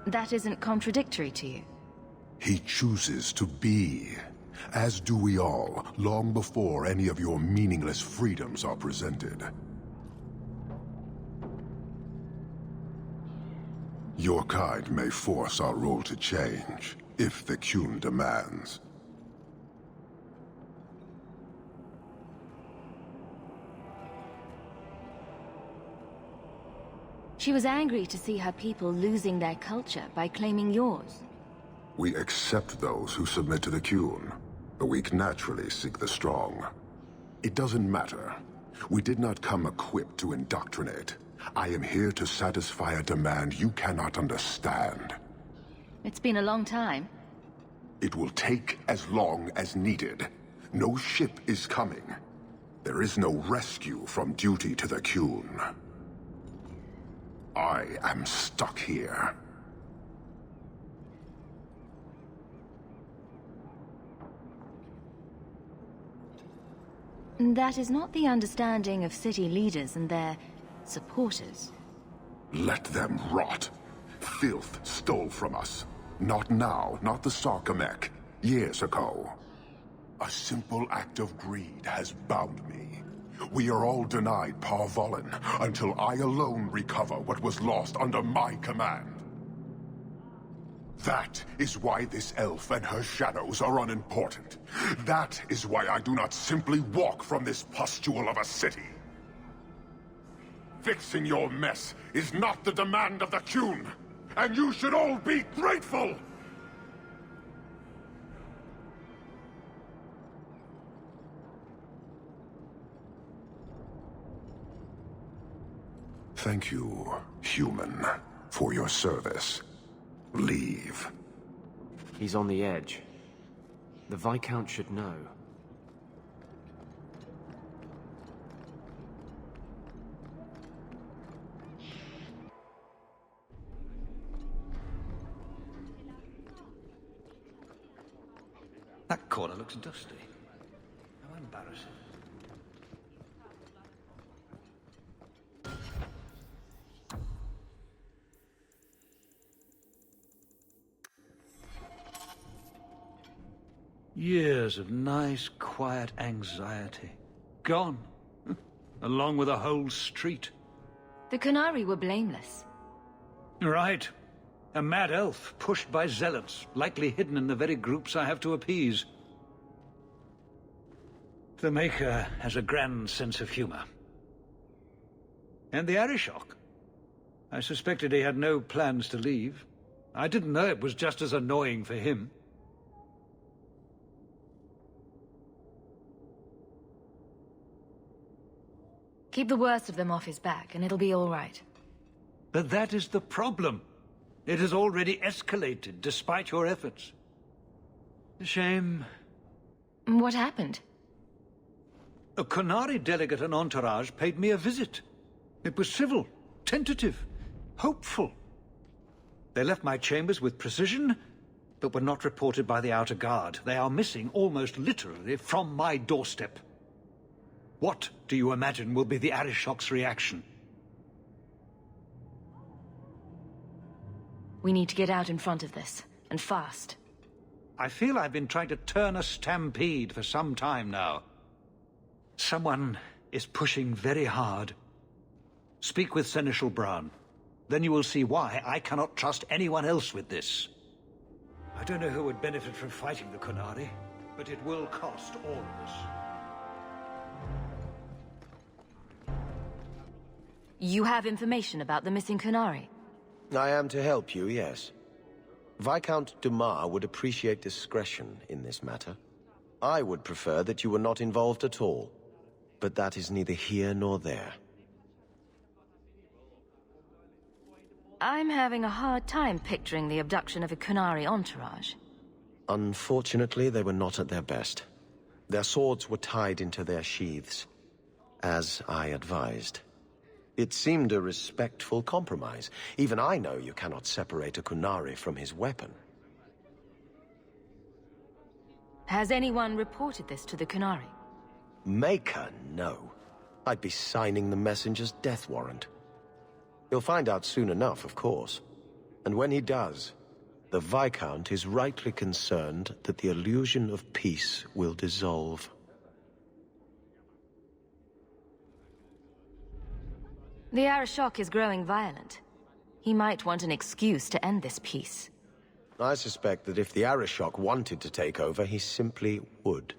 That isn't contradictory to you. He chooses to be, as do we all, long before any of your meaningless freedoms are presented. Your kind may force our role to change, if the Qun demands. She was angry to see her people losing their culture by claiming yours. We accept those who submit to the Qun. The weak naturally seek the strong. It doesn't matter. We did not come equipped to indoctrinate. I am here to satisfy a demand you cannot understand. It's been a long time. It will take as long as needed. No ship is coming. There is no rescue from duty to the Qun. I am stuck here. That is not the understanding of city leaders and their supporters. Let them rot. Filth stole from us. Not now, not the Sarkamek. Years ago. A simple act of greed has bound me. We are all denied Parvolin until I alone recover what was lost under my command. That is why this elf and her shadows are unimportant. That is why I do not simply walk from this pustule of a city. Fixing your mess is not the demand of the Qun, and you should all be grateful! Thank you, human, for your service. Leave. He's on the edge. The Viscount should know. That corner looks dusty. How embarrassing. Years of nice, quiet anxiety. Gone. Along with a whole street. The Qunari were blameless. Right. A mad elf pushed by zealots, likely hidden in the very groups I have to appease. The Maker has a grand sense of humor. And the Arishok. I suspected he had no plans to leave. I didn't know it was just as annoying for him. Keep the worst of them off his back, and it'll be all right. But that is the problem. It has already escalated, despite your efforts. A shame. What happened? A Qunari delegate and entourage paid me a visit. It was civil, tentative, hopeful. They left my chambers with precision, but were not reported by the outer guard. They are missing, almost literally, from my doorstep. What do you imagine will be the Arishok's reaction? We need to get out in front of this, and fast. I feel I've been trying to turn a stampede for some time now. Someone is pushing very hard. Speak with Seneschal Bran. Then you will see why I cannot trust anyone else with this. I don't know who would benefit from fighting the Qunari, but it will cost all of us. You have information about the missing Qunari? I am to help you, yes. Viscount Dumas would appreciate discretion in this matter. I would prefer that you were not involved at all, but that is neither here nor there. I'm having a hard time picturing the abduction of a Qunari entourage. Unfortunately, they were not at their best. Their swords were tied into their sheaths, as I advised. It seemed a respectful compromise. Even I know you cannot separate a Qunari from his weapon. Has anyone reported this to the Qunari? Maker, no. I'd be signing the messenger's death warrant. He'll find out soon enough, of course. And when he does, the Viscount is rightly concerned that the illusion of peace will dissolve. The Arishok is growing violent. He might want an excuse to end this peace. I suspect that if the Arishok wanted to take over, he simply would.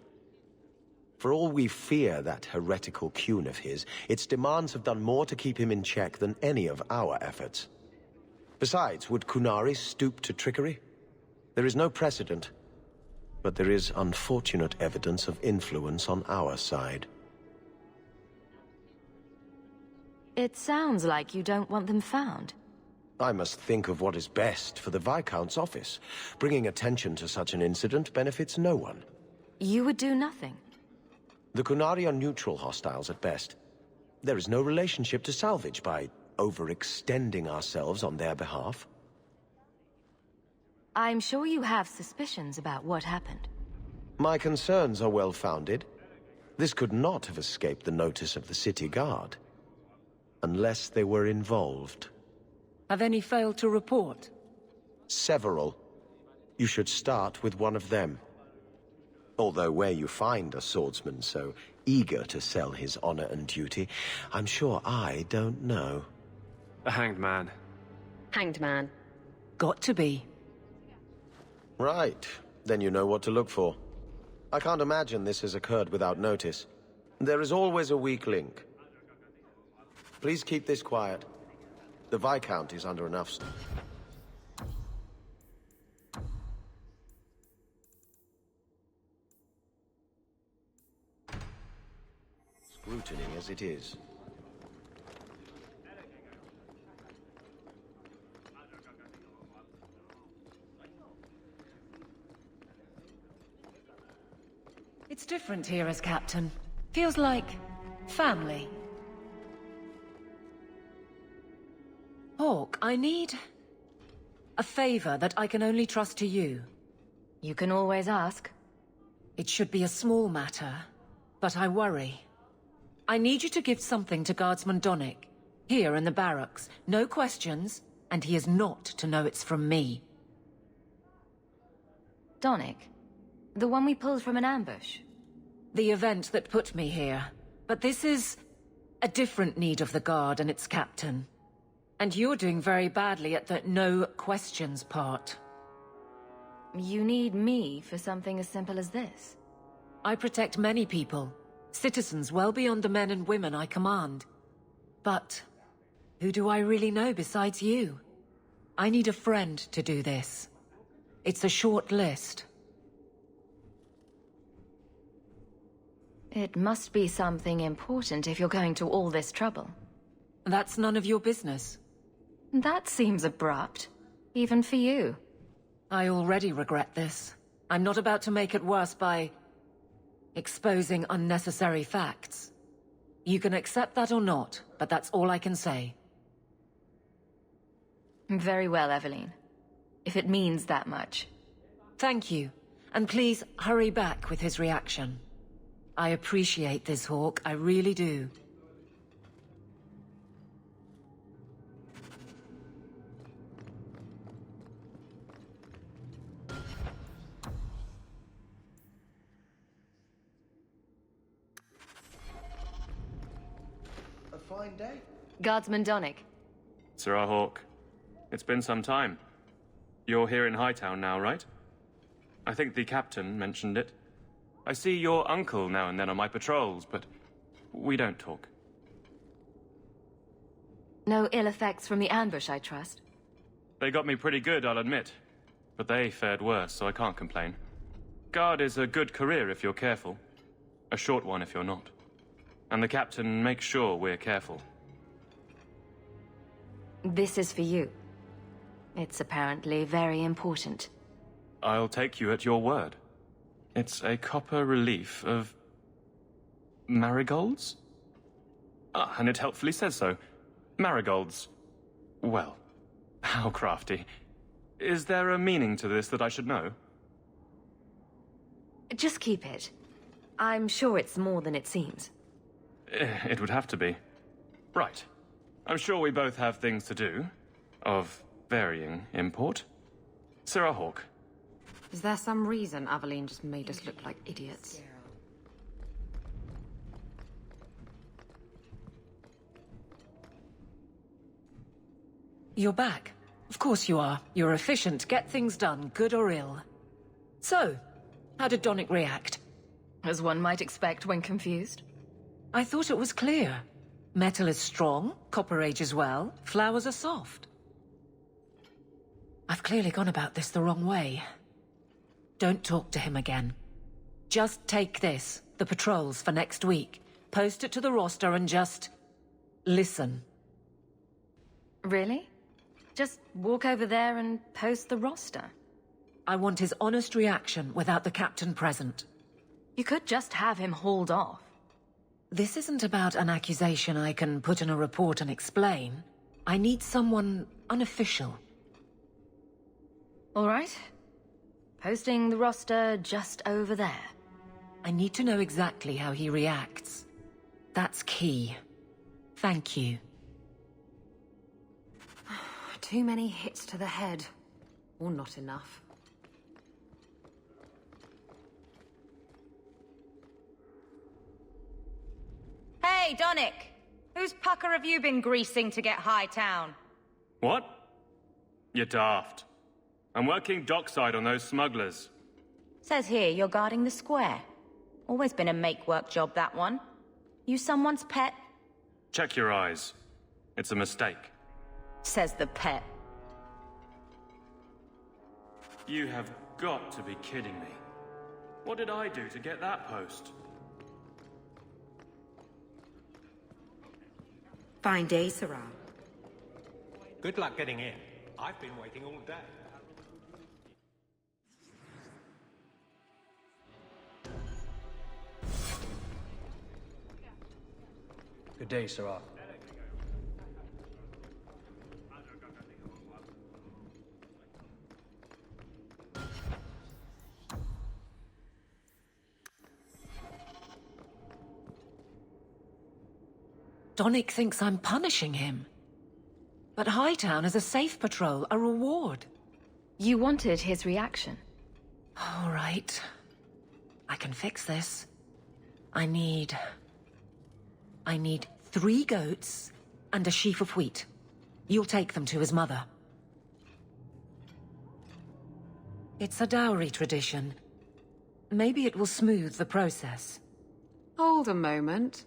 For all we fear that heretical Qun of his, its demands have done more to keep him in check than any of our efforts. Besides, would Qunari stoop to trickery? There is no precedent, but there is unfortunate evidence of influence on our side. It sounds like you don't want them found. I must think of what is best for the Viscount's office. Bringing attention to such an incident benefits no one. You would do nothing. The Qunari are neutral hostiles at best. There is no relationship to salvage by overextending ourselves on their behalf. I'm sure you have suspicions about what happened. My concerns are well-founded. This could not have escaped the notice of the city guard. Unless they were involved. Have any failed to report? Several. You should start with one of them. Although where you find a swordsman so eager to sell his honor and duty, I'm sure I don't know. A hanged man. Hanged man. Got to be. Right. Then you know what to look for. I can't imagine this has occurred without notice. There is always a weak link. Please keep this quiet. The Viscount is under enough... scrutiny as it is. It's different here as captain. Feels like family. Hawk, I need a favor that I can only trust to you. You can always ask. It should be a small matter, but I worry. I need you to give something to Guardsman Donnick, here in the barracks. No questions, and he is not to know it's from me. Donnick? The one we pulled from an ambush? The event that put me here. But this is a different need of the Guard and its captain. And you're doing very badly at the no questions part. You need me for something as simple as this? I protect many people. Citizens well beyond the men and women I command. But who do I really know besides you? I need a friend to do this. It's a short list. It must be something important if you're going to all this trouble. That's none of your business. That seems abrupt, even for you. I already regret this. I'm not about to make it worse by exposing unnecessary facts. You can accept that or not, but that's all I can say. Very well, Eveline. If it means that much. Thank you. And please, hurry back with his reaction. I appreciate this, Hawk. I really do. A fine day. Guardsman Donnick. Sir Hawk. It's been some time. You're here in Hightown now, right? I think the captain mentioned it. I see your uncle now and then on my patrols, but we don't talk. No ill effects from the ambush, I trust? They got me pretty good, I'll admit. But they fared worse, so I can't complain. Guard is a good career if you're careful. A short one if you're not. And the captain makes sure we're careful. This is for you. It's apparently very important. I'll take you at your word. It's a copper relief of... marigolds? Ah, and it helpfully says so. Marigolds. Well, how crafty. Is there a meaning to this that I should know? Just keep it. I'm sure it's more than it seems. It would have to be. Right. I'm sure we both have things to do, of varying import. Sarah Hawke. Is there some reason Aveline just made us look like idiots? You're back. Of course you are. You're efficient, get things done, good or ill. So, how did Donick react? As one might expect when confused. I thought it was clear. Metal is strong, copper ages well, flowers are soft. I've clearly gone about this the wrong way. Don't talk to him again. Just take this, the patrols for next week, post it to the roster and just... listen. Really? Just walk over there and post the roster? I want his honest reaction without the captain present. You could just have him hauled off. This isn't about an accusation I can put in a report and explain. I need someone unofficial. All right. Posting the roster just over there. I need to know exactly how he reacts. That's key. Thank you. Too many hits to the head. Or not enough. Hey, Donick! Whose pucker have you been greasing to get Hightown? What? You're daft. I'm working dockside on those smugglers. Says here you're guarding the square. Always been a make-work job, that one. You someone's pet? Check your eyes. It's a mistake. Says the pet. You have got to be kidding me. What did I do to get that post? Fine day, Sarah. Good luck getting in. I've been waiting all day. Good day, Sarah. Donick thinks I'm punishing him. But Hightown is a safe patrol, a reward. You wanted his reaction. All right. I can fix this. I need 3 goats and a sheaf of wheat. You'll take them to his mother. It's a dowry tradition. Maybe it will smooth the process. Hold a moment.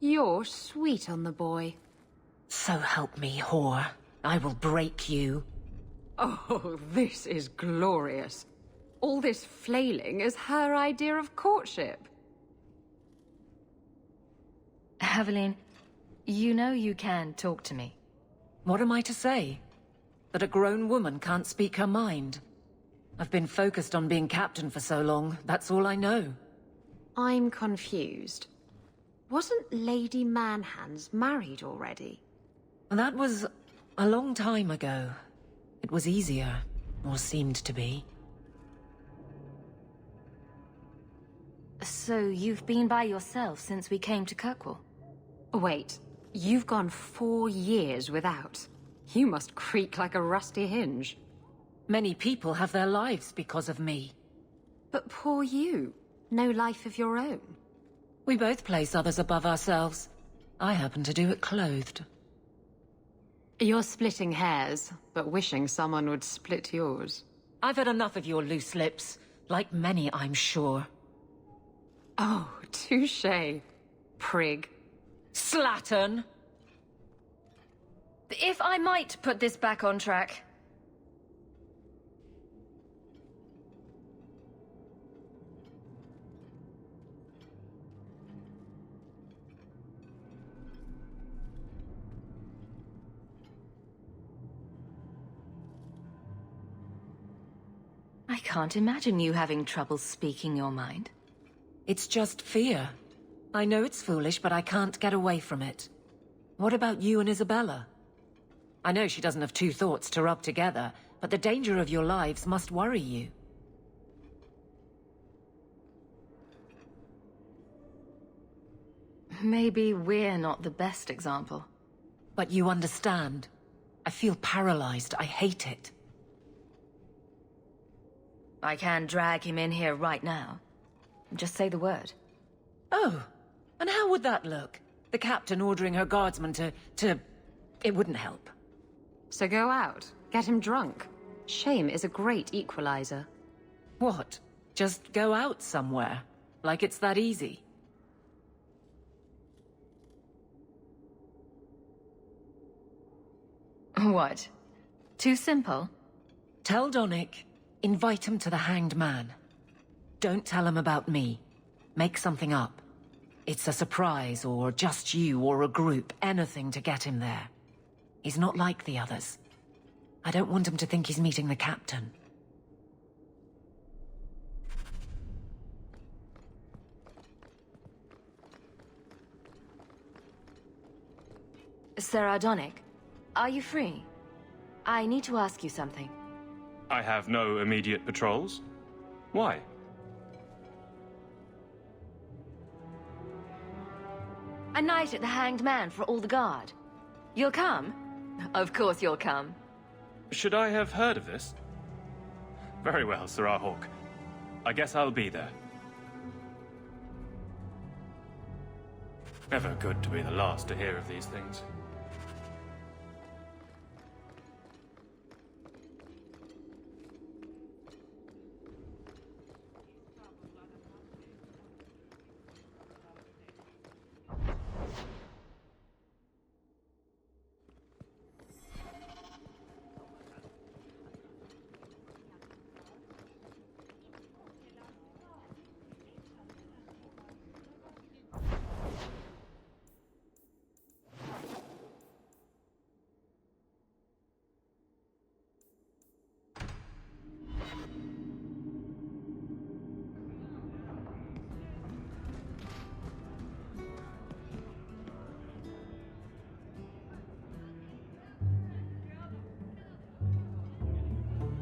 You're sweet on the boy. So help me, whore. I will break you. Oh, this is glorious. All this flailing is her idea of courtship. Aveline, you know you can talk to me. What am I to say? That a grown woman can't speak her mind? I've been focused on being captain for so long, that's all I know. I'm confused. Wasn't Lady Manhands married already? That was a long time ago. It was easier, or seemed to be. So you've been by yourself since we came to Kirkwall? Wait, you've gone 4 years without. You must creak like a rusty hinge. Many people have their lives because of me. But poor you. No life of your own. We both place others above ourselves. I happen to do it clothed. You're splitting hairs, but wishing someone would split yours. I've had enough of your loose lips. Like many, I'm sure. Oh, touché. Prig. Slattern! If I might put this back on track. I can't imagine you having trouble speaking your mind. It's just fear. I know it's foolish, but I can't get away from it. What about you and Isabella? I know she doesn't have 2 thoughts to rub together, but the danger of your lives must worry you. Maybe we're not the best example. But you understand. I feel paralyzed. I hate it. I can drag him in here right now. Just say the word. Oh, and how would that look? The captain ordering her guardsmen to... It wouldn't help. So go out. Get him drunk. Shame is a great equalizer. What? Just go out somewhere? Like it's that easy? What? Too simple? Tell Donnic, invite him to the Hanged Man. Don't tell him about me. Make something up. It's a surprise, or just you, or a group, anything to get him there. He's not like the others. I don't want him to think he's meeting the captain. Sarah Donnic, are you free? I need to ask you something. I have no immediate patrols. Why? A night at the Hanged Man for all the guard. You'll come? Of course you'll come. Should I have heard of this? Very well, Sarah Hawk. I guess I'll be there. Never good to be the last to hear of these things.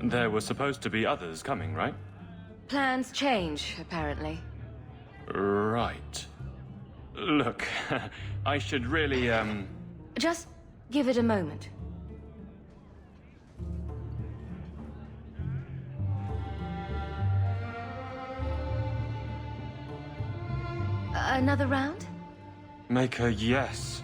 There were supposed to be others coming, right? Plans change, apparently. Right. Look, I should really, Just give it a moment. Another round? Make a yes.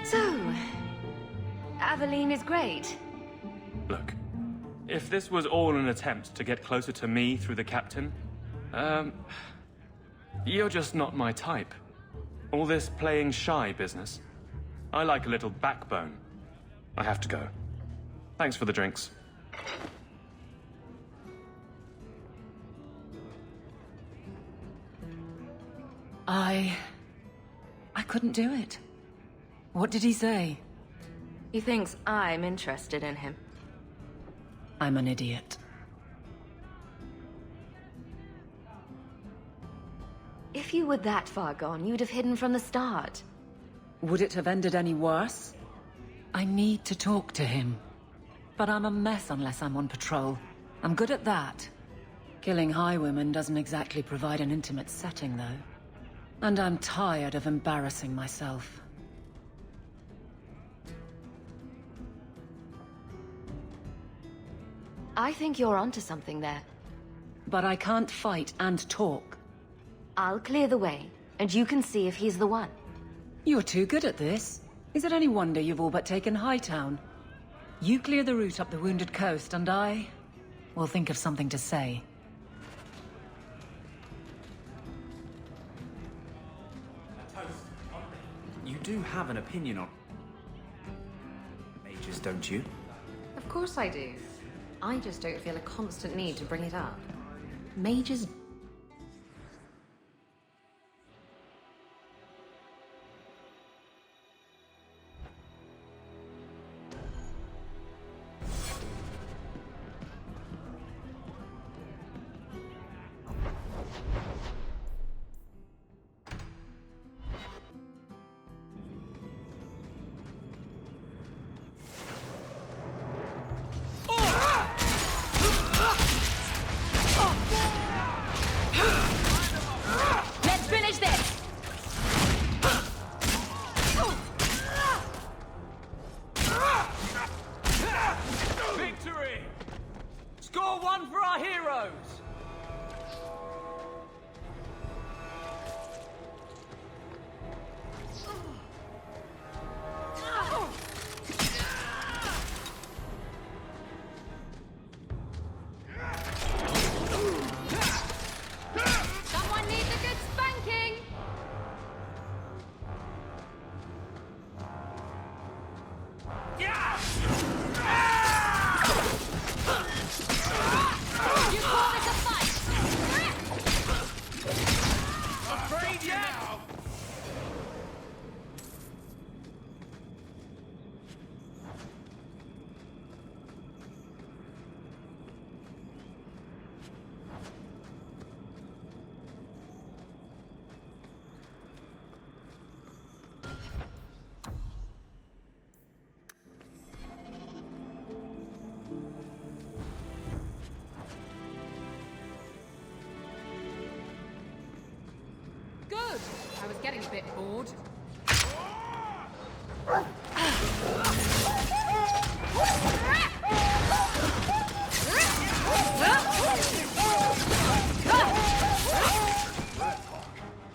So, Aveline is great. Look, if this was all an attempt to get closer to me through the captain, you're just not my type. All this playing shy business. I like a little backbone. I have to go. Thanks for the drinks. I couldn't do it. What did he say? He thinks I'm interested in him. I'm an idiot. If you were that far gone, you'd have hidden from the start. Would it have ended any worse? I need to talk to him. But I'm a mess unless I'm on patrol. I'm good at that. Killing highwaymen doesn't exactly provide an intimate setting, though. And I'm tired of embarrassing myself. I think you're onto something there. But I can't fight and talk. I'll clear the way, and you can see if he's the one. You're too good at this. Is it any wonder you've all but taken Hightown? You clear the route up the Wounded Coast, and I will think of something to say. You do have an opinion on mages, don't you? Of course I do. I just don't feel a constant need to bring it up. Mages... getting a bit bored.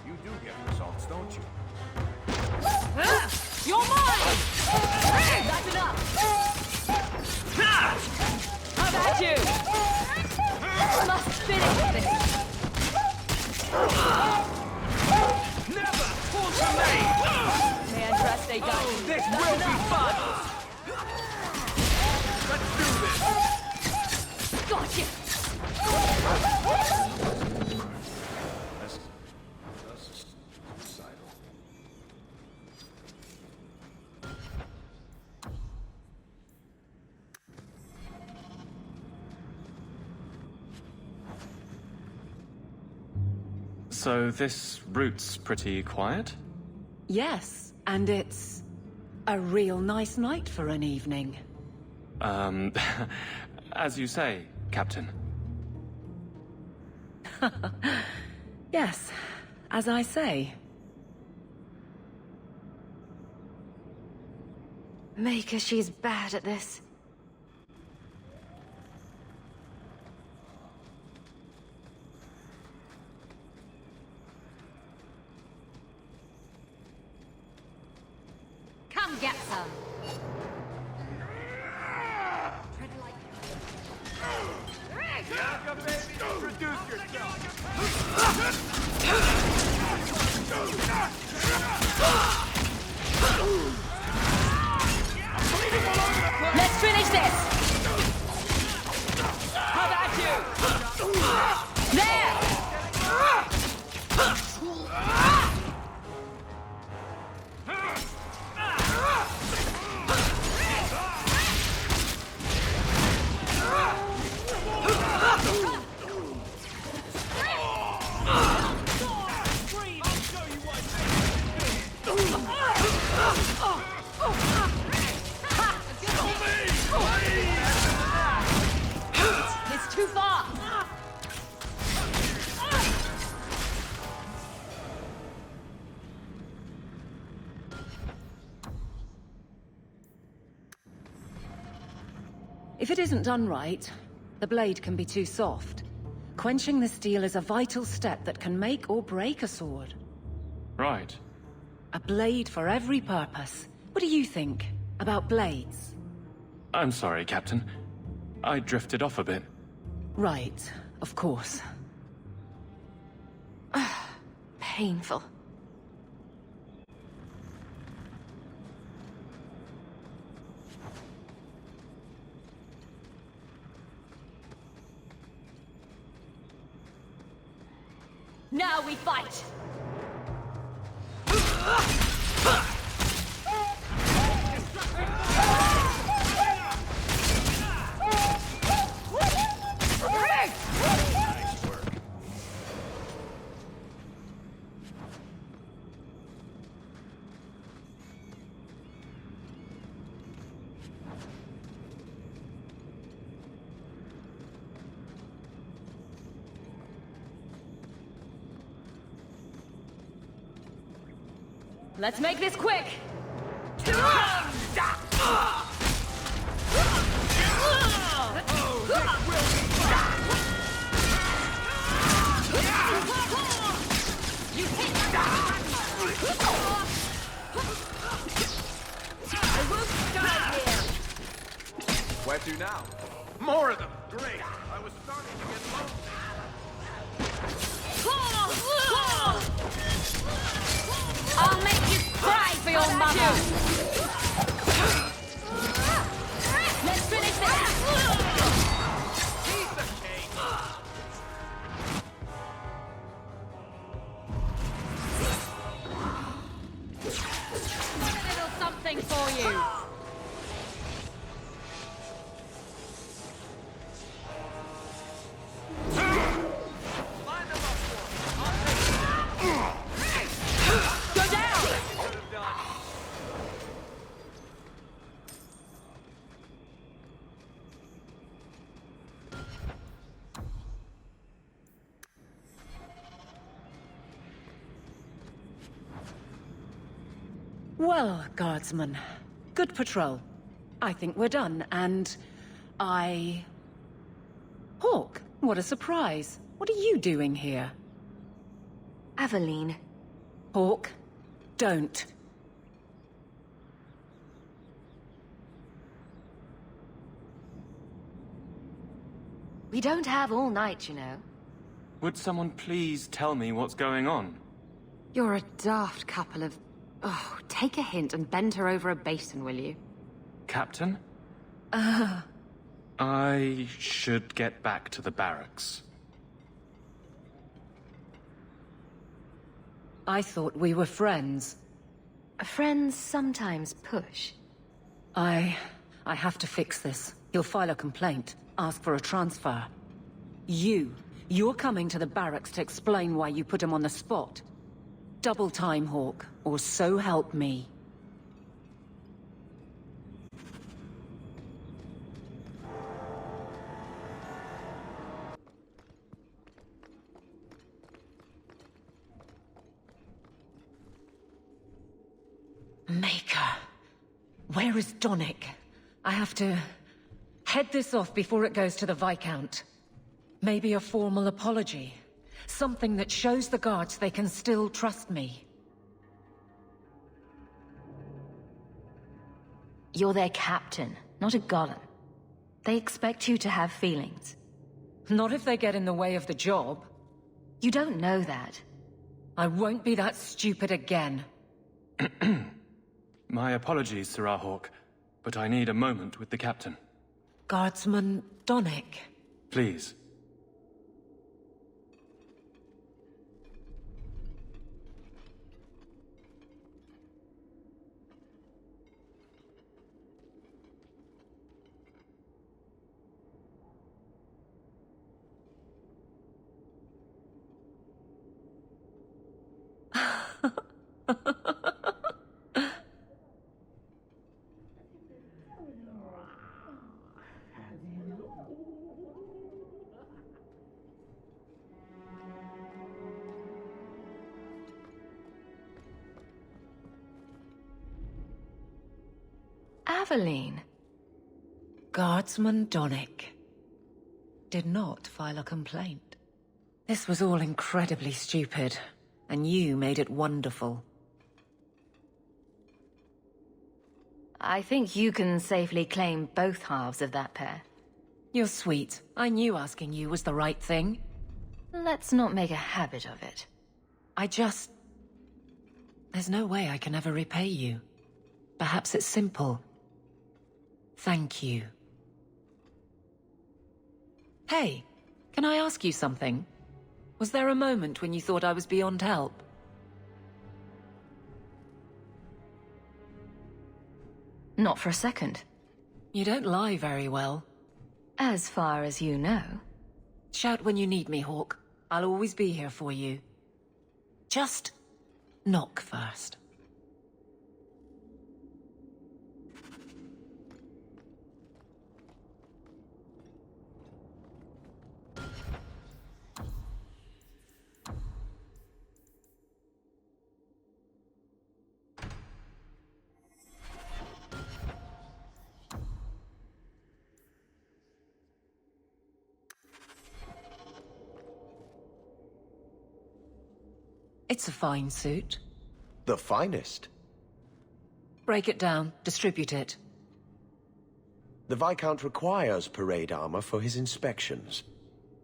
You do get results, don't you? You're mine! That's enough! How about you? Must finish this! Never! Pull to me! Man, trust they got you. This will be fun! Let's do this! Gotcha! So this route's pretty quiet? Yes, and it's a real nice night for an evening. As you say, Captain. Yes, as I say. Maker, she's bad at this. Come get some! Bianca, baby, introduce yourself! Let's finish this! How about you? There! It's too far! If it isn't done right, the blade can be too soft. Quenching the steel is a vital step that can make or break a sword. Right. A blade for every purpose. What do you think about blades? I'm sorry, Captain. I drifted off a bit. Right, of course. Painful. Now we fight! Let's make this quick! Where to now? More of them! Great! I was starting to get lonely. I'll make you cry for your mother! Let's finish this! Piece of cake! A little something for you! Go down! Well, guardsman, good patrol. I think we're done, and Hawk, what a surprise. What are you doing here? Aveline. Hawk, don't. We don't have all night, you know. Would someone please tell me what's going on? You're a daft couple of... Oh, take a hint and bend her over a basin, will you? Captain? I should get back to the barracks. I thought we were friends. Friends sometimes push. I have to fix this. He'll file a complaint, ask for a transfer. You're coming to the barracks to explain why you put him on the spot. Double time, Hawk, or so help me. Maker. Where is Donick? I have to head this off before it goes to the Viscount. Maybe a formal apology. Something that shows the guards they can still trust me. You're their captain, not a golem. They expect you to have feelings. Not if they get in the way of the job. You don't know that. I won't be that stupid again. My apologies, Sirrah Hawk, but I need a moment with the captain. Guardsman Donick. Please. Aveline. Guardsman Donick did not file a complaint. This was all incredibly stupid, and you made it wonderful. I think you can safely claim both halves of that pair. You're sweet. I knew asking you was the right thing. Let's not make a habit of it. There's no way I can ever repay you. Perhaps it's simple. Thank you. Hey, can I ask you something? Was there a moment when you thought I was beyond help? Not for a second. You don't lie very well. As far as you know. Shout when you need me, Hawk. I'll always be here for you. Just knock first. It's a fine suit. The finest. Break it down, distribute it. The Viscount requires parade armor for his inspections.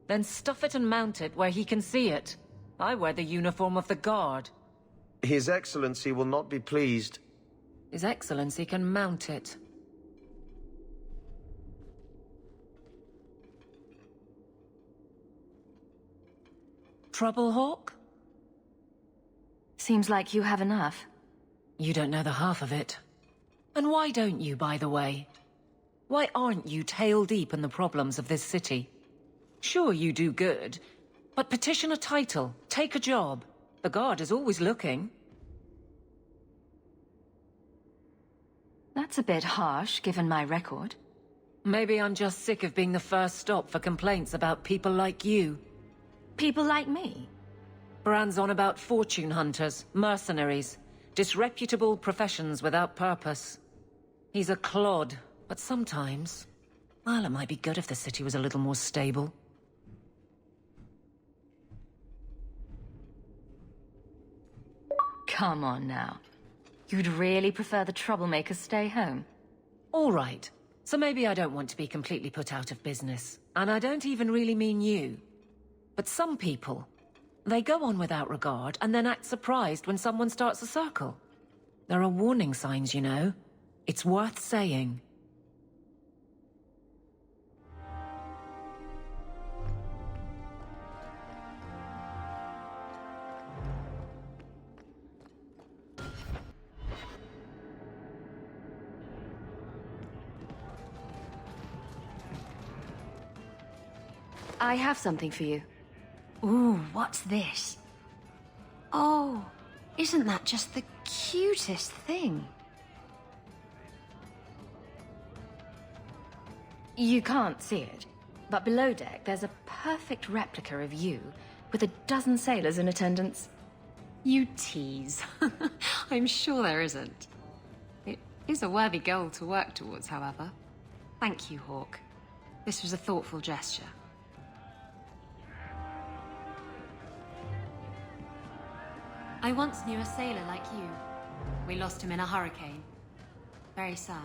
Then stuff it and mount it where he can see it. I wear the uniform of the Guard. His Excellency will not be pleased. His Excellency can mount it. Trouble, Hawk? Seems like you have enough. You don't know the half of it. And why don't you, by the way? Why aren't you tail deep in the problems of this city? Sure, you do good, but petition a title, take a job. The Guard is always looking. That's a bit harsh, given my record. Maybe I'm just sick of being the first stop for complaints about people like you. People like me? Brand's on about fortune hunters, mercenaries, Disreputable professions without purpose. He's a clod, but sometimes... well, it might be good if the city was a little more stable. Come on now. You'd really prefer the troublemakers stay home? All right. So maybe I don't want to be completely put out of business. And I don't even really mean you. But some people, they go on without regard and then act surprised when someone starts a circle. There are warning signs, you know. It's worth saying. I have something for you. Ooh, what's this? Oh, isn't that just the cutest thing? You can't see it, but below deck there's a perfect replica of you, with a dozen sailors in attendance. You tease. I'm sure there isn't. It is a worthy goal to work towards, however. Thank you, Hawk. This was a thoughtful gesture. I once knew a sailor like you. We lost him in a hurricane. Very sad.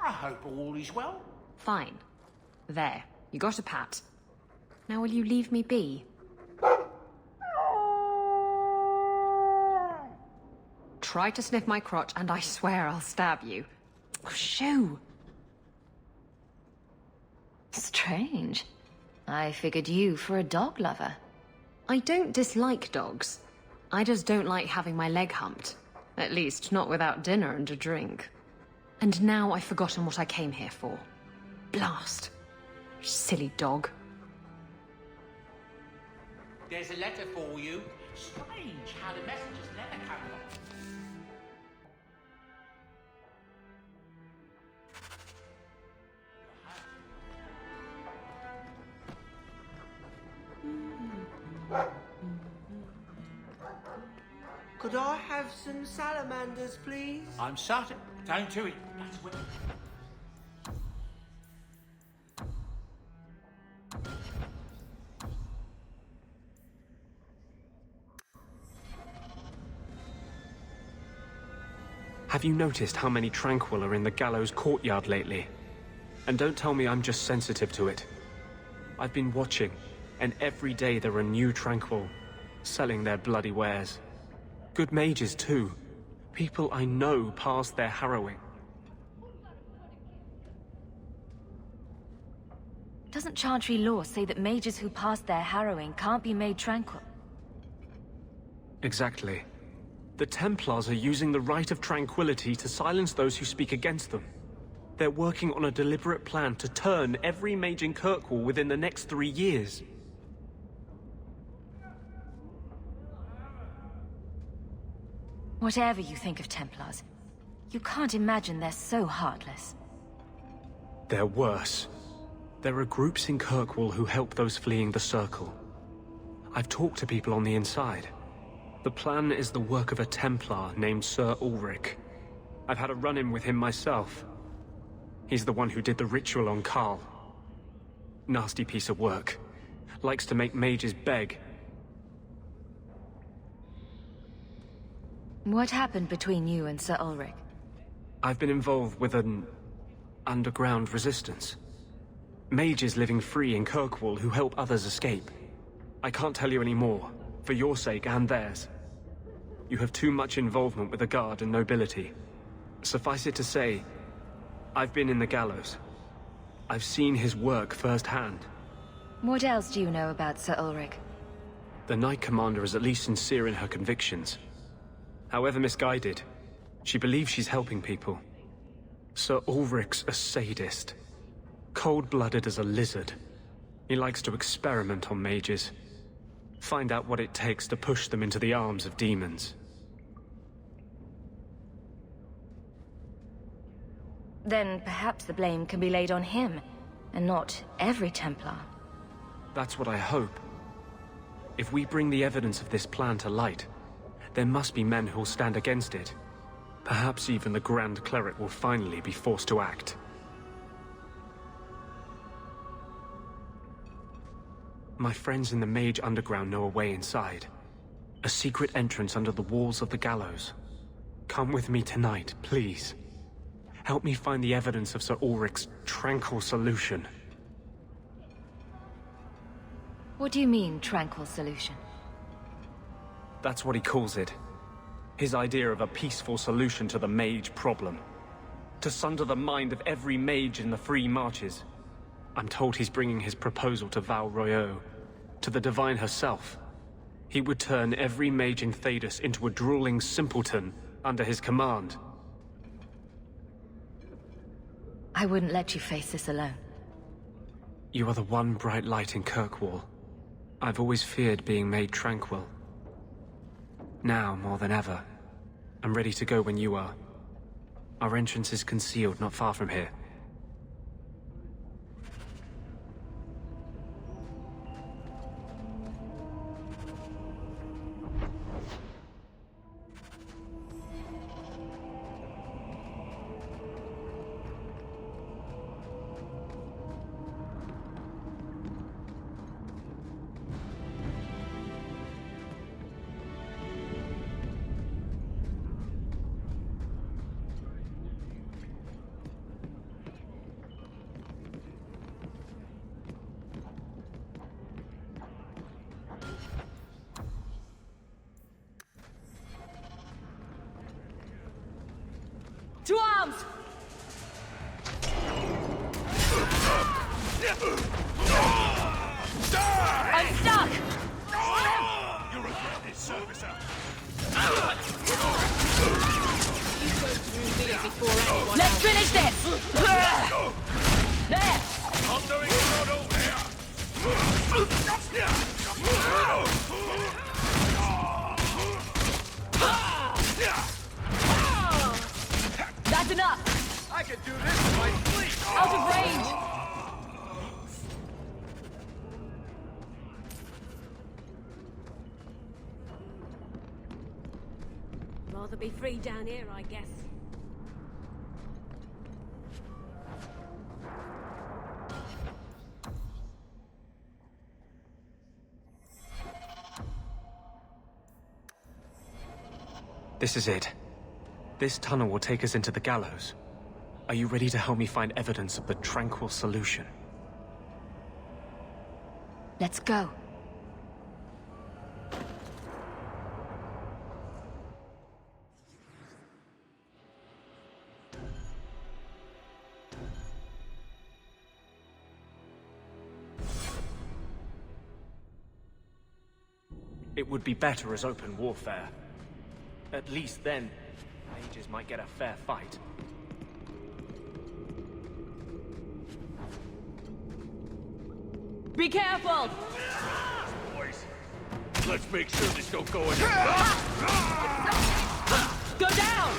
I hope all is well. Fine. There. You got a pat. Now will you leave me be? Try to sniff my crotch, and I swear I'll stab you. Shoo! Strange. I figured you for a dog lover. I don't dislike dogs. I just don't like having my leg humped. At least, not without dinner and a drink. And now I've forgotten what I came here for. Blast. Silly dog. There's a letter for you. Strange how the messages never come up. Could I have some salamanders, please? I'm certain. Don't do it. That's what... Have you noticed how many Tranquil are in the gallows courtyard lately? And don't tell me I'm just sensitive to it. I've been watching, and every day there are new Tranquil, selling their bloody wares. Good mages, too. People I know past their harrowing. Doesn't Chantry law say that mages who pass their harrowing can't be made tranquil? Exactly. The Templars are using the right of tranquility to silence those who speak against them. They're working on a deliberate plan to turn every mage in Kirkwall within the next 3 years. Whatever you think of Templars, you can't imagine they're so heartless. They're worse. There are groups in Kirkwall who help those fleeing the Circle. I've talked to people on the inside. The plan is the work of a Templar named Sir Ulrich. I've had a run-in with him myself. He's the one who did the ritual on Karl. Nasty piece of work. Likes to make mages beg. What happened between you and Sir Ulrich? I've been involved with an underground resistance. Mages living free in Kirkwall who help others escape. I can't tell you any more, for your sake and theirs. You have too much involvement with the Guard and nobility. Suffice it to say, I've been in the gallows. I've seen his work firsthand. What else do you know about Sir Ulrich? The Knight Commander is at least sincere in her convictions. However misguided, she believes she's helping people. Sir Ulrich's a sadist. Cold-blooded as a lizard. He likes to experiment on mages. Find out what it takes to push them into the arms of demons. Then perhaps the blame can be laid on him, and not every Templar. That's what I hope. If we bring the evidence of this plan to light, there must be men who'll stand against it. Perhaps even the Grand Cleric will finally be forced to act. My friends in the Mage Underground know a way inside. A secret entrance under the walls of the gallows. Come with me tonight, please. Help me find the evidence of Sir Ulrich's tranquil solution. What do you mean, tranquil solution? That's what he calls it. His idea of a peaceful solution to the mage problem. To sunder the mind of every mage in the Free Marches. I'm told he's bringing his proposal to Val Royeaux, to the Divine herself. He would turn every mage in Thedas into a drooling simpleton under his command. I wouldn't let you face this alone. You are the one bright light in Kirkwall. I've always feared being made tranquil. Now, more than ever, I'm ready to go when you are. Our entrance is concealed not far from here. To arms! I'm stuck! You regret this service out. Let's finish this! There! I'm doing it over That's enough! I could do this in my sleep! Out of range! Rather be free down here, I guess. This is it. This tunnel will take us into the gallows. Are you ready to help me find evidence of the tranquil solution? Let's go. It would be better as open warfare. At least then, mages might get a fair fight. Be careful! Boys, let's make sure this don't go in. Go down!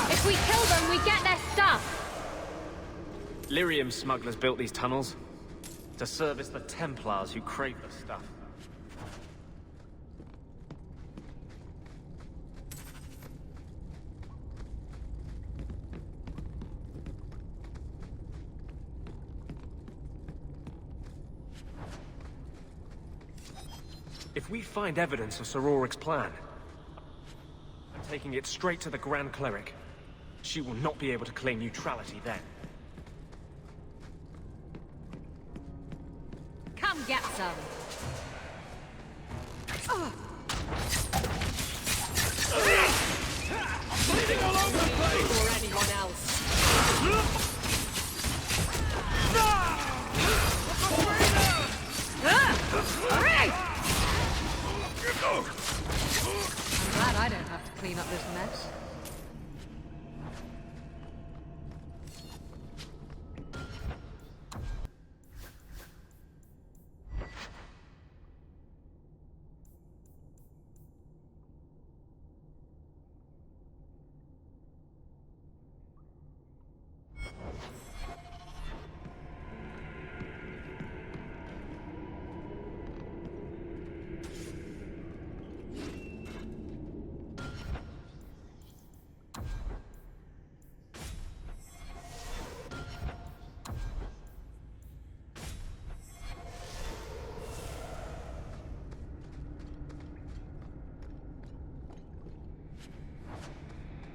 If we kill them, we get their stuff! Lyrium smugglers built these tunnels to service the Templars who crave the stuff. If we find evidence of Sir Ulrich's plan, I'm taking it straight to the Grand Cleric. She will not be able to claim neutrality then. some. Bleeding all over the place! Or anyone else. I'm glad I don't have to clean up this mess.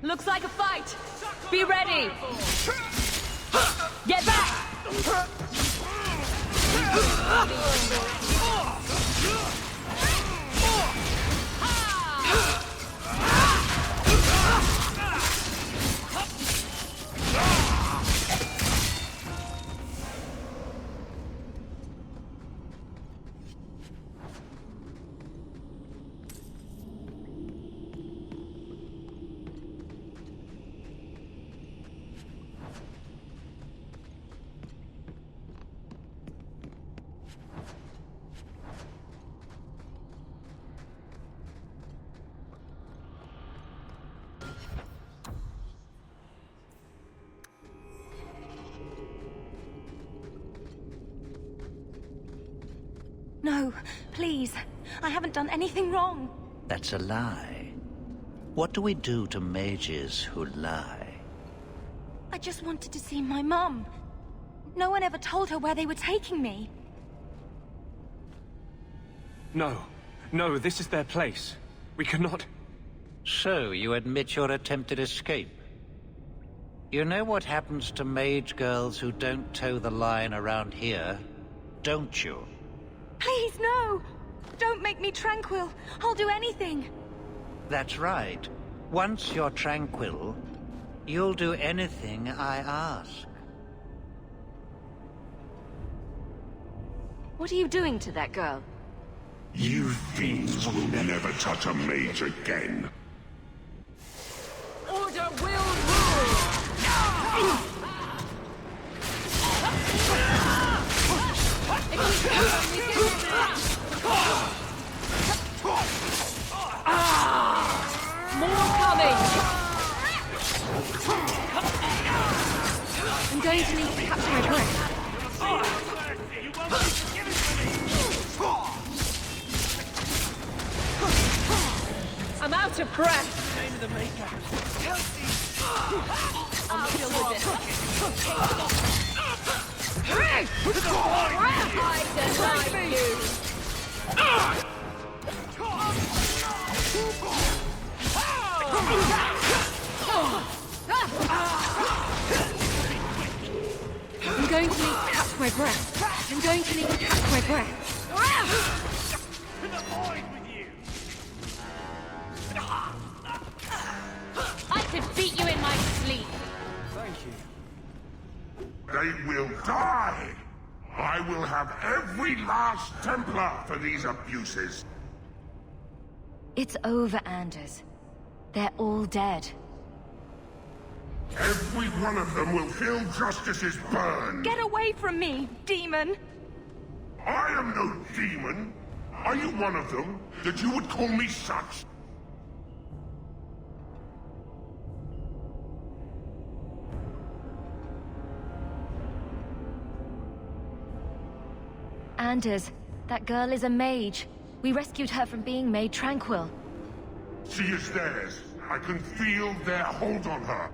Looks like a fight! Be ready! Get back! No, please. I haven't done anything wrong. That's a lie. What do we do to mages who lie? I just wanted to see my mum. No one ever told her where they were taking me. No. No, this is their place. We cannot... So, you admit your attempted escape? You know what happens to mage girls who don't toe the line around here, don't you? Please, no! Don't make me tranquil. I'll do anything. That's right. Once you're tranquil, you'll do anything I ask. What are you doing to that girl? You fiends will never touch a mage again. Order will rule! More coming! I'm going to need to capture my breath. I'm out of breath! Name of the maker. I'll deal with it. I deny you! I'm going to need to catch my breath. I'm going to need to catch my breath. I could beat you in my sleep. Thank you. They will die! I will have every last Templar for these abuses. It's over, Anders. They're all dead. Every one of them will feel justice's burn. Get away from me, demon! I am no demon. Are you one of them, that you would call me such? Anders, that girl is a mage. We rescued her from being made tranquil. She is theirs. I can feel their hold on her.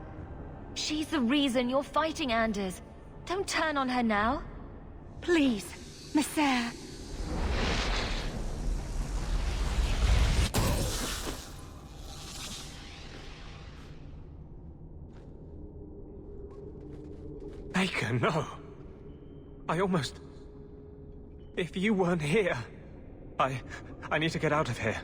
She's the reason you're fighting, Anders. Don't turn on her now. Please, Messer. Baker, no. I almost... If you weren't here... I need to get out of here.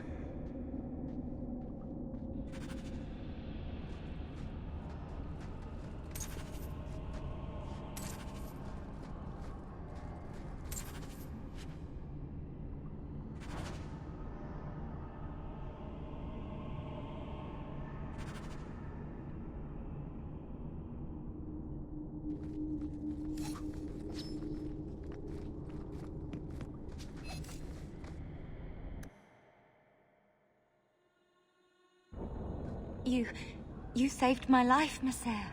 You saved my life, Monsieur.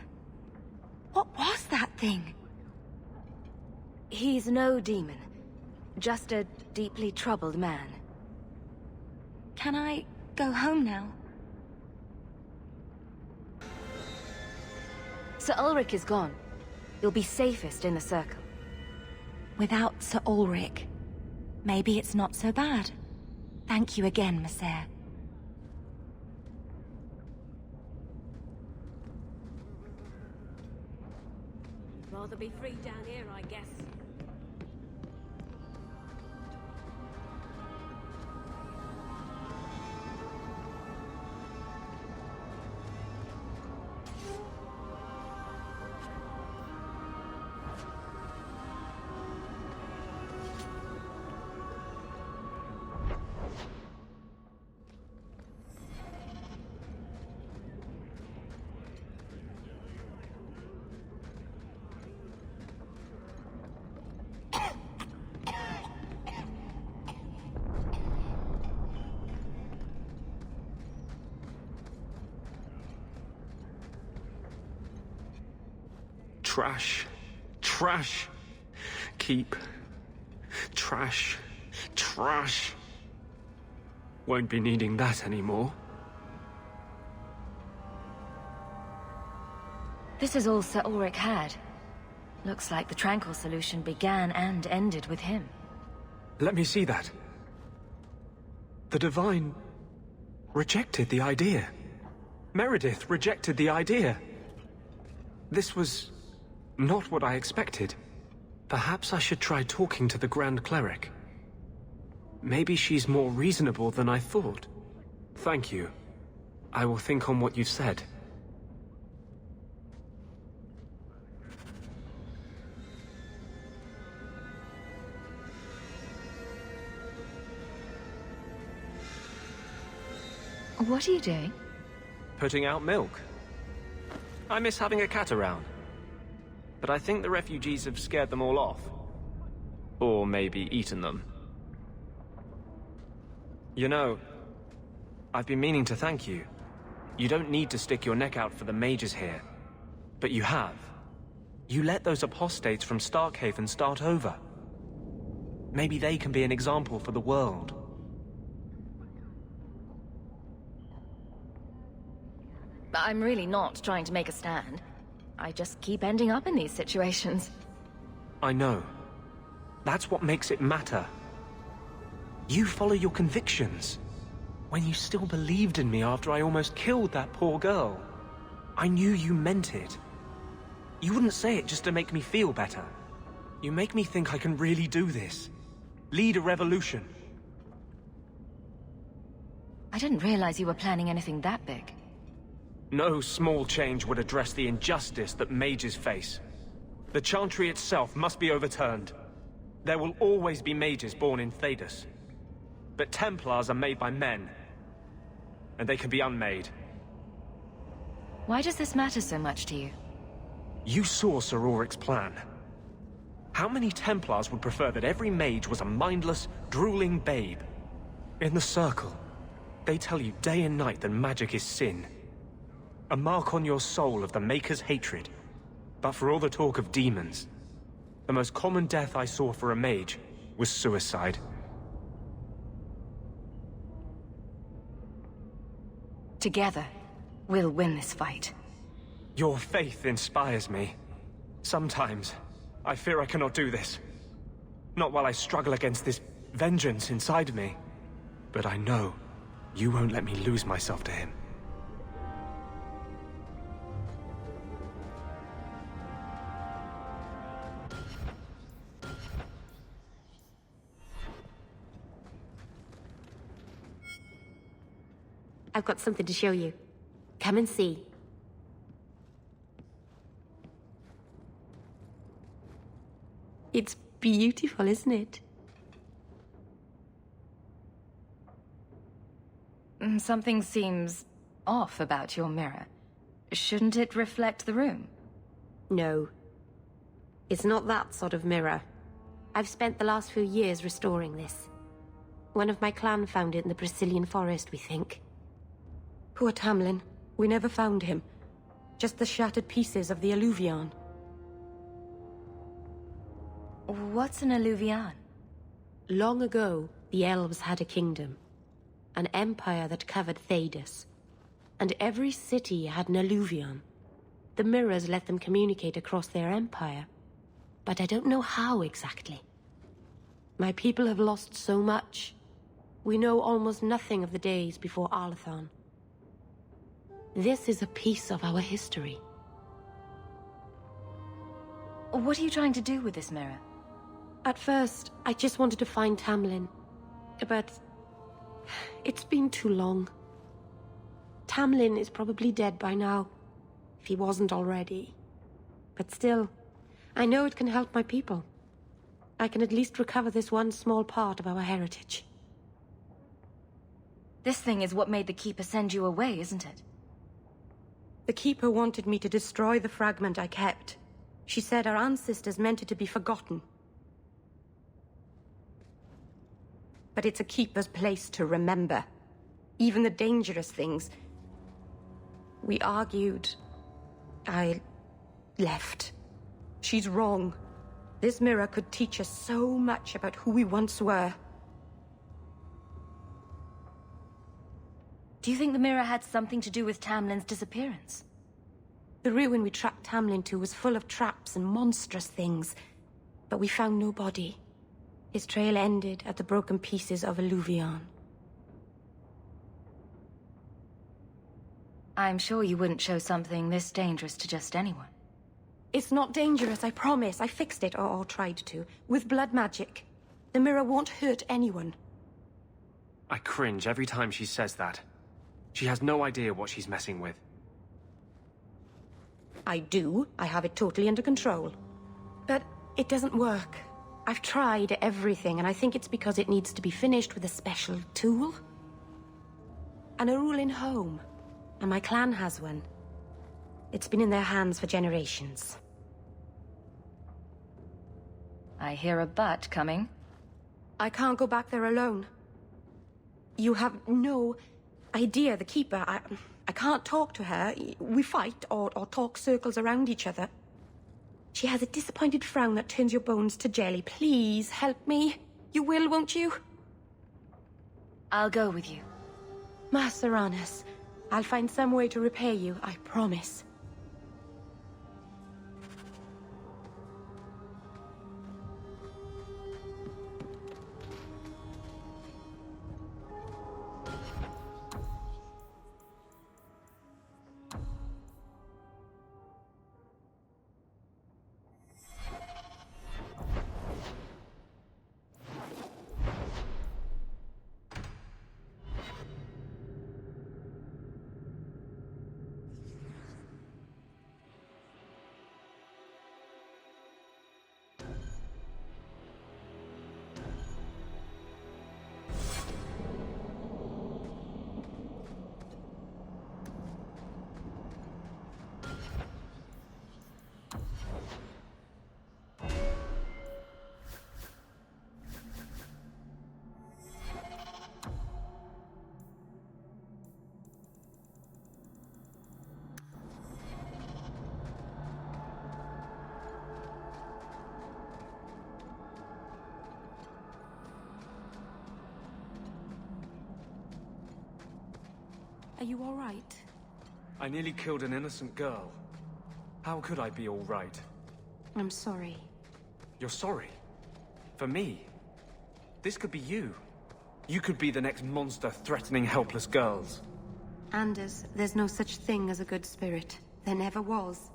What was that thing? He's no demon. Just a deeply troubled man. Can I go home now? Sir Ulrich is gone. You'll be safest in the circle. Without Sir Ulrich, maybe it's not so bad. Thank you again, Monsieur. Rather be free down here, I guess. Trash. Trash. Keep. Trash. Trash. Won't be needing that anymore. This is all Sir Ulrich had. Looks like the Tranquil solution began and ended with him. Let me see that. The Divine... rejected the idea. Meredith rejected the idea. This was... not what I expected. Perhaps I should try talking to the Grand Cleric. Maybe she's more reasonable than I thought. Thank you. I will think on what you've said. What are you doing? Putting out milk. I miss having a cat around. But I think the refugees have scared them all off. Or maybe eaten them. You know, I've been meaning to thank you. You don't need to stick your neck out for the mages here. But you have. You let those apostates from Starkhaven start over. Maybe they can be an example for the world. I'm really not trying to make a stand. I just keep ending up in these situations. I know. That's what makes it matter. You follow your convictions. When you still believed in me after I almost killed that poor girl, I knew you meant it. You wouldn't say it just to make me feel better. You make me think I can really do this. Lead a revolution. I didn't realize you were planning anything that big. No small change would address the injustice that mages face. The Chantry itself must be overturned. There will always be mages born in Thedas. But Templars are made by men. And they can be unmade. Why does this matter so much to you? You saw Sir Ulrich's plan. How many Templars would prefer that every mage was a mindless, drooling babe? In the Circle, they tell you day and night that magic is sin. A mark on your soul of the Maker's hatred. But for all the talk of demons, the most common death I saw for a mage was suicide. Together, we'll win this fight. Your faith inspires me. Sometimes, I fear I cannot do this. Not while I struggle against this vengeance inside me. But I know you won't let me lose myself to him. I've got something to show you. Come and see. It's beautiful, isn't it? Something seems off about your mirror. Shouldn't it reflect the room? No. It's not that sort of mirror. I've spent the last few years restoring this. One of my clan found it in the Brazilian forest, we think. Poor Tamlin. We never found him. Just the shattered pieces of the Alluvion. What's an Alluvion? Long ago, the elves had a kingdom. An empire that covered Thedas. And every city had an Alluvion. The mirrors let them communicate across their empire. But I don't know how exactly. My people have lost so much. We know almost nothing of the days before Arlathon. This is a piece of our history. What are you trying to do with this mirror? At first, I just wanted to find Tamlin. But it's been too long. Tamlin is probably dead by now, if he wasn't already. But still, I know it can help my people. I can at least recover this one small part of our heritage. This thing is what made the Keeper send you away, isn't it? The Keeper wanted me to destroy the fragment I kept. She said our ancestors meant it to be forgotten. But it's a Keeper's place to remember. Even the dangerous things. We argued. I left. She's wrong. This mirror could teach us so much about who we once were. Do you think the mirror had something to do with Tamlin's disappearance? The ruin we tracked Tamlin to was full of traps and monstrous things, but we found no body. His trail ended at the broken pieces of Alluvion. I'm sure you wouldn't show something this dangerous to just anyone. It's not dangerous, I promise. I fixed it, or tried to, with blood magic. The mirror won't hurt anyone. I cringe every time she says that. She has no idea what she's messing with. I do. I have it totally under control. But it doesn't work. I've tried everything, and I think it's because it needs to be finished with a special tool. An Arulin home. And my clan has one. It's been in their hands for generations. I hear a but coming. I can't go back there alone. You have no idea, the Keeper. I can't talk to her. We fight or talk circles around each other. She has a disappointed frown that turns your bones to jelly. Please, help me. You will, won't you? I'll go with you. Maseranas, I'll find some way to repay you, I promise. Are you all right? I nearly killed an innocent girl. How could I be all right? I'm sorry. You're sorry? For me? This could be you. You could be the next monster threatening helpless girls. Anders, there's no such thing as a good spirit. There never was.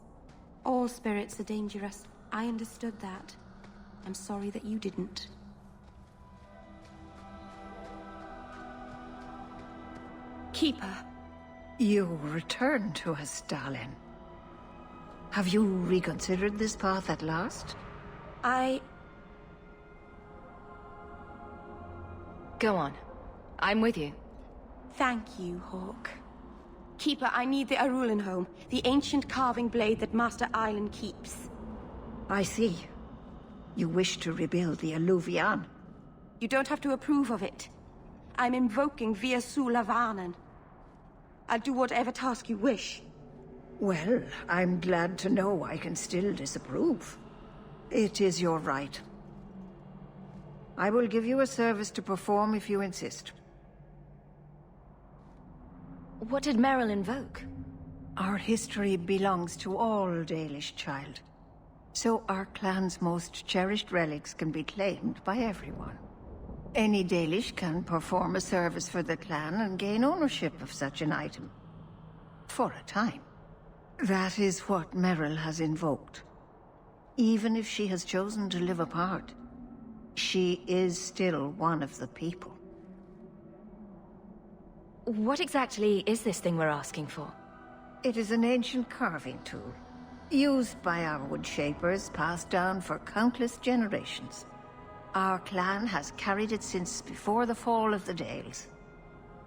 All spirits are dangerous. I understood that. I'm sorry that you didn't. Keeper. You return to us, Stalin. Have you reconsidered this path at last? Go on. I'm with you. Thank you, Hawk. Keeper, I need the Arulin home, the ancient carving blade that Master Island keeps. I see. You wish to rebuild the Alluvian. You don't have to approve of it. I'm invoking Via Sulavanen. I'll do whatever task you wish. Well, I'm glad to know I can still disapprove. It is your right. I will give you a service to perform if you insist. What did Merrill invoke? Our history belongs to all Dalish, child. So our clan's most cherished relics can be claimed by everyone. Any Dalish can perform a service for the clan and gain ownership of such an item. For a time. That is what Merrill has invoked. Even if she has chosen to live apart, she is still one of the people. What exactly is this thing we're asking for? It is an ancient carving tool, used by our wood shapers, passed down for countless generations. Our clan has carried it since before the fall of the Dales.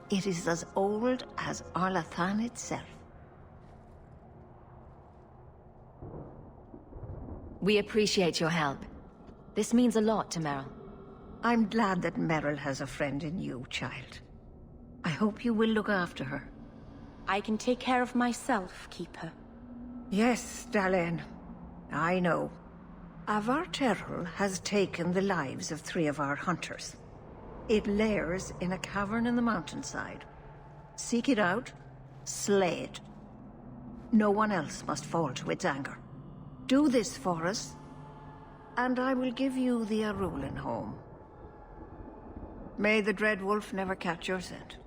It is as old as Arlathan itself. We appreciate your help. This means a lot to Merrill. I'm glad that Merrill has a friend in you, child. I hope you will look after her. I can take care of myself, Keeper. Yes, Dalen. I know. Avar Terrell has taken the lives of 3 of our hunters. It lairs in a cavern in the mountainside. Seek it out, slay it. No one else must fall to its anger. Do this for us, and I will give you the Arulin home. May the Dread Wolf never catch your scent.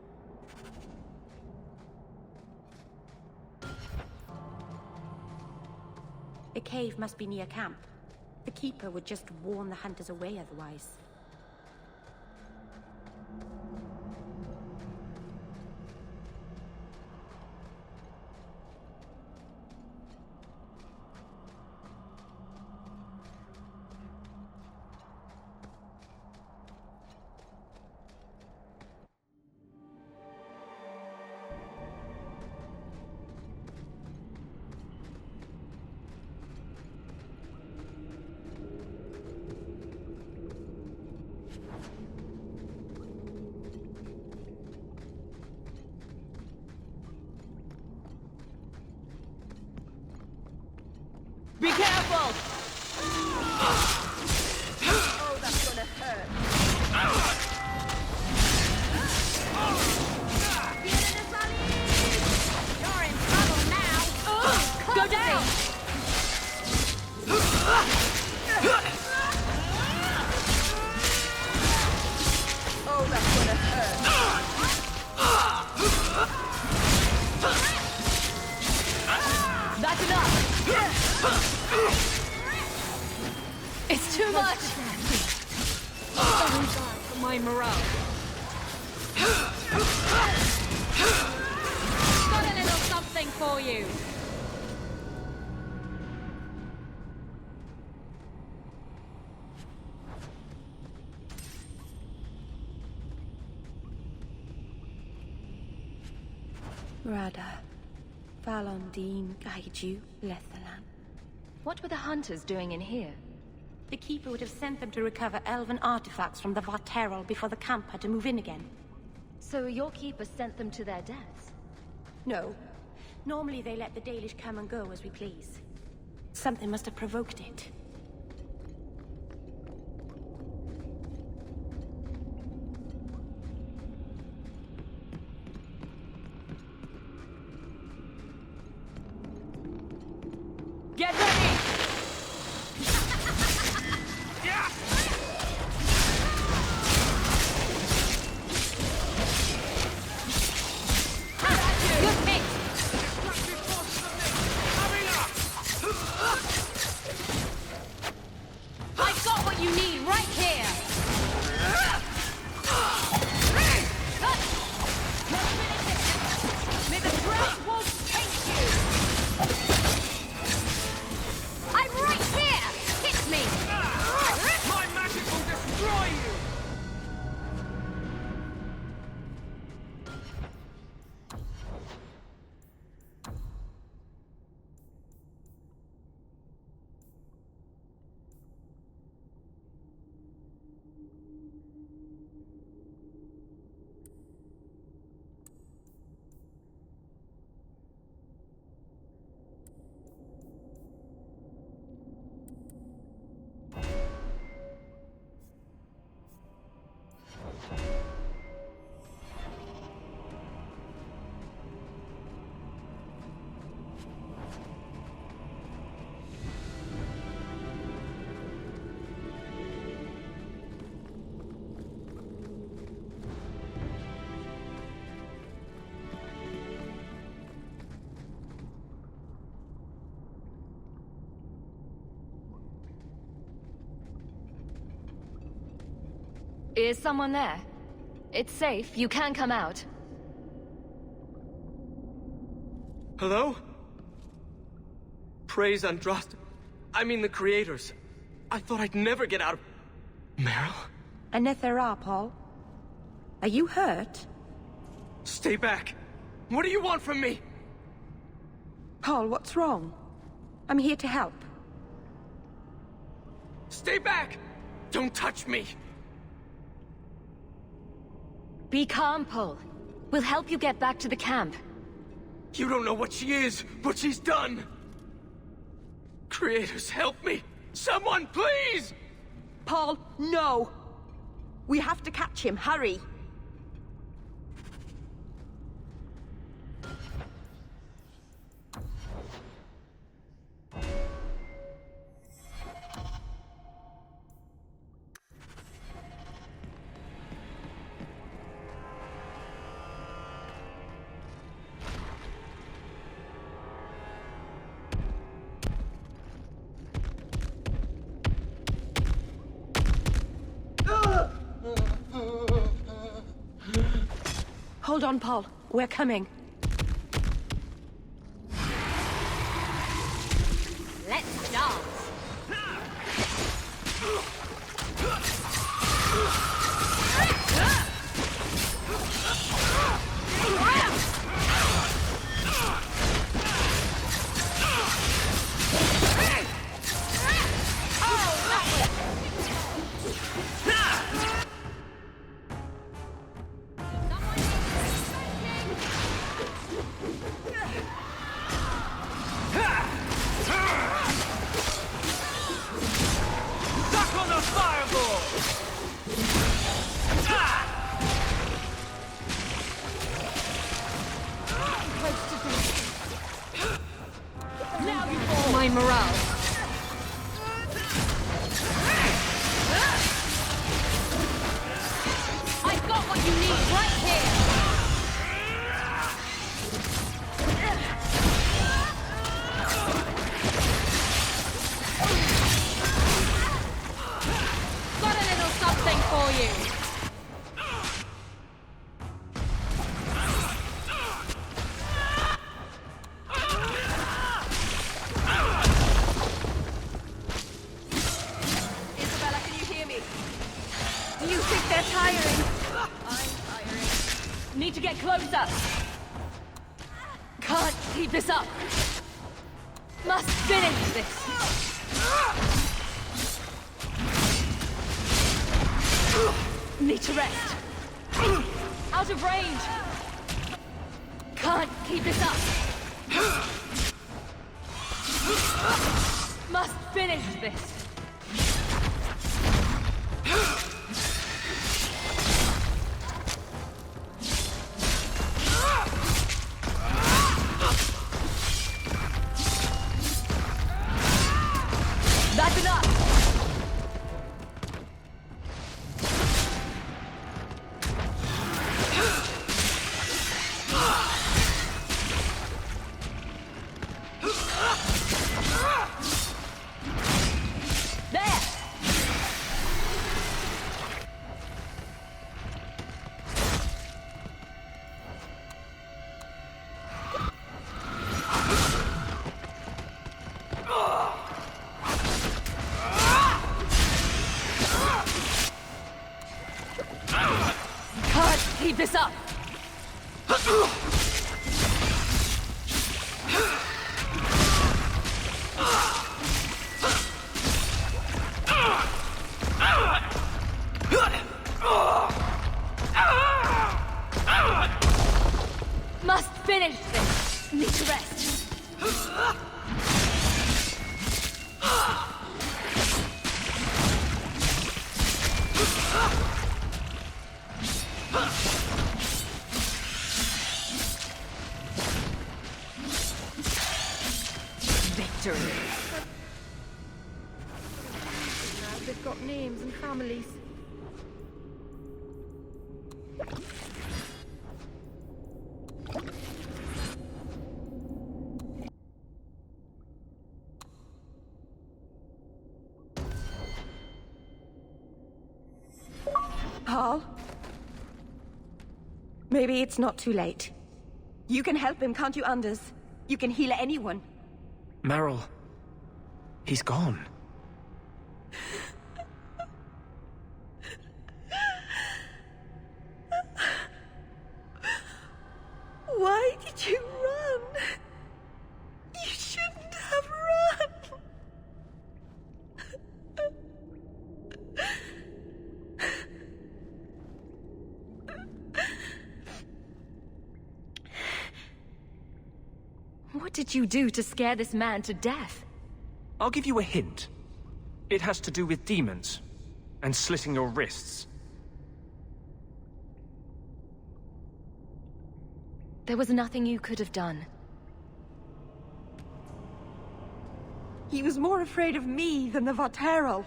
The cave must be near camp. The Keeper would just warn the hunters away otherwise. Be careful! Oh, that's gonna hurt. You're in trouble now. Go down! Oh, that's gonna hurt. That's enough! It's too much! Thank God for my morale. Got a little something for you. Radha, Valondine, guide you, Lethalan. What were the hunters doing in here? The Keeper would have sent them to recover elven artifacts from the Varterol before the camp had to move in again. So your Keeper sent them to their deaths? No. Normally they let the Dalish come and go as we please. Something must have provoked it. Get ready! Good hit! Is someone there? It's safe. You can come out. Hello? Praise Andraste. I mean the creators. I thought I'd never get out of... Meryl? Anethera, Paul. Are you hurt? Stay back. What do you want from me? Paul, what's wrong? I'm here to help. Stay back! Don't touch me! Be calm, Paul. We'll help you get back to the camp. You don't know what she is, what she's done! Creators, help me! Someone, please! Paul, no! We have to catch him, hurry! Hold on, Paul. We're coming. Let's dance. My morale. I've got what you need right here. Got a little something for you. Need to get closer. Can't keep this up. Must finish this. Need to rest. Out of range. Can't keep this up. Must finish this. That's enough! There! Keep this up! Must finish this. Need to rest. Victory. Now they've got names and families. Paul? Maybe it's not too late. You can help him, can't you, Anders? You can heal anyone. Meryl... he's gone. Why did you run? You shouldn't have run. What did you do to scare this man to death? I'll give you a hint. It has to do with demons. And slitting your wrists. There was nothing you could have done. He was more afraid of me than the Vateral.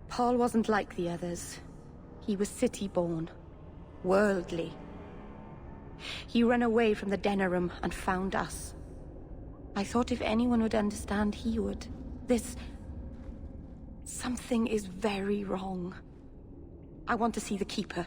Paul wasn't like the others. He was city-born. Worldly. He ran away from the Denerim and found us. I thought if anyone would understand, he would. Something is very wrong. I want to see the Keeper.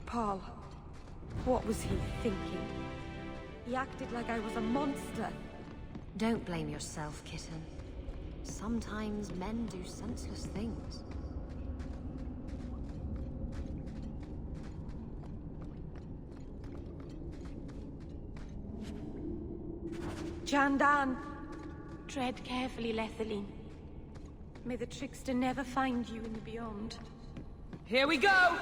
Paul, what was he thinking? He acted like I was a monster. Don't blame yourself, kitten. Sometimes men do senseless things. Jandan, tread carefully, Lethaline. May the trickster never find you in the beyond. Here we go!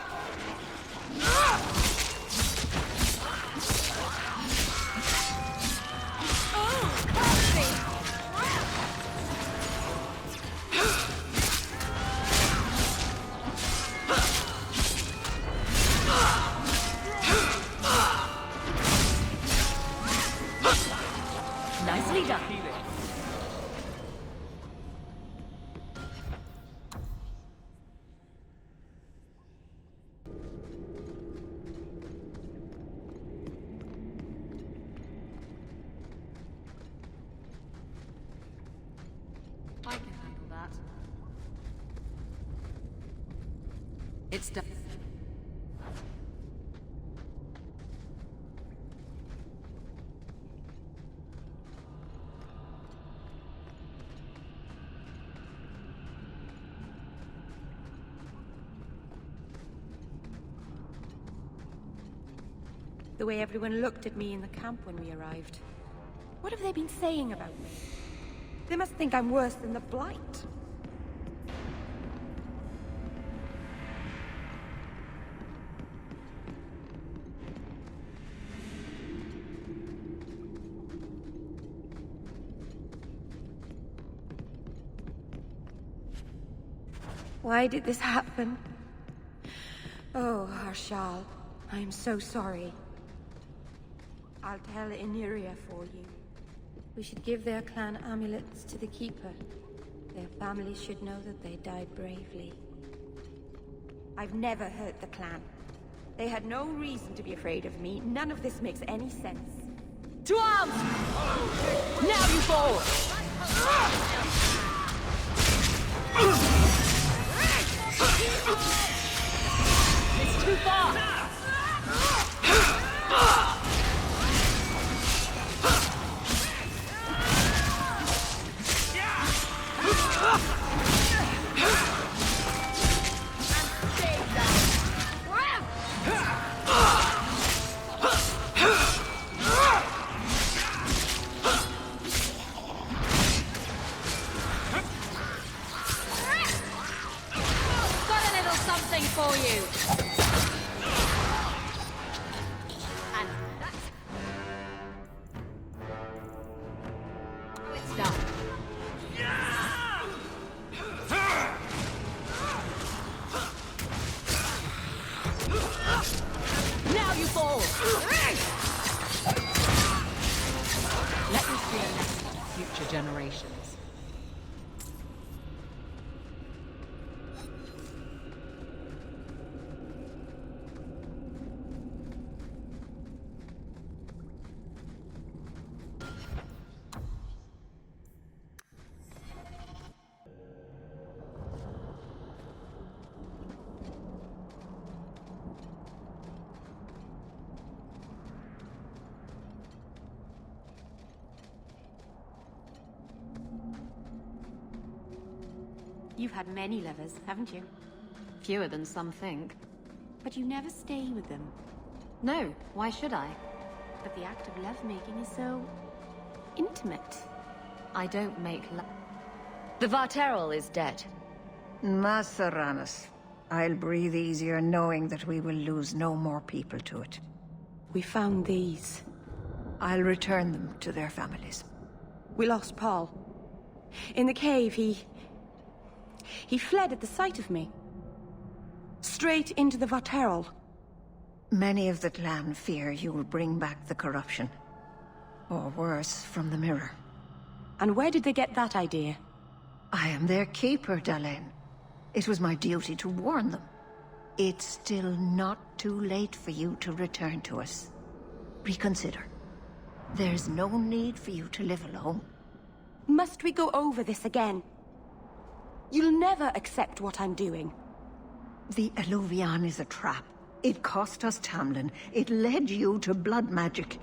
Nicely done. I can handle that. It's done. The way everyone looked at me in the camp when we arrived. What have they been saying about me? They must think I'm worse than the Blight. Why did this happen? Oh, Harshal, I am so sorry. I'll tell Iniria for you. We should give their clan amulets to the Keeper. Their families should know that they died bravely. I've never hurt the clan. They had no reason to be afraid of me. None of this makes any sense. To arms! Now you fall! It's too far! generations. You've had many lovers, haven't you? Fewer than some think. But you never stay with them. No, why should I? But the act of lovemaking is so... intimate. I don't make love. The Varterol is dead. Masaranas, I'll breathe easier knowing that we will lose no more people to it. We found these. I'll return them to their families. We lost Paul. In the cave, he fled at the sight of me. Straight into the Varterol. Many of the clan fear you will bring back the corruption. Or worse, from the mirror. And where did they get that idea? I am their keeper, Dalain. It was my duty to warn them. It's still not too late for you to return to us. Reconsider. There's no need for you to live alone. Must we go over this again? You'll never accept what I'm doing. The Alluvion is a trap. It cost us Tamlin. It led you to blood magic.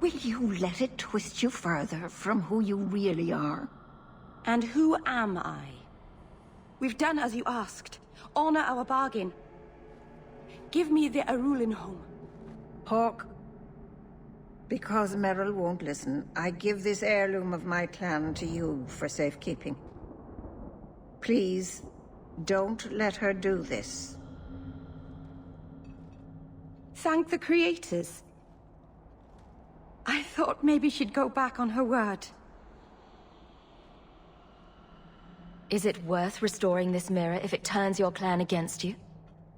Will you let it twist you further from who you really are? And who am I? We've done as you asked. Honor our bargain. Give me the Arulin home. Hawk. Because Merrill won't listen, I give this heirloom of my clan to you for safekeeping. Please, don't let her do this. Thank the creators. I thought maybe she'd go back on her word. Is it worth restoring this mirror if it turns your clan against you?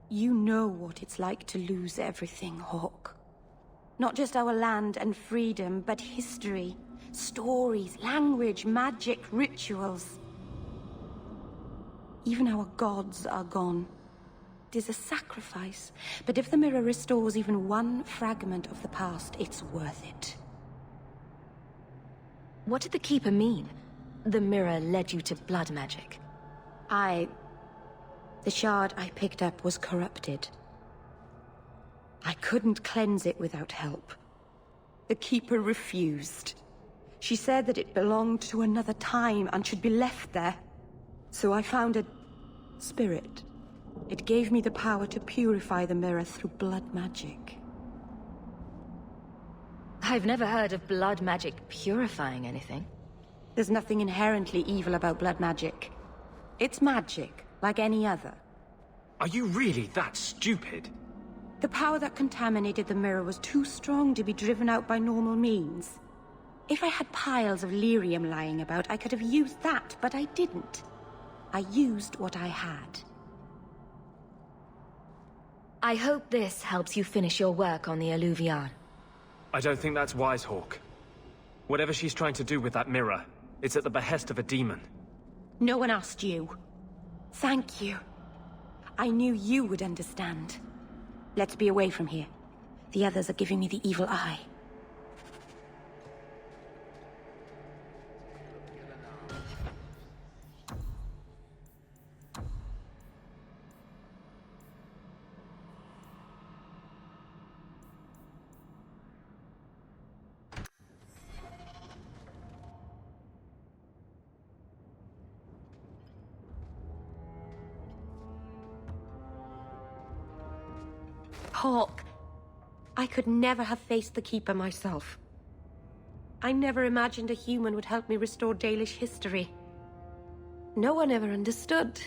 You know what it's like to lose everything, Hawk. Not just our land and freedom, but history, stories, language, magic, rituals. Even our gods are gone. It is a sacrifice, but if the mirror restores even one fragment of the past, it's worth it. What did the Keeper mean? The mirror led you to blood magic. The shard I picked up was corrupted. I couldn't cleanse it without help. The Keeper refused. She said that it belonged to another time and should be left there. So I found a spirit. It gave me the power to purify the mirror through blood magic. I've never heard of blood magic purifying anything. There's nothing inherently evil about blood magic. It's magic, like any other. Are you really that stupid? The power that contaminated the mirror was too strong to be driven out by normal means. If I had piles of lyrium lying about, I could have used that, but I didn't. I used what I had. I hope this helps you finish your work on the Alluvion. I don't think that's wise, Hawk. Whatever she's trying to do with that mirror, it's at the behest of a demon. No one asked you. Thank you. I knew you would understand. Let's be away from here. The others are giving me the evil eye. Hawk, I could never have faced the Keeper myself. I never imagined a human would help me restore Dalish history. No one ever understood.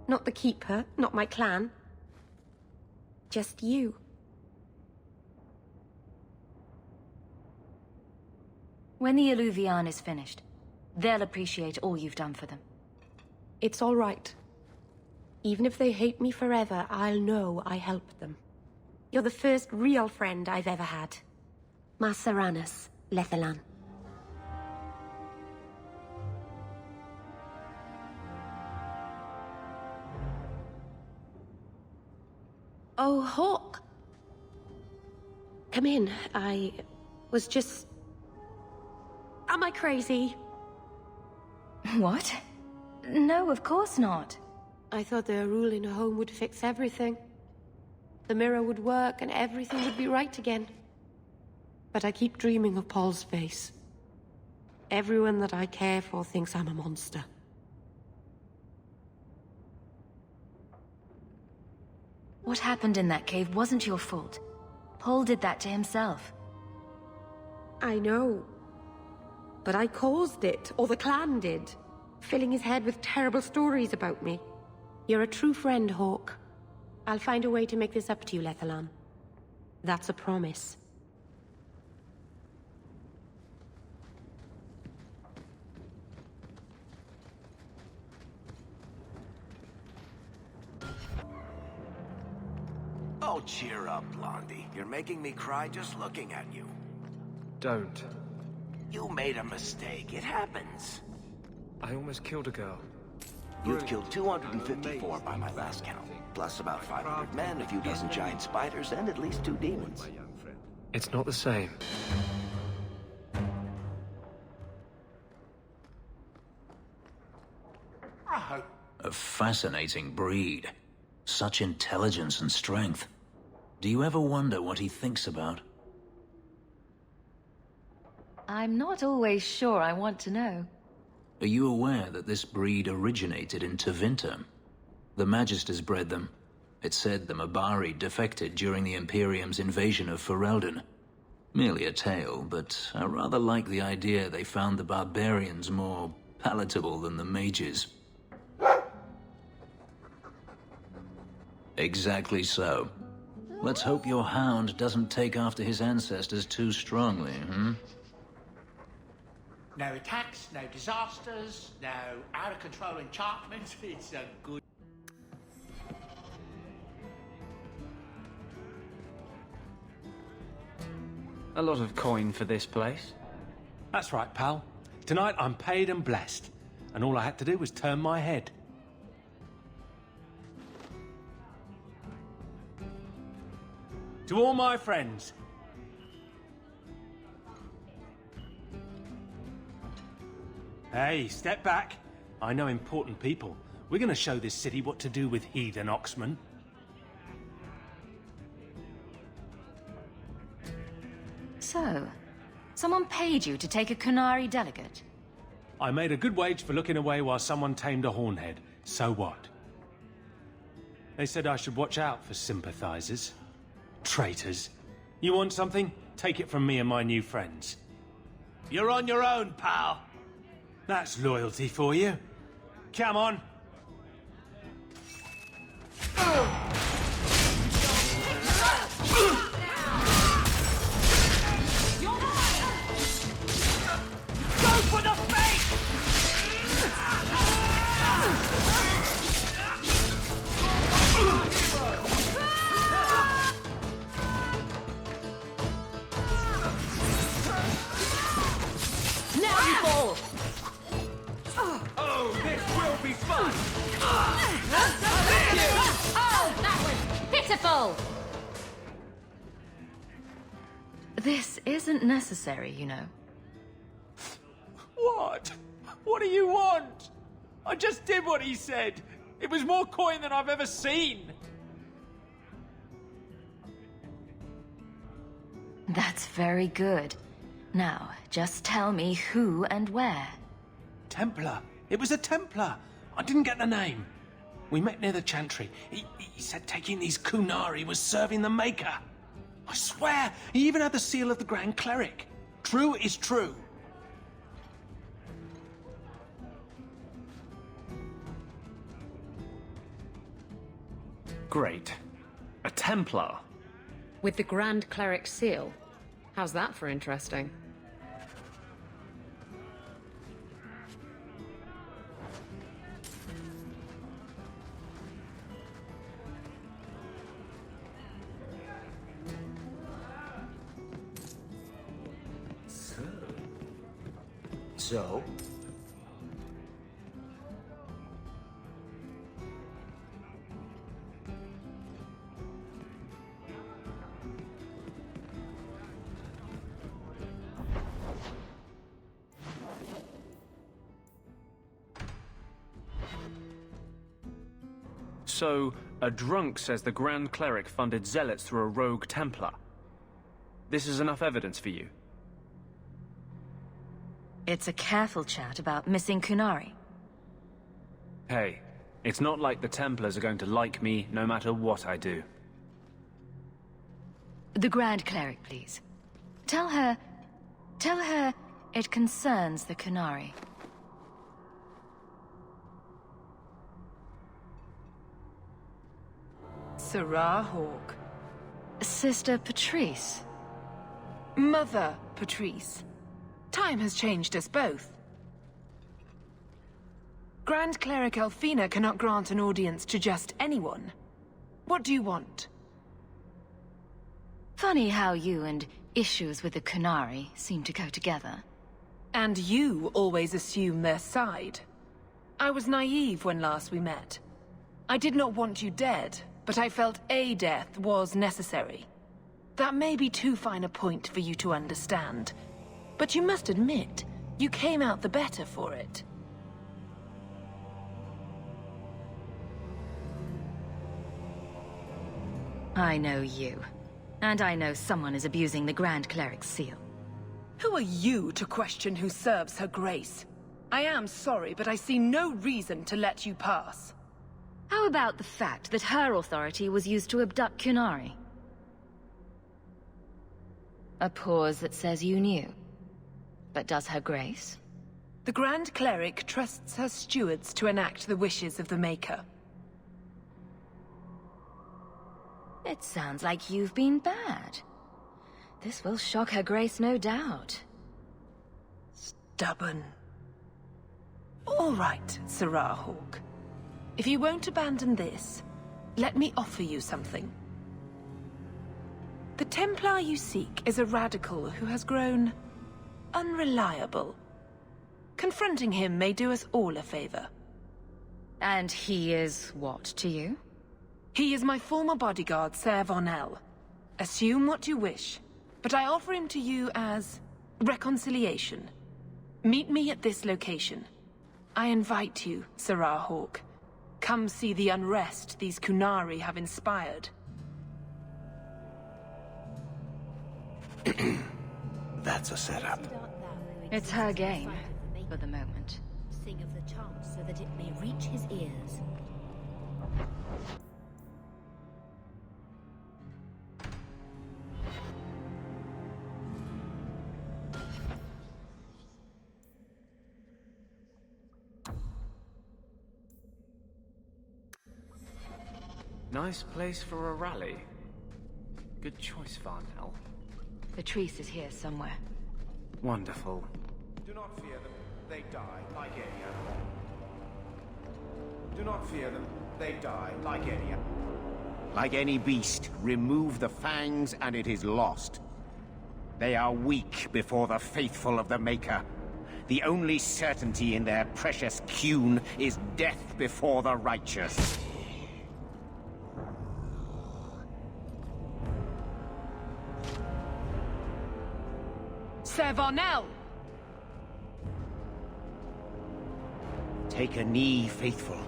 Not the Keeper, not my clan. Just you. When the Alluvion is finished, they'll appreciate all you've done for them. It's all right. Even if they hate me forever, I'll know I helped them. You're the first real friend I've ever had. Masaranas, Lethalan. Oh, Hawk. Come in. I was just... Am I crazy? What? No, of course not. I thought the rule in a home would fix everything. The mirror would work and everything would be right again. But I keep dreaming of Paul's face. Everyone that I care for thinks I'm a monster. What happened in that cave wasn't your fault. Paul did that to himself. I know. But I caused it, or the clan did. Filling his head with terrible stories about me. You're a true friend, Hawk. I'll find a way to make this up to you, Lethalan. That's a promise. Oh, cheer up, Blondie. You're making me cry just looking at you. Don't. You made a mistake. It happens. I almost killed a girl. You've killed 254 by my last count. Plus about 500 men, a few dozen giant spiders, and at least 2 demons. It's not the same. A fascinating breed. Such intelligence and strength. Do you ever wonder what he thinks about? I'm not always sure I want to know. Are you aware that this breed originated in Tevinter? The Magisters bred them. It said the Mabari defected during the Imperium's invasion of Ferelden. Merely a tale, but I rather like the idea they found the barbarians more palatable than the mages. Exactly so. Let's hope your hound doesn't take after his ancestors too strongly, hmm? No attacks, no disasters, no out-of-control enchantments. It's a good... A lot of coin for this place. That's right, pal. Tonight I'm paid and blessed. And all I had to do was turn my head. To all my friends. Hey, step back. I know important people. We're gonna show this city what to do with heathen oxmen. So, someone paid you to take a Qunari delegate? I made a good wage for looking away while someone tamed a hornhead. So what? They said I should watch out for sympathizers. Traitors. You want something? Take it from me and my new friends. You're on your own, pal. That's loyalty for you. Come on. Go for the face! Now you fall! Oh, this will be fun! Oh, that was pitiful! This isn't necessary, you know. What? What do you want? I just did what he said. It was more coin than I've ever seen. That's very good. Now, just tell me who and where. Templar. It was a Templar. I didn't get the name. We met near the Chantry. He said taking these Qunari was serving the Maker. I swear, he even had the seal of the Grand Cleric. True is true. Great. A Templar. With the Grand Cleric's seal. How's that for interesting? So? So, a drunk says the Grand Cleric funded zealots through a rogue Templar. This is enough evidence for you? It's a careful chat about missing Kunari. Hey, it's not like the Templars are going to like me no matter what I do. The Grand Cleric, please. Tell her it concerns the Kunari. Sarah Hawke. Sister Patrice. Mother Patrice. Time has changed us both. Grand Cleric Elfina cannot grant an audience to just anyone. What do you want? Funny how you and issues with the Kunari seem to go together. And you always assume their side. I was naive when last we met. I did not want you dead, but I felt a death was necessary. That may be too fine a point for you to understand, but you must admit, you came out the better for it. I know you. And I know someone is abusing the Grand Cleric's seal. Who are you to question who serves her grace? I am sorry, but I see no reason to let you pass. How about the fact that her authority was used to abduct Kunari? A pause that says you knew. But does her grace? The Grand Cleric trusts her stewards to enact the wishes of the Maker. It sounds like you've been bad. This will shock her grace, no doubt. Stubborn. All right, Sarah Hawke. If you won't abandon this, let me offer you something. The Templar you seek is a radical who has grown unreliable. Confronting him may do us all a favor. And he is what to you? He is my former bodyguard, Ser Vonel. Assume what you wish, but I offer him to you as reconciliation. Meet me at this location. I invite you, Sarah Hawke. Come see the unrest these Kunari have inspired. That's a setup. It's her game, for the moment. Sing of the chant so that it may reach his ears. Nice place for a rally. Good choice, Varnell. Patrice is here somewhere. Wonderful. Do not fear them. They die like any animal. Do not fear them. They die like any animal. Like any beast, remove the fangs and it is lost. They are weak before the faithful of the Maker. The only certainty in their precious Qun is death before the righteous. Ser Vonel! Take a knee, faithful.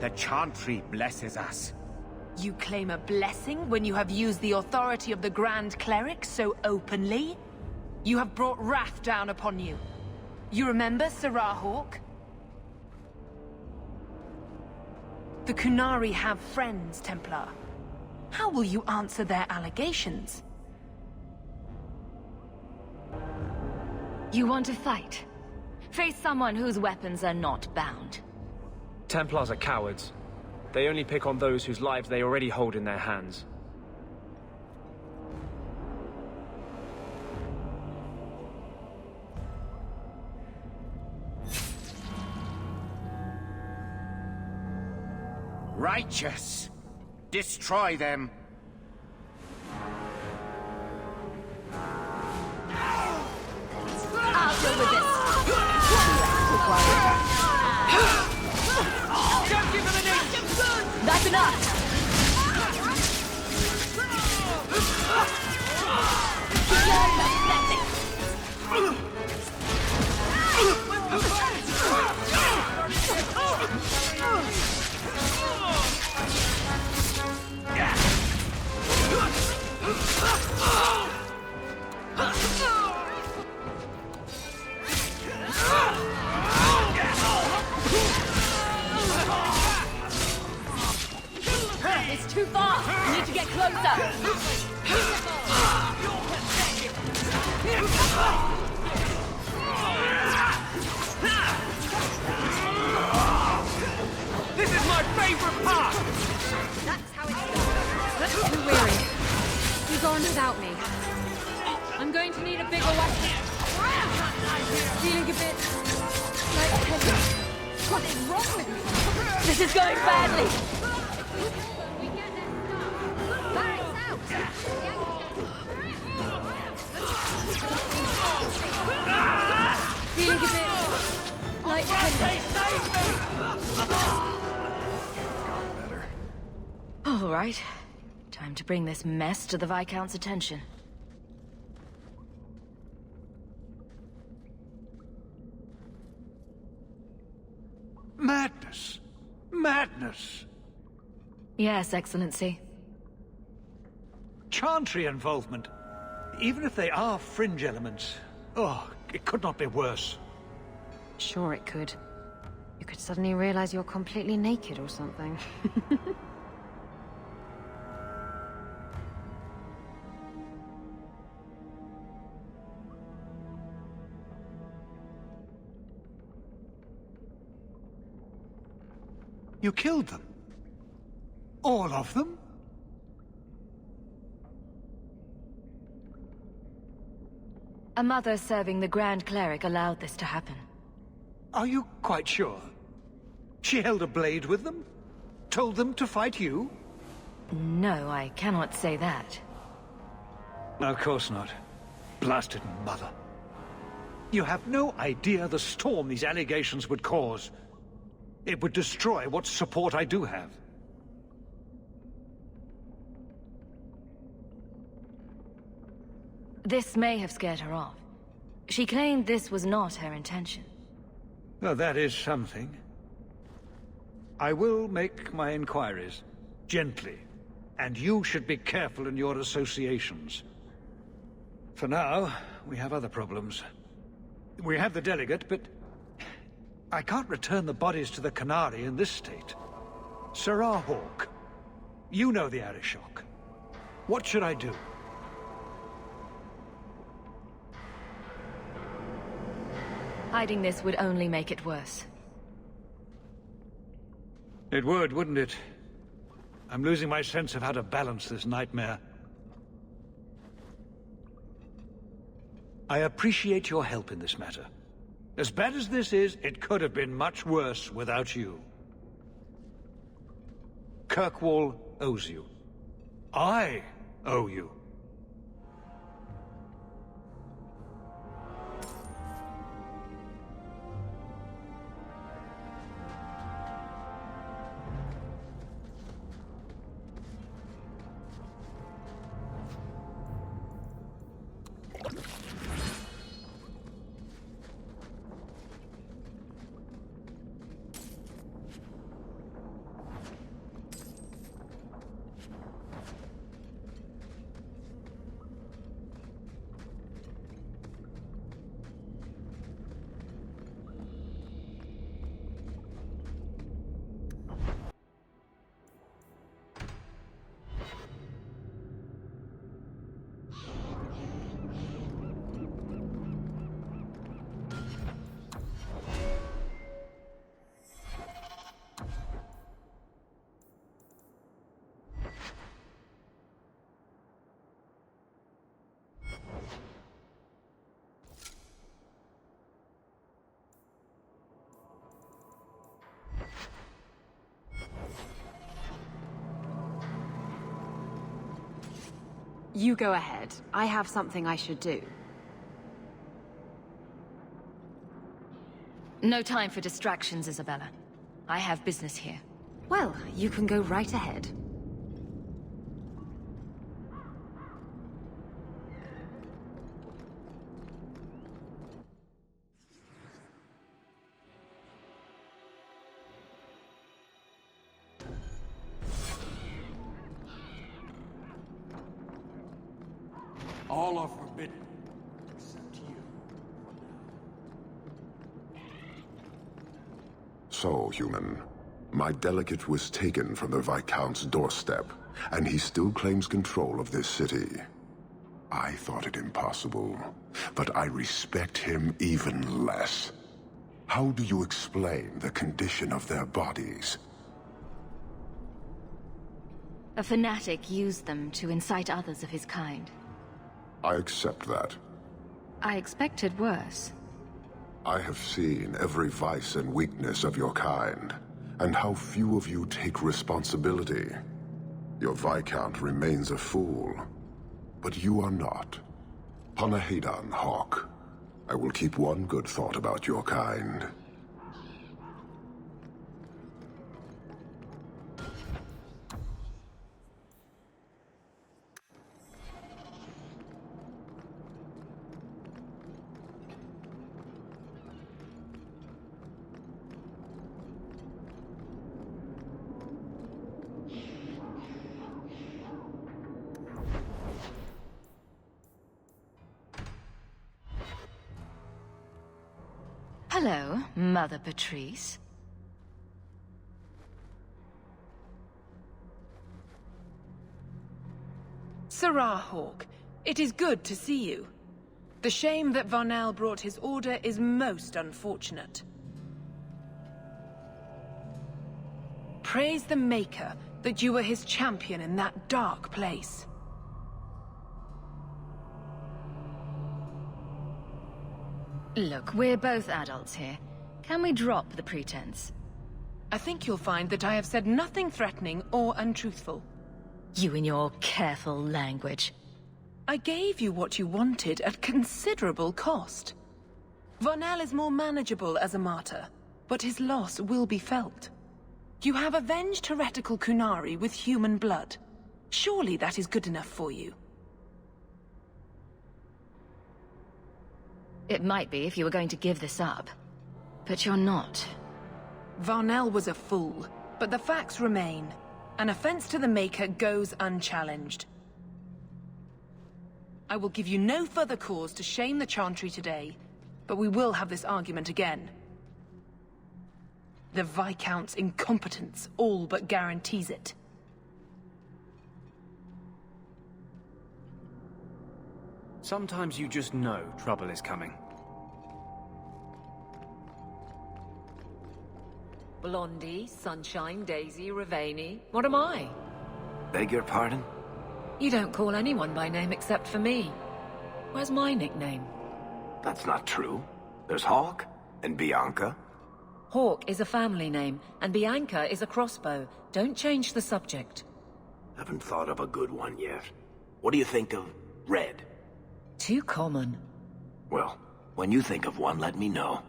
The Chantry blesses us. You claim a blessing when you have used the authority of the Grand Cleric so openly? You have brought wrath down upon you. You remember, Sarah Hawke? The Kunari have friends, Templar. How will you answer their allegations? You want to fight? Face someone whose weapons are not bound. Templars are cowards. They only pick on those whose lives they already hold in their hands. Righteous! Destroy them! I'll deal with this! That's enough! This is my favorite part! That's how it's done. Too weary. You go on without me. I'm going to need a bigger weapon. Feeling a bit lightheaded. What is wrong with me? This is going badly. Feeling a bit lightheaded. All right. Time to bring this mess to the Viscount's attention. Madness! Madness! Yes, Excellency. Chantry involvement. Even if they are fringe elements. Oh, it could not be worse. Sure it could. You could suddenly realize you're completely naked or something. You killed them? All of them? A mother serving the Grand Cleric allowed this to happen. Are you quite sure? She held a blade with them? Told them to fight you? No, I cannot say that. Of course not. Blasted mother. You have no idea the storm these allegations would cause. It would destroy what support I do have. This may have scared her off. She claimed this was not her intention. Well, that is something. I will make my inquiries. Gently. And you should be careful in your associations. For now, we have other problems. We have the delegate, but I can't return the bodies to the Canary in this state. Sirrah Hawk, you know the Arishok. What should I do? Hiding this would only make it worse. It would, wouldn't it? I'm losing my sense of how to balance this nightmare. I appreciate your help in this matter. As bad as this is, it could have been much worse without you. Kirkwall owes you. I owe you. You go ahead. I have something I should do. No time for distractions, Isabella. I have business here. Well, you can go right ahead. All are forbidden, except you. So, human, my delegate was taken from the Viscount's doorstep, and he still claims control of this city. I thought it impossible, but I respect him even less. How do you explain the condition of their bodies? A fanatic used them to incite others of his kind. I accept that. I expected worse. I have seen every vice and weakness of your kind, and how few of you take responsibility. Your Viscount remains a fool, but you are not. Panahedan, Hawk. I will keep one good thought about your kind. Hello, Mother Patrice. Sirrah Hawk, it is good to see you. The shame that Varnell brought his order is most unfortunate. Praise the Maker that you were his champion in that dark place. Look, we're both adults here. Can we drop the pretense? I think you'll find that I have said nothing threatening or untruthful. You and your careful language. I gave you what you wanted at considerable cost. Varnell is more manageable as a martyr, but his loss will be felt. You have avenged heretical Kunari with human blood. Surely that is good enough for you. It might be if you were going to give this up. But you're not. Varnell was a fool, but the facts remain. An offense to the Maker goes unchallenged. I will give you no further cause to shame the Chantry today, but we will have this argument again. The Viscount's incompetence all but guarantees it. Sometimes you just know trouble is coming. Blondie, Sunshine, Daisy, Ravani. What am I? Beg your pardon? You don't call anyone by name except for me. Where's my nickname? That's not true. There's Hawk and Bianca. Hawk is a family name, and Bianca is a crossbow. Don't change the subject. Haven't thought of a good one yet. What do you think of Red? Too common. Well, when you think of one, let me know.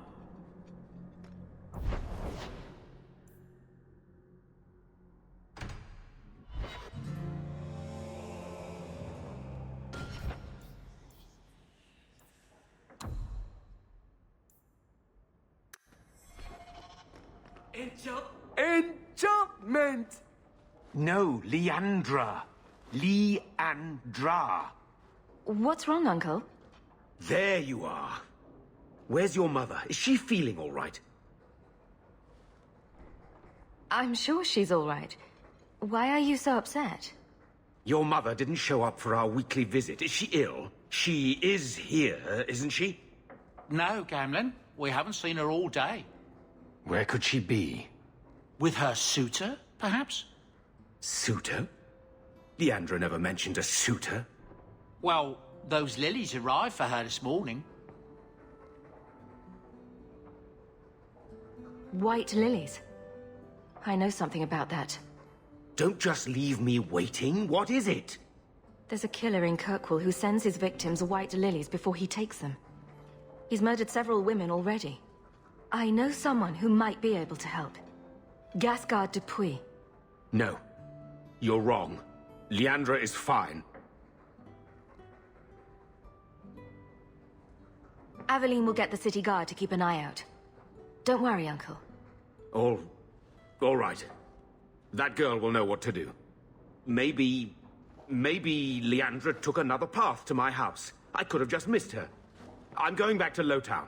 Enchantment! No, Leandra. Leandra. What's wrong, Uncle? There you are. Where's your mother? Is she feeling all right? I'm sure she's all right. Why are you so upset? Your mother didn't show up for our weekly visit. Is she ill? She is here, isn't she? No, Gamlin. We haven't seen her all day. Where could she be? With her suitor, perhaps? Suitor? Leandra never mentioned a suitor. Well, those lilies arrived for her this morning. White lilies. I know something about that. Don't just leave me waiting. What is it? There's a killer in Kirkwall who sends his victims white lilies before he takes them. He's murdered several women already. I know someone who might be able to help. Gasgard Dupuis. No. You're wrong. Leandra is fine. Aveline will get the city guard to keep an eye out. Don't worry, Uncle. All right. That girl will know what to do. Maybe Leandra took another path to my house. I could have just missed her. I'm going back to Lowtown.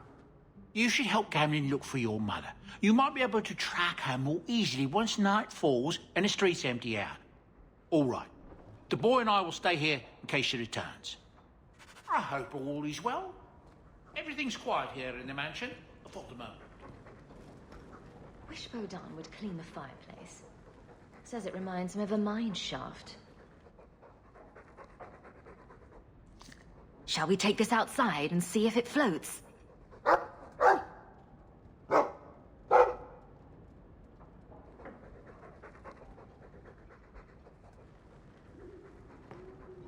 You should help Gamlin look for your mother. You might be able to track her more easily once night falls and the streets empty out. All right. The boy and I will stay here in case she returns. I hope all is well. Everything's quiet here in the mansion, for the moment. Wish Bodahn would clean the fireplace. Says it reminds him of a mine shaft. Shall we take this outside and see if it floats?